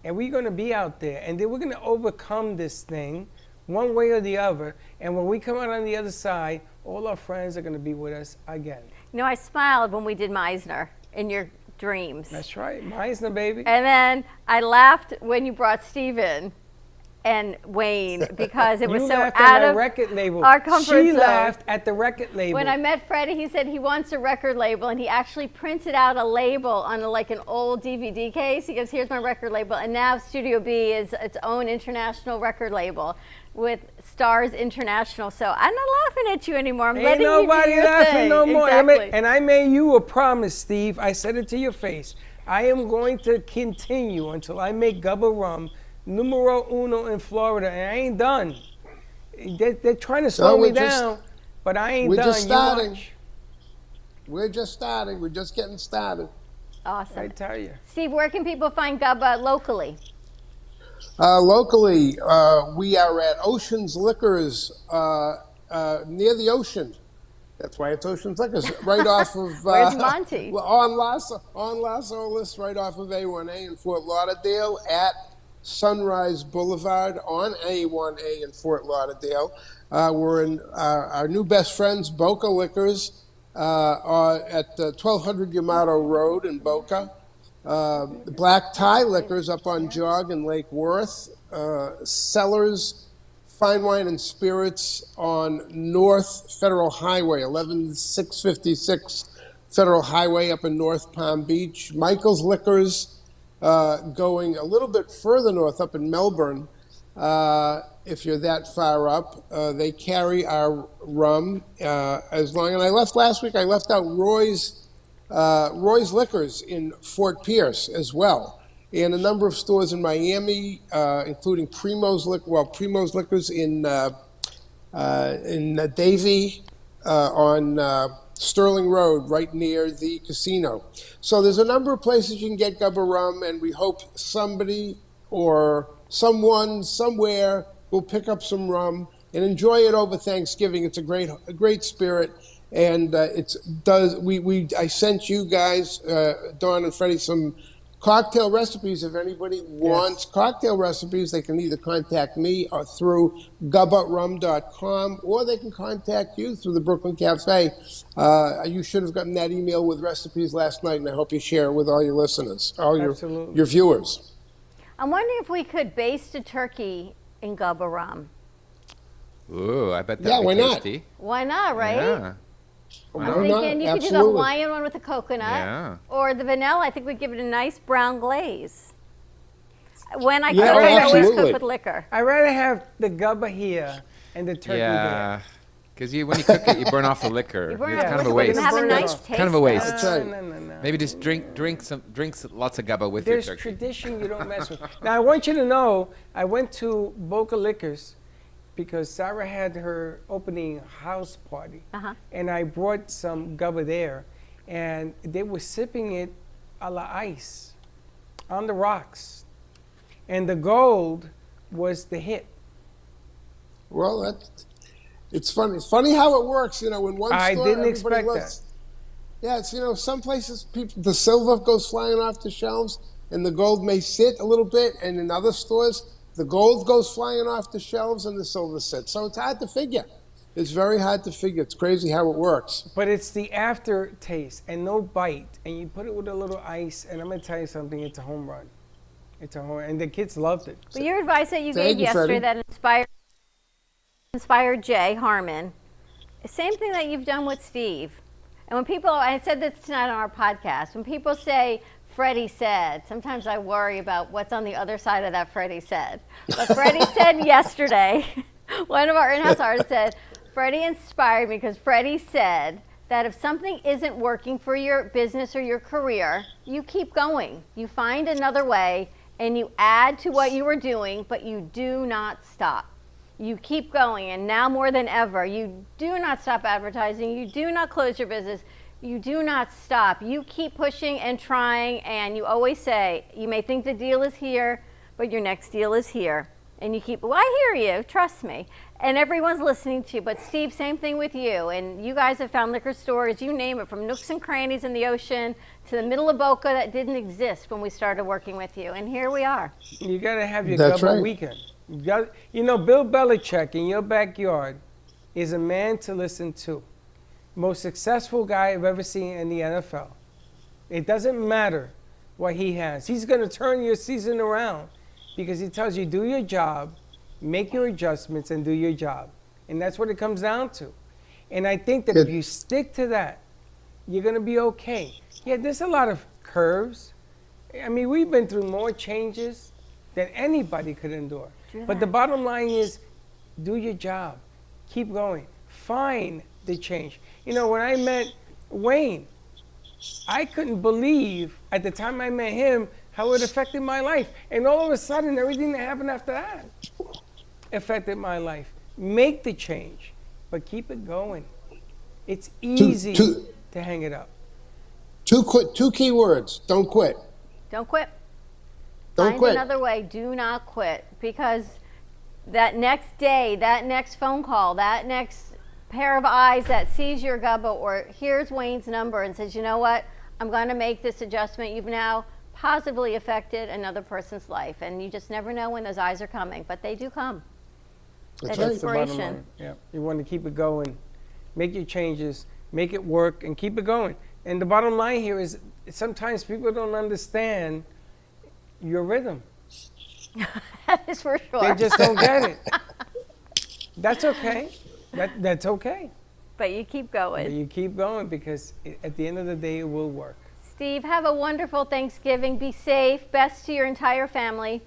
Speaker 4: And we're going to be out there. And then we're going to overcome this thing one way or the other. And when we come out on the other side, all our friends are going to be with us again.
Speaker 5: You know, I smiled when we did Meisner in your dreams.
Speaker 4: That's right. Meisner, baby.
Speaker 5: And then I laughed when you brought Steve in and Wayne, because it was
Speaker 4: You
Speaker 5: so
Speaker 4: laughed
Speaker 5: out
Speaker 4: at
Speaker 5: of
Speaker 4: my record label.
Speaker 5: our comfort
Speaker 4: She
Speaker 5: zone.
Speaker 4: laughed at the record label.
Speaker 5: When I met Freddie, he said he wants a record label, and he actually printed out a label on like an old DVD case. He goes, "Here's my record label," and now Studio B is its own international record label with Stars International. So I'm not laughing at you anymore. I'm
Speaker 4: Ain't
Speaker 5: letting
Speaker 4: nobody
Speaker 5: you do your
Speaker 4: laughing
Speaker 5: thing.
Speaker 4: no more.
Speaker 5: Exactly.
Speaker 4: And I made you a promise, Steve. I said it to your face. I am going to continue until I make Gubba Rum numero uno in Florida, and I ain't done. They're trying to slow me down, but I ain't
Speaker 15: we're
Speaker 4: done.
Speaker 15: just starting.
Speaker 4: You watch.
Speaker 15: We're just starting. We're just getting started.
Speaker 5: Awesome.
Speaker 4: I tell you.
Speaker 5: Steve, where can people find Gubba locally?
Speaker 15: Locally, we are at Ocean's Liquors near the ocean. That's why it's Ocean's Liquors, right off of
Speaker 5: Where's Monty?
Speaker 15: on Las Olas, right off of A1A in Fort Lauderdale, at Sunrise Boulevard on A1A in Fort Lauderdale. We're in our new best friends, Boca Liquors, at 1200 Yamato Road in Boca. The Black Tie Liquors up on Jog in Lake Worth. Cellars Fine Wine and Spirits on North Federal Highway, 11656 Federal Highway up in North Palm Beach. Michael's Liquors going a little bit further north up in Melbourne. If you're that far up, they carry our rum as long. And I left last week. I left out Roy's Liquors in Fort Pierce as well, and a number of stores in Miami, including Primo's Liquors in Davie, on Sterling Road, right near the casino. So there's a number of places you can get Gubba rum, and we hope somebody or someone somewhere will pick up some rum and enjoy it over Thanksgiving. It's a great spirit, and I sent you guys, Dawn and Freddie, some cocktail recipes. If anybody wants cocktail recipes, they can either contact me or through gubbarum.com, or they can contact you through the Brooklyn Cafe. You should have gotten that email with recipes last night, and I hope you share it with all your listeners, all your viewers.
Speaker 5: I'm wondering if we could baste a turkey in Gubba rum.
Speaker 7: Ooh, I bet that'd be tasty.
Speaker 5: Why not, right?
Speaker 7: Yeah.
Speaker 5: I'm thinking you could do the Hawaiian one with the coconut, or the vanilla. I think we'd give it a nice brown glaze. When I cook, I always cook with liquor.
Speaker 4: I'd rather have the Gubba here and the turkey there.
Speaker 7: Because when you cook it, you burn off the liquor. It's kind of a waste.
Speaker 5: Have a nice taste.
Speaker 7: Kind of a waste.
Speaker 4: No.
Speaker 7: Maybe just drink lots of Gubba with your turkey.
Speaker 4: There's tradition you don't mess with. Now, I want you to know, I went to Boca Liquors because Sarah had her opening house party. And I brought some Gubba there. And they were sipping it a la ice on the rocks. And the gold was the hit.
Speaker 15: Well, it's funny. It's funny how it works, in one store.
Speaker 4: I didn't expect that.
Speaker 15: Yeah, it's, some places the silver goes flying off the shelves and the gold may sit a little bit, and in other stores, the gold goes flying off the shelves and the silver sits. So it's hard to figure. It's very hard to figure. It's crazy how it works.
Speaker 4: But it's the aftertaste and no bite, and you put it with a little ice, and I'm going to tell you something, it's a home run. It's a home run, and the kids loved it.
Speaker 5: But your advice that you gave yesterday that inspired Jay Harmon, same thing that you've done with Steve. And when people, I said this tonight on our podcast, when people say, Freddie said, sometimes I worry about what's on the other side of that Freddie said. But Freddie said yesterday, one of our in-house artists said, Freddie inspired me because Freddie said that if something isn't working for your business or your career, you keep going. You find another way and you add to what you were doing, but you do not stop. You keep going, and now more than ever, you do not stop advertising. You do not close your business. You do not stop. You keep pushing and trying, and you always say, you may think the deal is here, but your next deal is here. And you keep, well, I hear you, trust me. And everyone's listening to you. But Steve, same thing with you. And you guys have found liquor stores, you name it, from nooks and crannies in the ocean to the middle of Boca that didn't exist when we started working with you. And here we are.
Speaker 4: You got to have your Gubba weekend. Bill Belichick in your backyard is a man to listen to. Most successful guy I've ever seen in the NFL. It doesn't matter what he has. He's going to turn your season around because he tells you, do your job, make your adjustments, and do your job. And that's what it comes down to. And I think that if you stick to that, you're going to be okay. Yeah, there's a lot of curves. I mean, we've been through more changes than anybody could endure. But the bottom line is, do your job. Keep going. Find the change. When I met Wayne, I couldn't believe at the time I met him how it affected my life. And all of a sudden, everything that happened after that affected my life. Make the change, but keep it going. It's easy to hang it up.
Speaker 15: Two key words. Don't quit.
Speaker 5: Don't quit.
Speaker 15: Don't quit.
Speaker 5: Find another way. Do not quit. Because that next day, that next phone call, that next pair of eyes that sees your Gubba or hears Wayne's number and says, you know what, I'm going to make this adjustment. You've now positively affected another person's life. And you just never know when those eyes are coming. But they do come. That's inspiration.
Speaker 4: Yeah. You want to keep it going. Make your changes. Make it work and keep it going. And the bottom line here is sometimes people don't understand your rhythm.
Speaker 5: That is for sure.
Speaker 4: They just don't get it. That's okay. That's okay.
Speaker 5: But you keep going.
Speaker 4: But you keep going because at the end of the day, it will work.
Speaker 5: Steve, have a wonderful Thanksgiving. Be safe. Best to your entire family.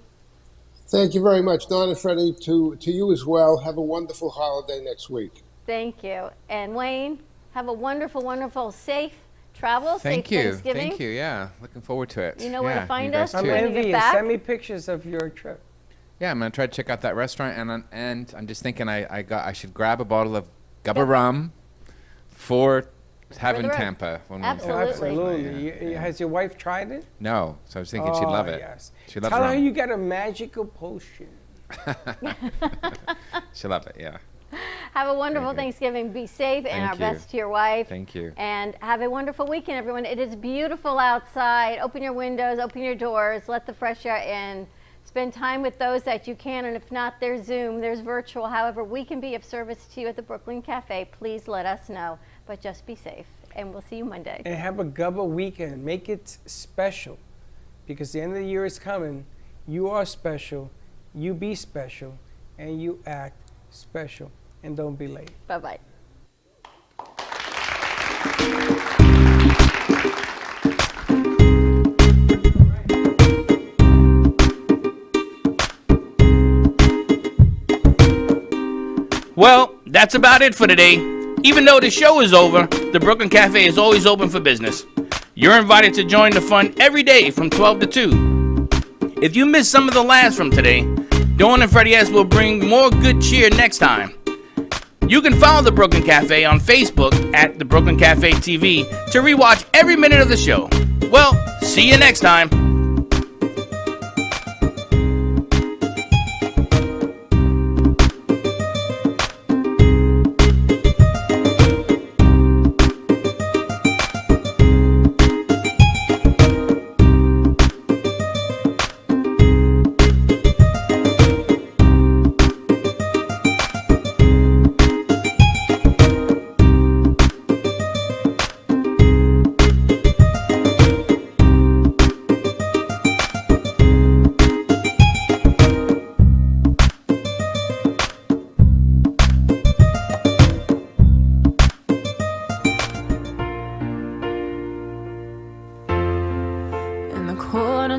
Speaker 15: Thank you very much, Dawn and Freddie. To you as well. Have a wonderful holiday next week.
Speaker 5: Thank you. And Wayne, have a wonderful, wonderful, safe travel.
Speaker 7: Thank
Speaker 5: safe
Speaker 7: you.
Speaker 5: Thanksgiving.
Speaker 7: Thank you. Yeah, looking forward to it.
Speaker 5: You know where to find us.
Speaker 4: I'm envious. Send me pictures of your trip.
Speaker 7: Yeah, I'm gonna try to check out that restaurant, and I'm just thinking I should grab a bottle of Gubba rum for heaven
Speaker 5: road.
Speaker 7: Tampa.
Speaker 5: Absolutely.
Speaker 4: Has your wife tried it?
Speaker 7: No, so I was thinking she'd love it.
Speaker 4: Yes.
Speaker 7: She loves
Speaker 4: Tell her
Speaker 7: rum.
Speaker 4: you got a magical potion.
Speaker 7: She'll love it, yeah.
Speaker 5: Have a wonderful Thanksgiving. Be safe, and our best to your wife.
Speaker 7: Thank you.
Speaker 5: And have a wonderful weekend, everyone. It is beautiful outside. Open your windows, open your doors, let the fresh air in. Spend time with those that you can, and if not, there's Zoom, there's virtual. However, we can be of service to you at the Brooklyn Cafe. Please let us know, but just be safe, and we'll see you Monday.
Speaker 4: And have a gubba weekend. Make it special, because the end of the year is coming. You are special. You be special, and you act special. And don't be late.
Speaker 5: Bye-bye.
Speaker 3: Well, that's about it for today. Even though the show is over, the Brooklyn Cafe is always open for business. You're invited to join the fun every day from 12 to 2. If you missed some of the laughs from today, Dawn and Freddie S will bring more good cheer next time. You can follow the Brooklyn Cafe on Facebook at the Brooklyn Cafe TV to rewatch every minute of the show. Well, see you next time.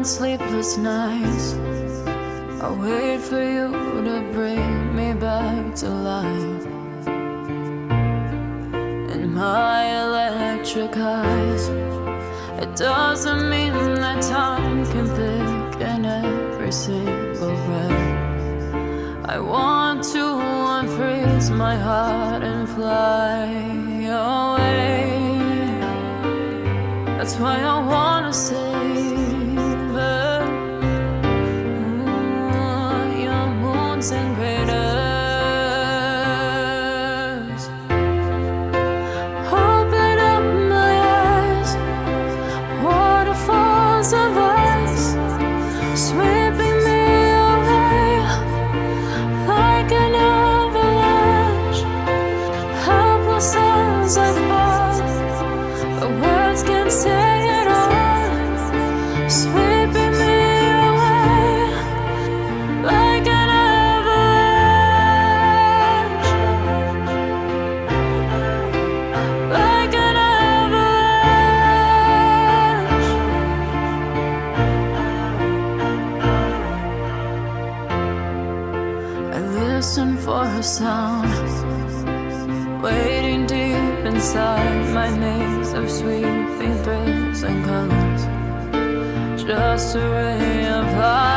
Speaker 16: Sleepless nights, I wait for you to bring me back to life. In my electric eyes, it doesn't mean that time can pick in every single breath. I want to unfreeze my heart and fly away. That's why I wanna say and craters, open up my eyes, waterfalls of ice, sweeping me away like an avalanche, helpless as I fall, the words can't say it all, sweeping me away like an for a sound, waiting deep inside my maze of sweeping thrills and colors, just a ray of light.